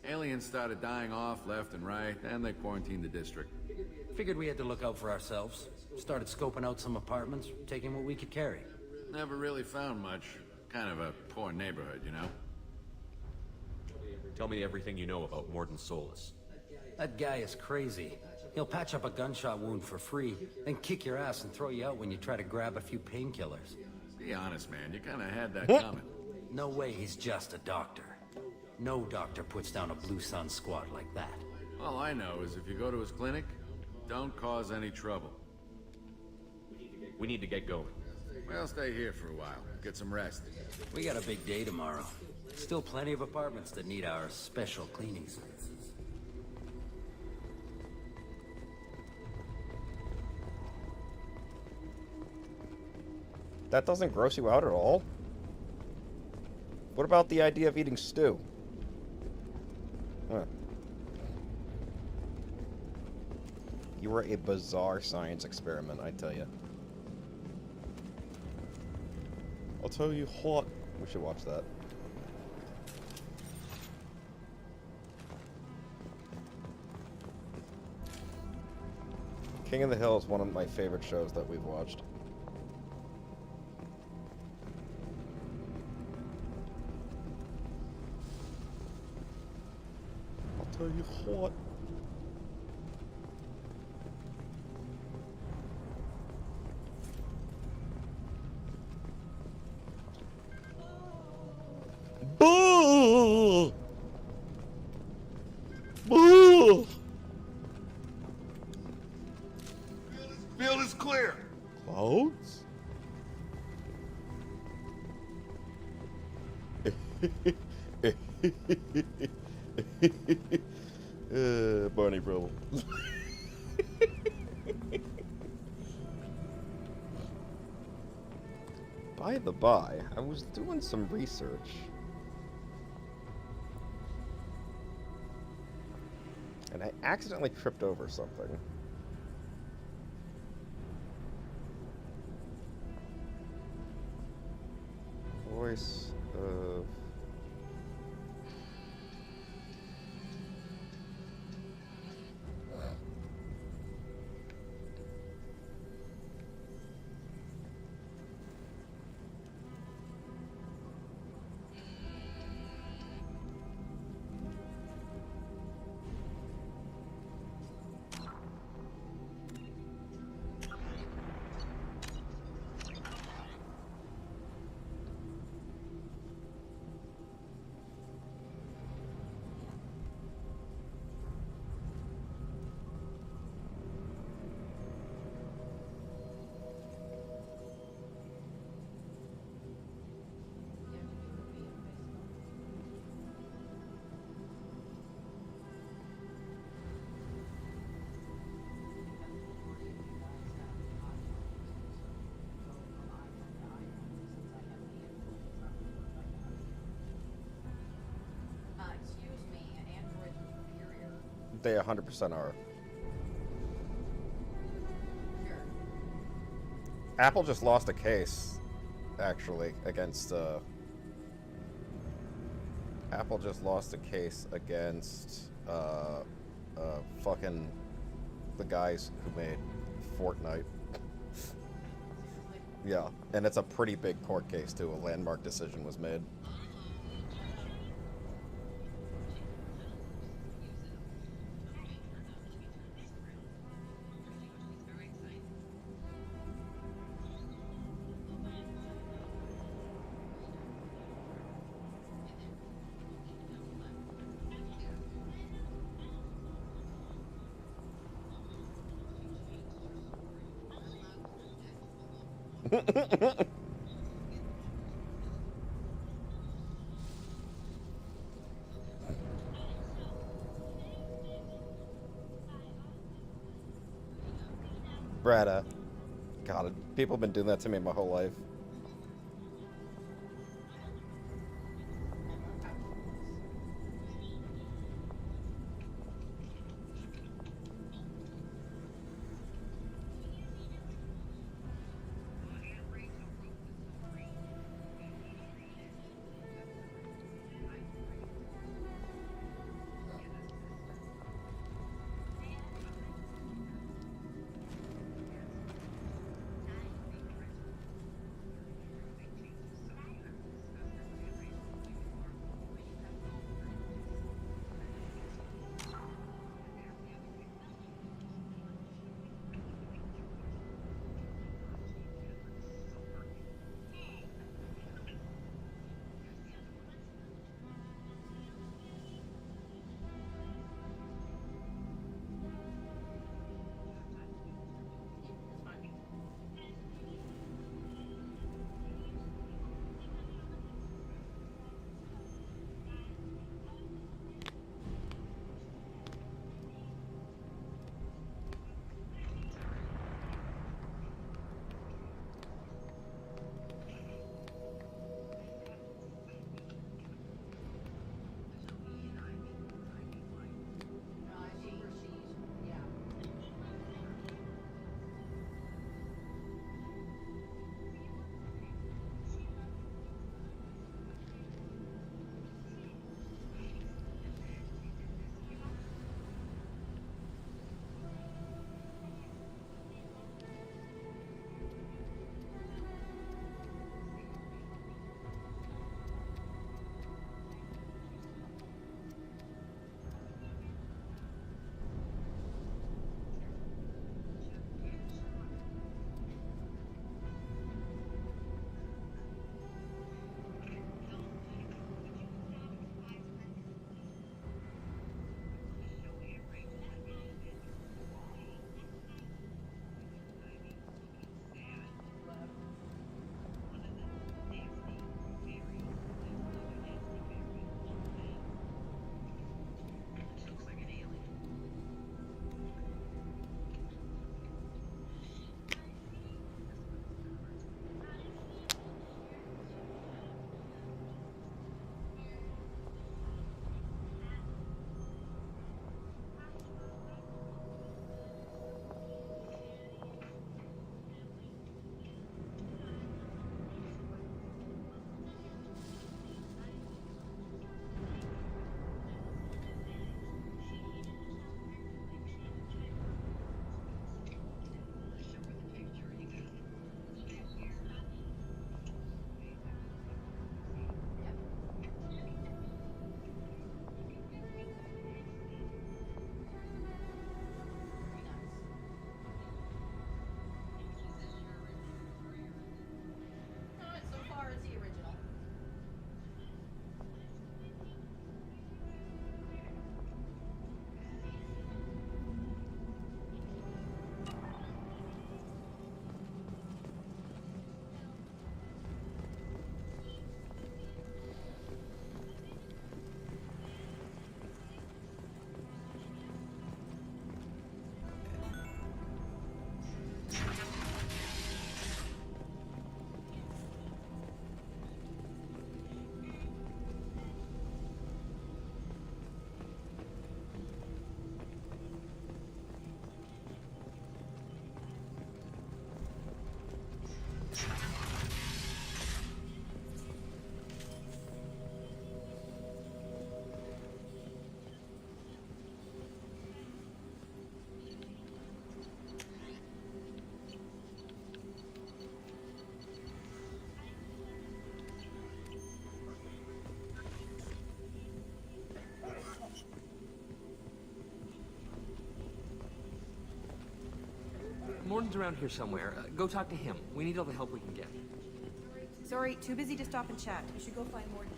Aliens started dying off left and right, and they quarantined the district. Figured we had to look out for ourselves. Started scoping out some apartments, taking what we could carry. Never really found much. Kind of a poor neighborhood, you know? Tell me everything you know about Morton Solus. That guy is crazy. He'll patch up a gunshot wound for free, then kick your ass and throw you out when you try to grab a few painkillers. Be honest, man. You kind of had that coming. No way he's just a doctor. No doctor puts down a Blue Sun squad like that. All I know is if you go to his clinic, don't cause any trouble. We need to get going. Well, stay here for a while. Get some rest. We got a big day tomorrow. Still plenty of apartments that need our special cleaning services. That doesn't gross you out at all? What about the idea of eating stew? Huh. You were a bizarre science experiment, I tell you. I'll tell you what. We should watch that. King of the Hill is one of my favorite shows that we've watched. I'll tell you what. Boo! Boo! Field is clear. Clouds? Barney problem. By the by, I was doing some research. And I accidentally tripped over something. Voice of... They 100% are. Apple just lost a case, actually, against, Apple just lost a case against, fucking the guys who made Fortnite. Yeah, and it's a pretty big court case, too. A landmark decision was made. Brada. God, people have been doing that to me my whole life. Morton's around here somewhere. Go talk to him. We need all the help we can get. Sorry, too busy to stop and chat. You should go find Morton.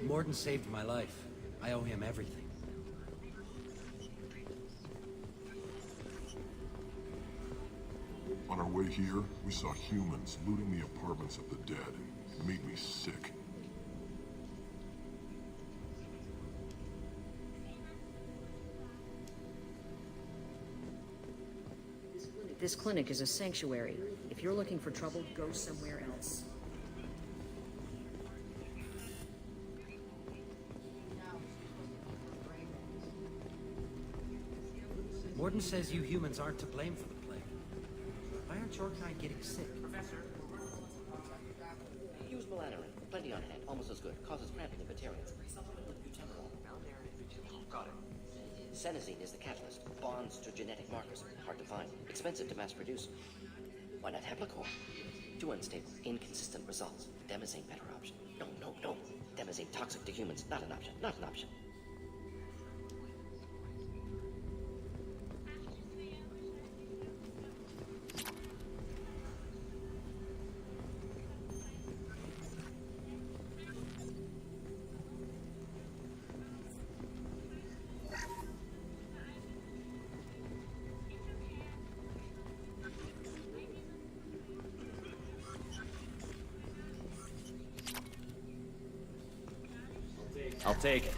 Morton saved my life. I owe him everything. On our way here, we saw humans looting the apartments of the dead. It made me sick. This clinic is a sanctuary. If you're looking for trouble, go somewhere else. Morton says you humans aren't to blame for the plague. Why aren't your kind getting sick? Professor? Use melanorin. Plenty on hand. Almost as good. Causes cramping in bacterias. Supplement with butanol. Got it. Senesine is the catalyst. Bonds to genetic markers. Hard to find. Expensive to mass produce. Why not Heplicor? Too unstable. Inconsistent results. Demazine better option. No. Demazine toxic to humans. Not an option. Not an option. I'll take it.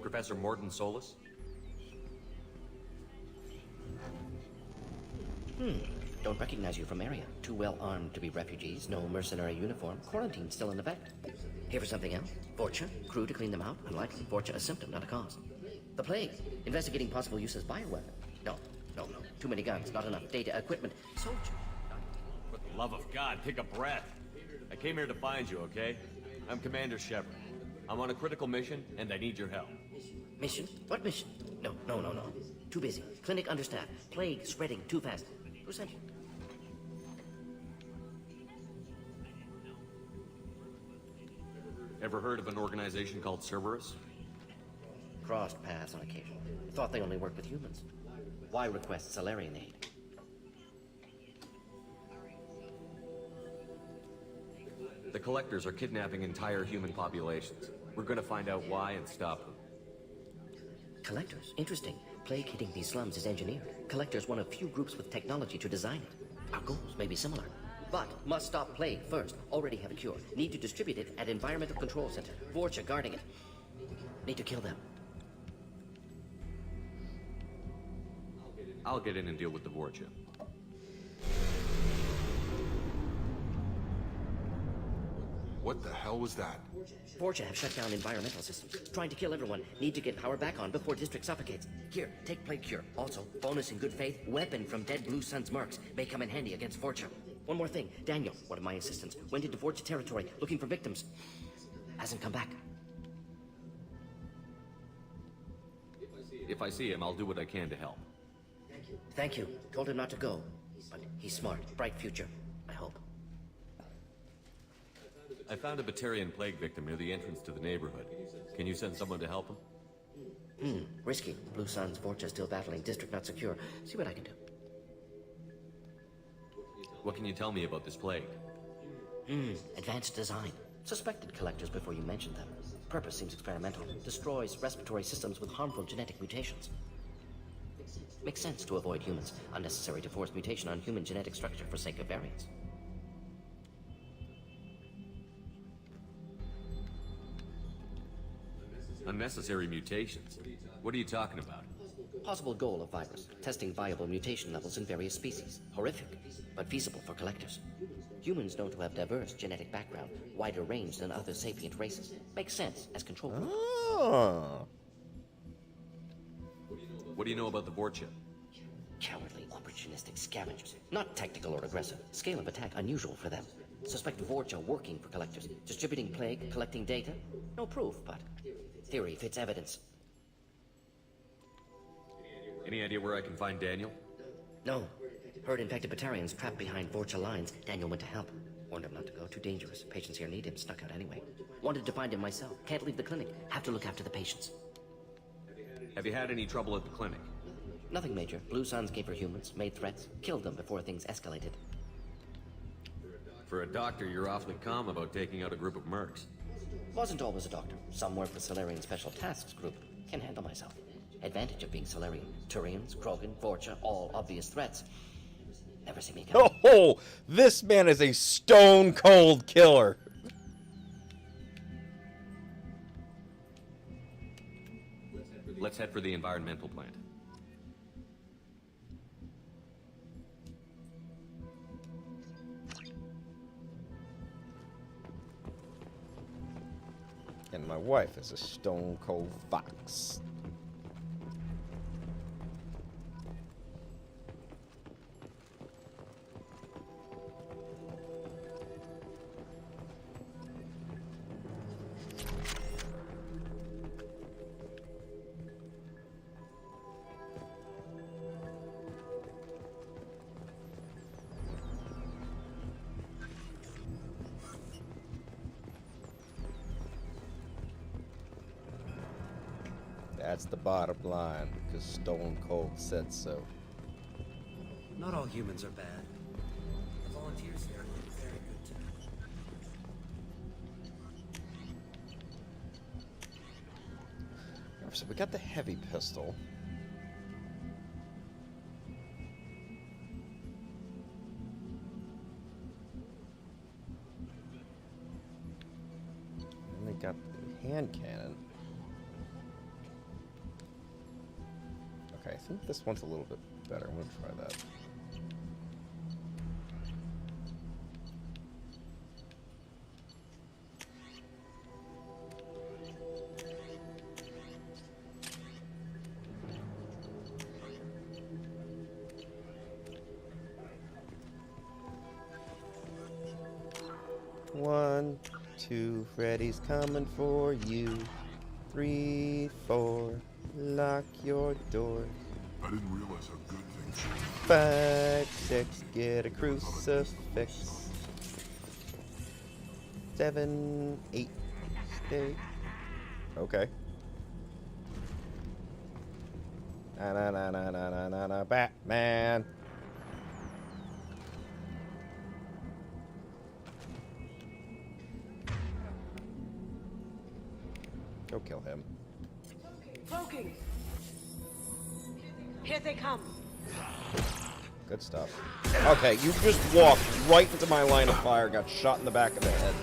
Professor Morton Solus? Don't recognize you from area. Too well armed to be refugees, no mercenary uniform, quarantine still in effect. Here for something else? Vorcha? Crew to clean them out? Unlikely. Vorcha a symptom, not a cause. The plague? Investigating possible use as bioweapon? No. Too many guns, not enough data, equipment. Soldier. For the love of God, take a breath. I came here to find you, okay? I'm Commander Shepard. I'm on a critical mission, and I need your help. Mission? What mission? No. Too busy. Clinic understaffed. Plague spreading too fast. Who sent you? Ever heard of an organization called Cerberus? Crossed paths on occasion. Thought they only worked with humans. Why request Salarian aid? The Collectors are kidnapping entire human populations. We're gonna find out why and stop them. Collectors? Interesting. Plague hitting these slums is engineered. Collectors one of few groups with technology to design it. Our goals may be similar. But must stop plague first. Already have a cure. Need to distribute it at Environmental Control Center. Vorcha guarding it. Need to kill them. I'll get in and deal with the Vorcha. What the hell was that? Vorcha have shut down environmental systems. Trying to kill everyone. Need to get power back on before district suffocates. Here, take plague cure. Also, bonus in good faith, weapon from dead Blue Sun's mercs. May come in handy against Vorcha. One more thing. Daniel, one of my assistants, went into Vorcha territory looking for victims. Hasn't come back. If I see him, I'll do what I can to help. Thank you. Told him not to go. But he's smart. Bright future. I hope. I found a Batarian plague victim near the entrance to the neighborhood. Can you send someone to help him? Risky. Blue Sun's Vorcha still battling. District not secure. See what I can do. What can you tell me about this plague? Advanced design. Suspected collectors before you mentioned them. Purpose seems experimental. Destroys respiratory systems with harmful genetic mutations. Makes sense to avoid humans. Unnecessary to force mutation on human genetic structure for sake of variance. Unnecessary mutations? What are you talking about? Possible goal of virus. Testing viable mutation levels in various species. Horrific, but feasible for collectors. Humans known to have diverse genetic background, wider range than other sapient races. Makes sense as control. Oh. What do you know about the Vorcha? Cowardly, opportunistic scavengers. Not tactical or aggressive. Scale of attack unusual for them. Suspect Vorcha working for collectors. Distributing plague, collecting data. No proof, but theory fits evidence. Any idea where I can find Daniel? No. Heard infected Batarians trapped behind Vorcha lines. Daniel went to help. Warned him not to go. Too dangerous. Patients here need him. Snuck out anyway. Wanted to find him myself. Can't leave the clinic. Have to look after the patients. Have you had any trouble at the clinic? Nothing major. Blue Suns came for humans, made threats, killed them before things escalated. For a doctor, you're awfully calm about taking out a group of mercs. Wasn't always a doctor. Some work for Solarian Special Tasks Group. Can handle myself. Advantage of being Solarian. Turians, Krogan, Vorcha, all obvious threats. Never see me coming. Oh, this man is a stone cold killer. Let's head for the environmental plant. And my wife is a stone cold fox. That's the bottom line, because Stone Cold said so. Not all humans are bad. The volunteers there are very good too. So we got the heavy pistol. And they got the hand cannon. Okay, I think this one's a little bit better. I'm gonna try that. One, two, Freddy's coming for you. 3, 4, lock your door. I didn't realize how good things were. 5, 6, get a crucifix. 7, 8, stay. Okay. Na na na na na na na na, Batman. Go kill him. Cloaking! Here they come. Good stuff. Okay, you just walked right into my line of fire, got shot in the back of the head.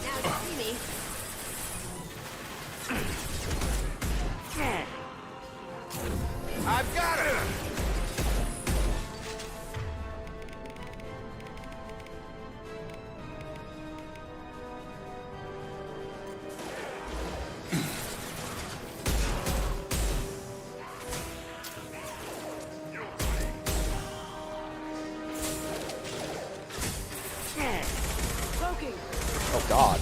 Now you see me. I've got it! Cloaking! Oh god.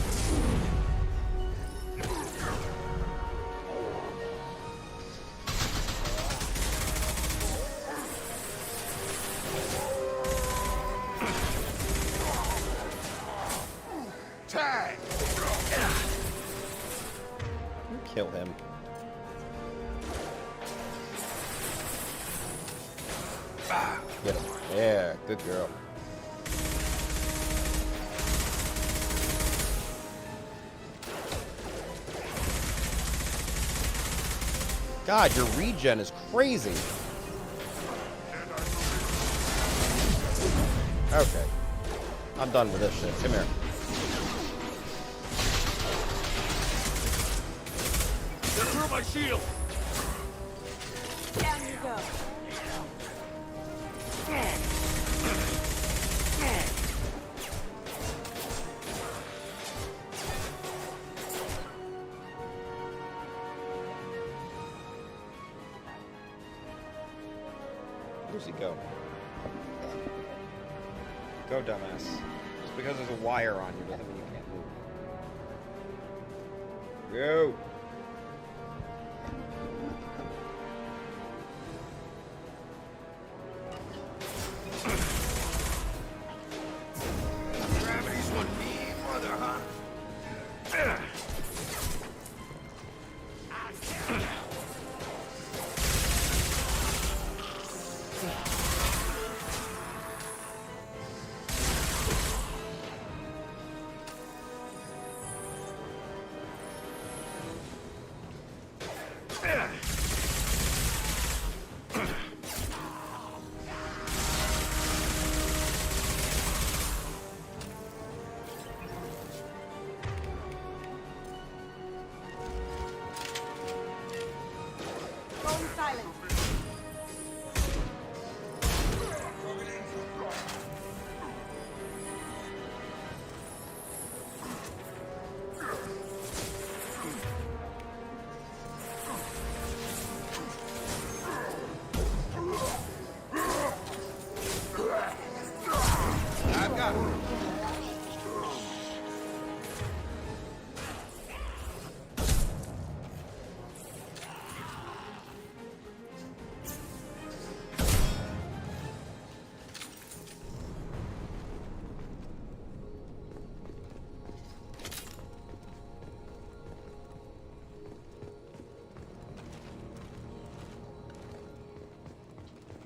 Tag! kill him. Get him. Yeah, good girl. God, your regen is crazy. Okay. I'm done with this shit. Come here. Get through my shield! Down you go. Lucy, go. Go, dumbass. Just because there's a wire on you doesn't mean you can't move. Go! Gravity's one mean mother, huh? Going silent. I've got him.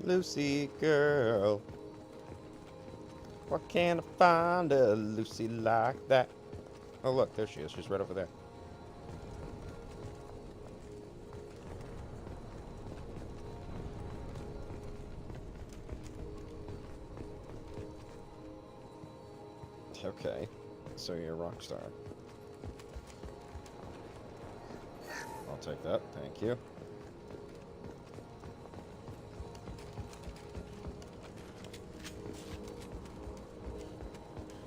Lucy girl, where can I find a Lucy like that? Oh look, there she is. She's right over there. Okay, so you're a rock star. I'll take that, thank you.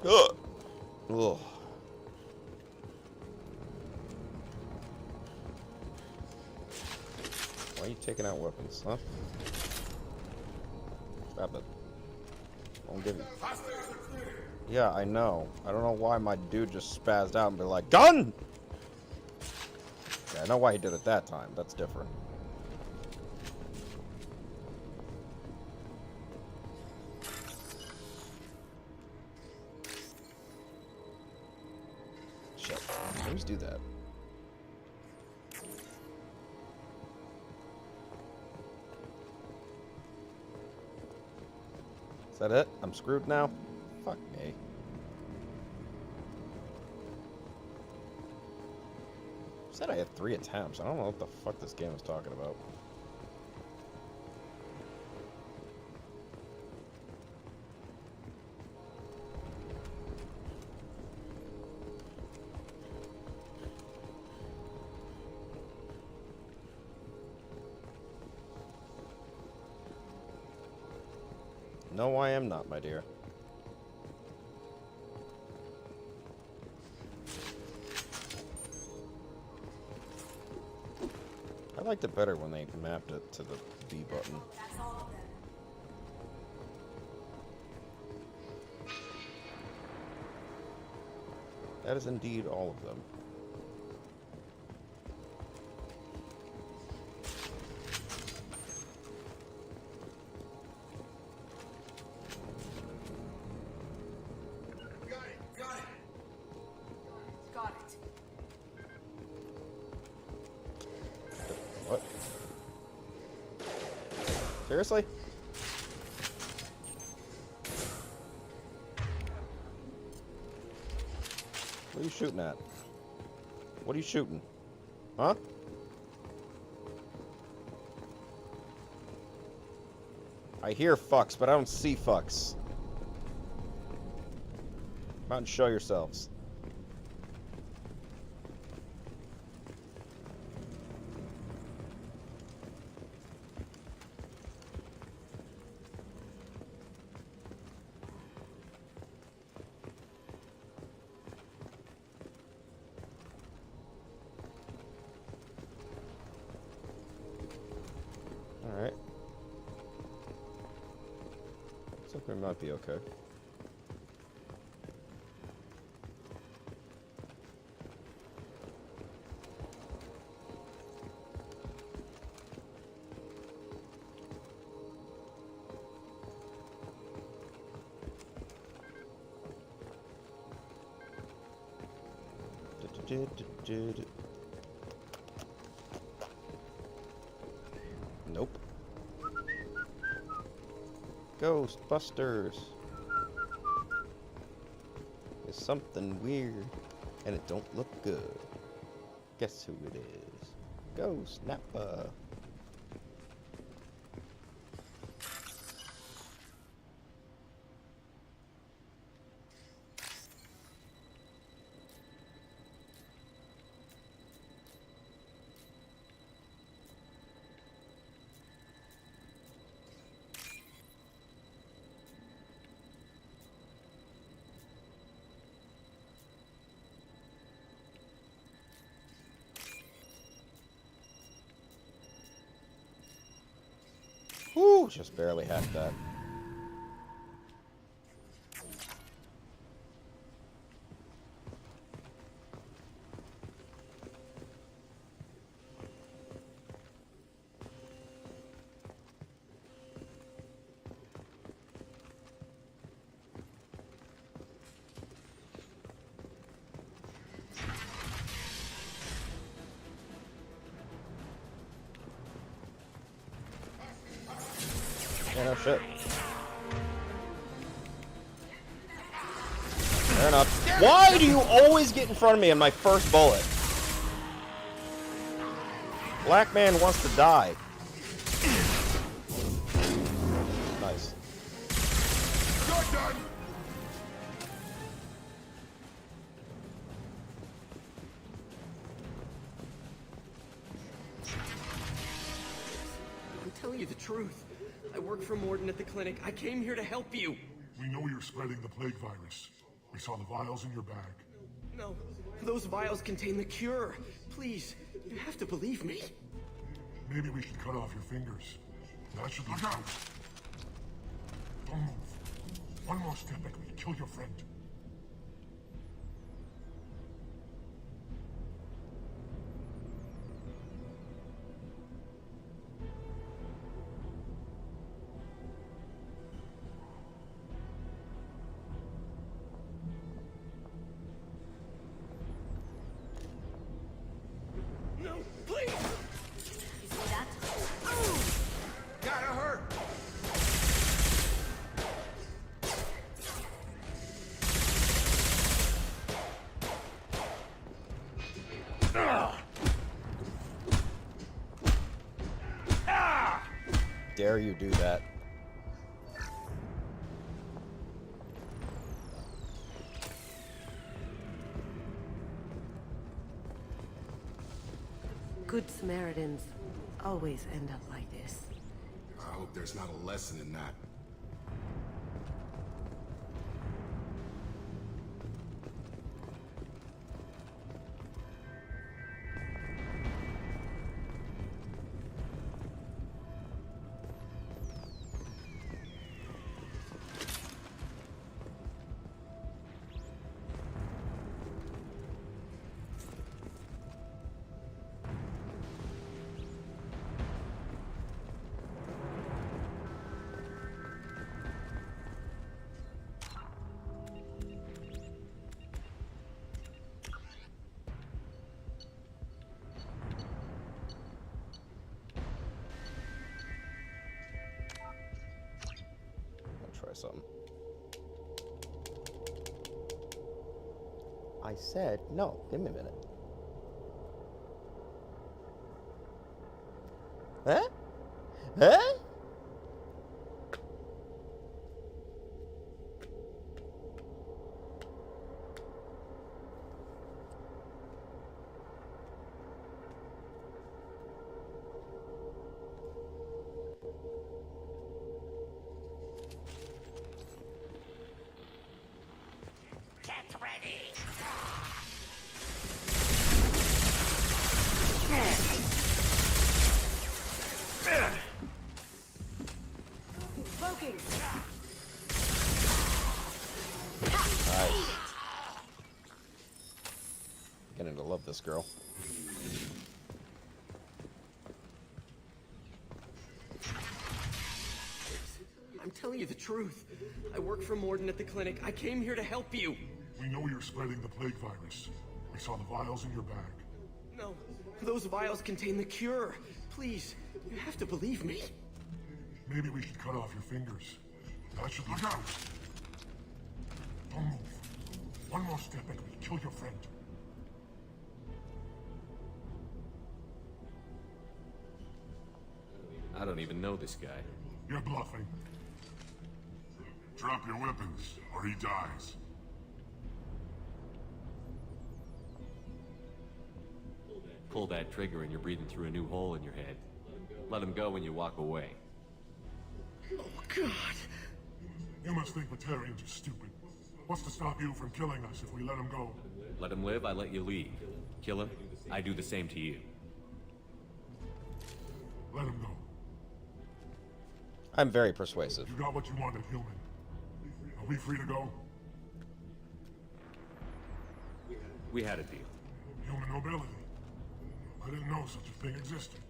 Ugh. Ugh. Why are you taking out weapons, huh? Stop it. Won't give you. Yeah, I know. I don't know why my dude just spazzed out and be like, gun! Yeah, I know why he did it that time. That's different. Shit. I always do that. Is that it? I'm screwed now? Fuck me. Said I had 3 attempts. I don't know what the fuck this game is talking about. No, I am not, my dear. I liked it better when they mapped it to the B button. That's all of them. That is indeed all of them. Got it. Seriously? What are you shooting at? What are you shooting? Huh? I hear fucks, but I don't see fucks. Come out and show yourselves. Alright. Looks like we might be okay. Nope. Ghostbusters. There's something weird, and it don't look good. Guess who it is? Ghost Nappa. Whew, just barely hacked that. Yeah, no shit. Fair enough. Why do you always get in front of me on my first bullet? Black man wants to die. Nice. You're done. I'm telling you the truth. I work for Morden at the clinic. I came here to help you. We know you're spreading the plague virus. We saw the vials in your bag. No, those vials contain the cure. Please, you have to believe me. Maybe we should cut off your fingers. That should be enough. Don't move. One more step and we kill your friend. No, please! You see that? Gotta hurt. Dare you do that? Good Samaritans always end up like this. I hope there's not a lesson in that. something. I said no. Give me a minute. Huh? Huh? Get ready! Smoking! Nice. Getting to love this girl. I'm telling you the truth. I work for Morden at the clinic. I came here to help you. We know you're spreading the plague virus. We saw the vials in your bag. No, those vials contain the cure. Please, you have to believe me. Maybe we should cut off your fingers. That should look out! Don't move. One more step and we'll kill your friend. I don't even know this guy. You're bluffing. Drop your weapons, or he dies. Pull that trigger and you're breathing through a new hole in your head. Let him go when you walk away. Oh, God. You must think Batarians are stupid. What's to stop you from killing us if we let him go? Let him live, I let you leave. Kill him, I do the same to you. Let him go. I'm very persuasive. You got what you wanted, human. Are we free to go? We had a deal. Human nobility. I didn't know such a thing existed.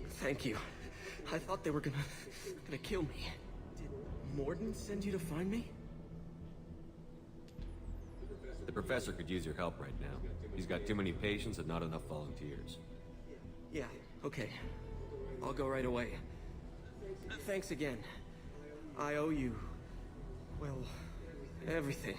Thank you. I thought they were gonna kill me. Did Morden send you to find me? The professor could use your help right now. He's got too many patients and not enough volunteers. Yeah, okay. I'll go right away. Thanks again. I owe you, well, everything.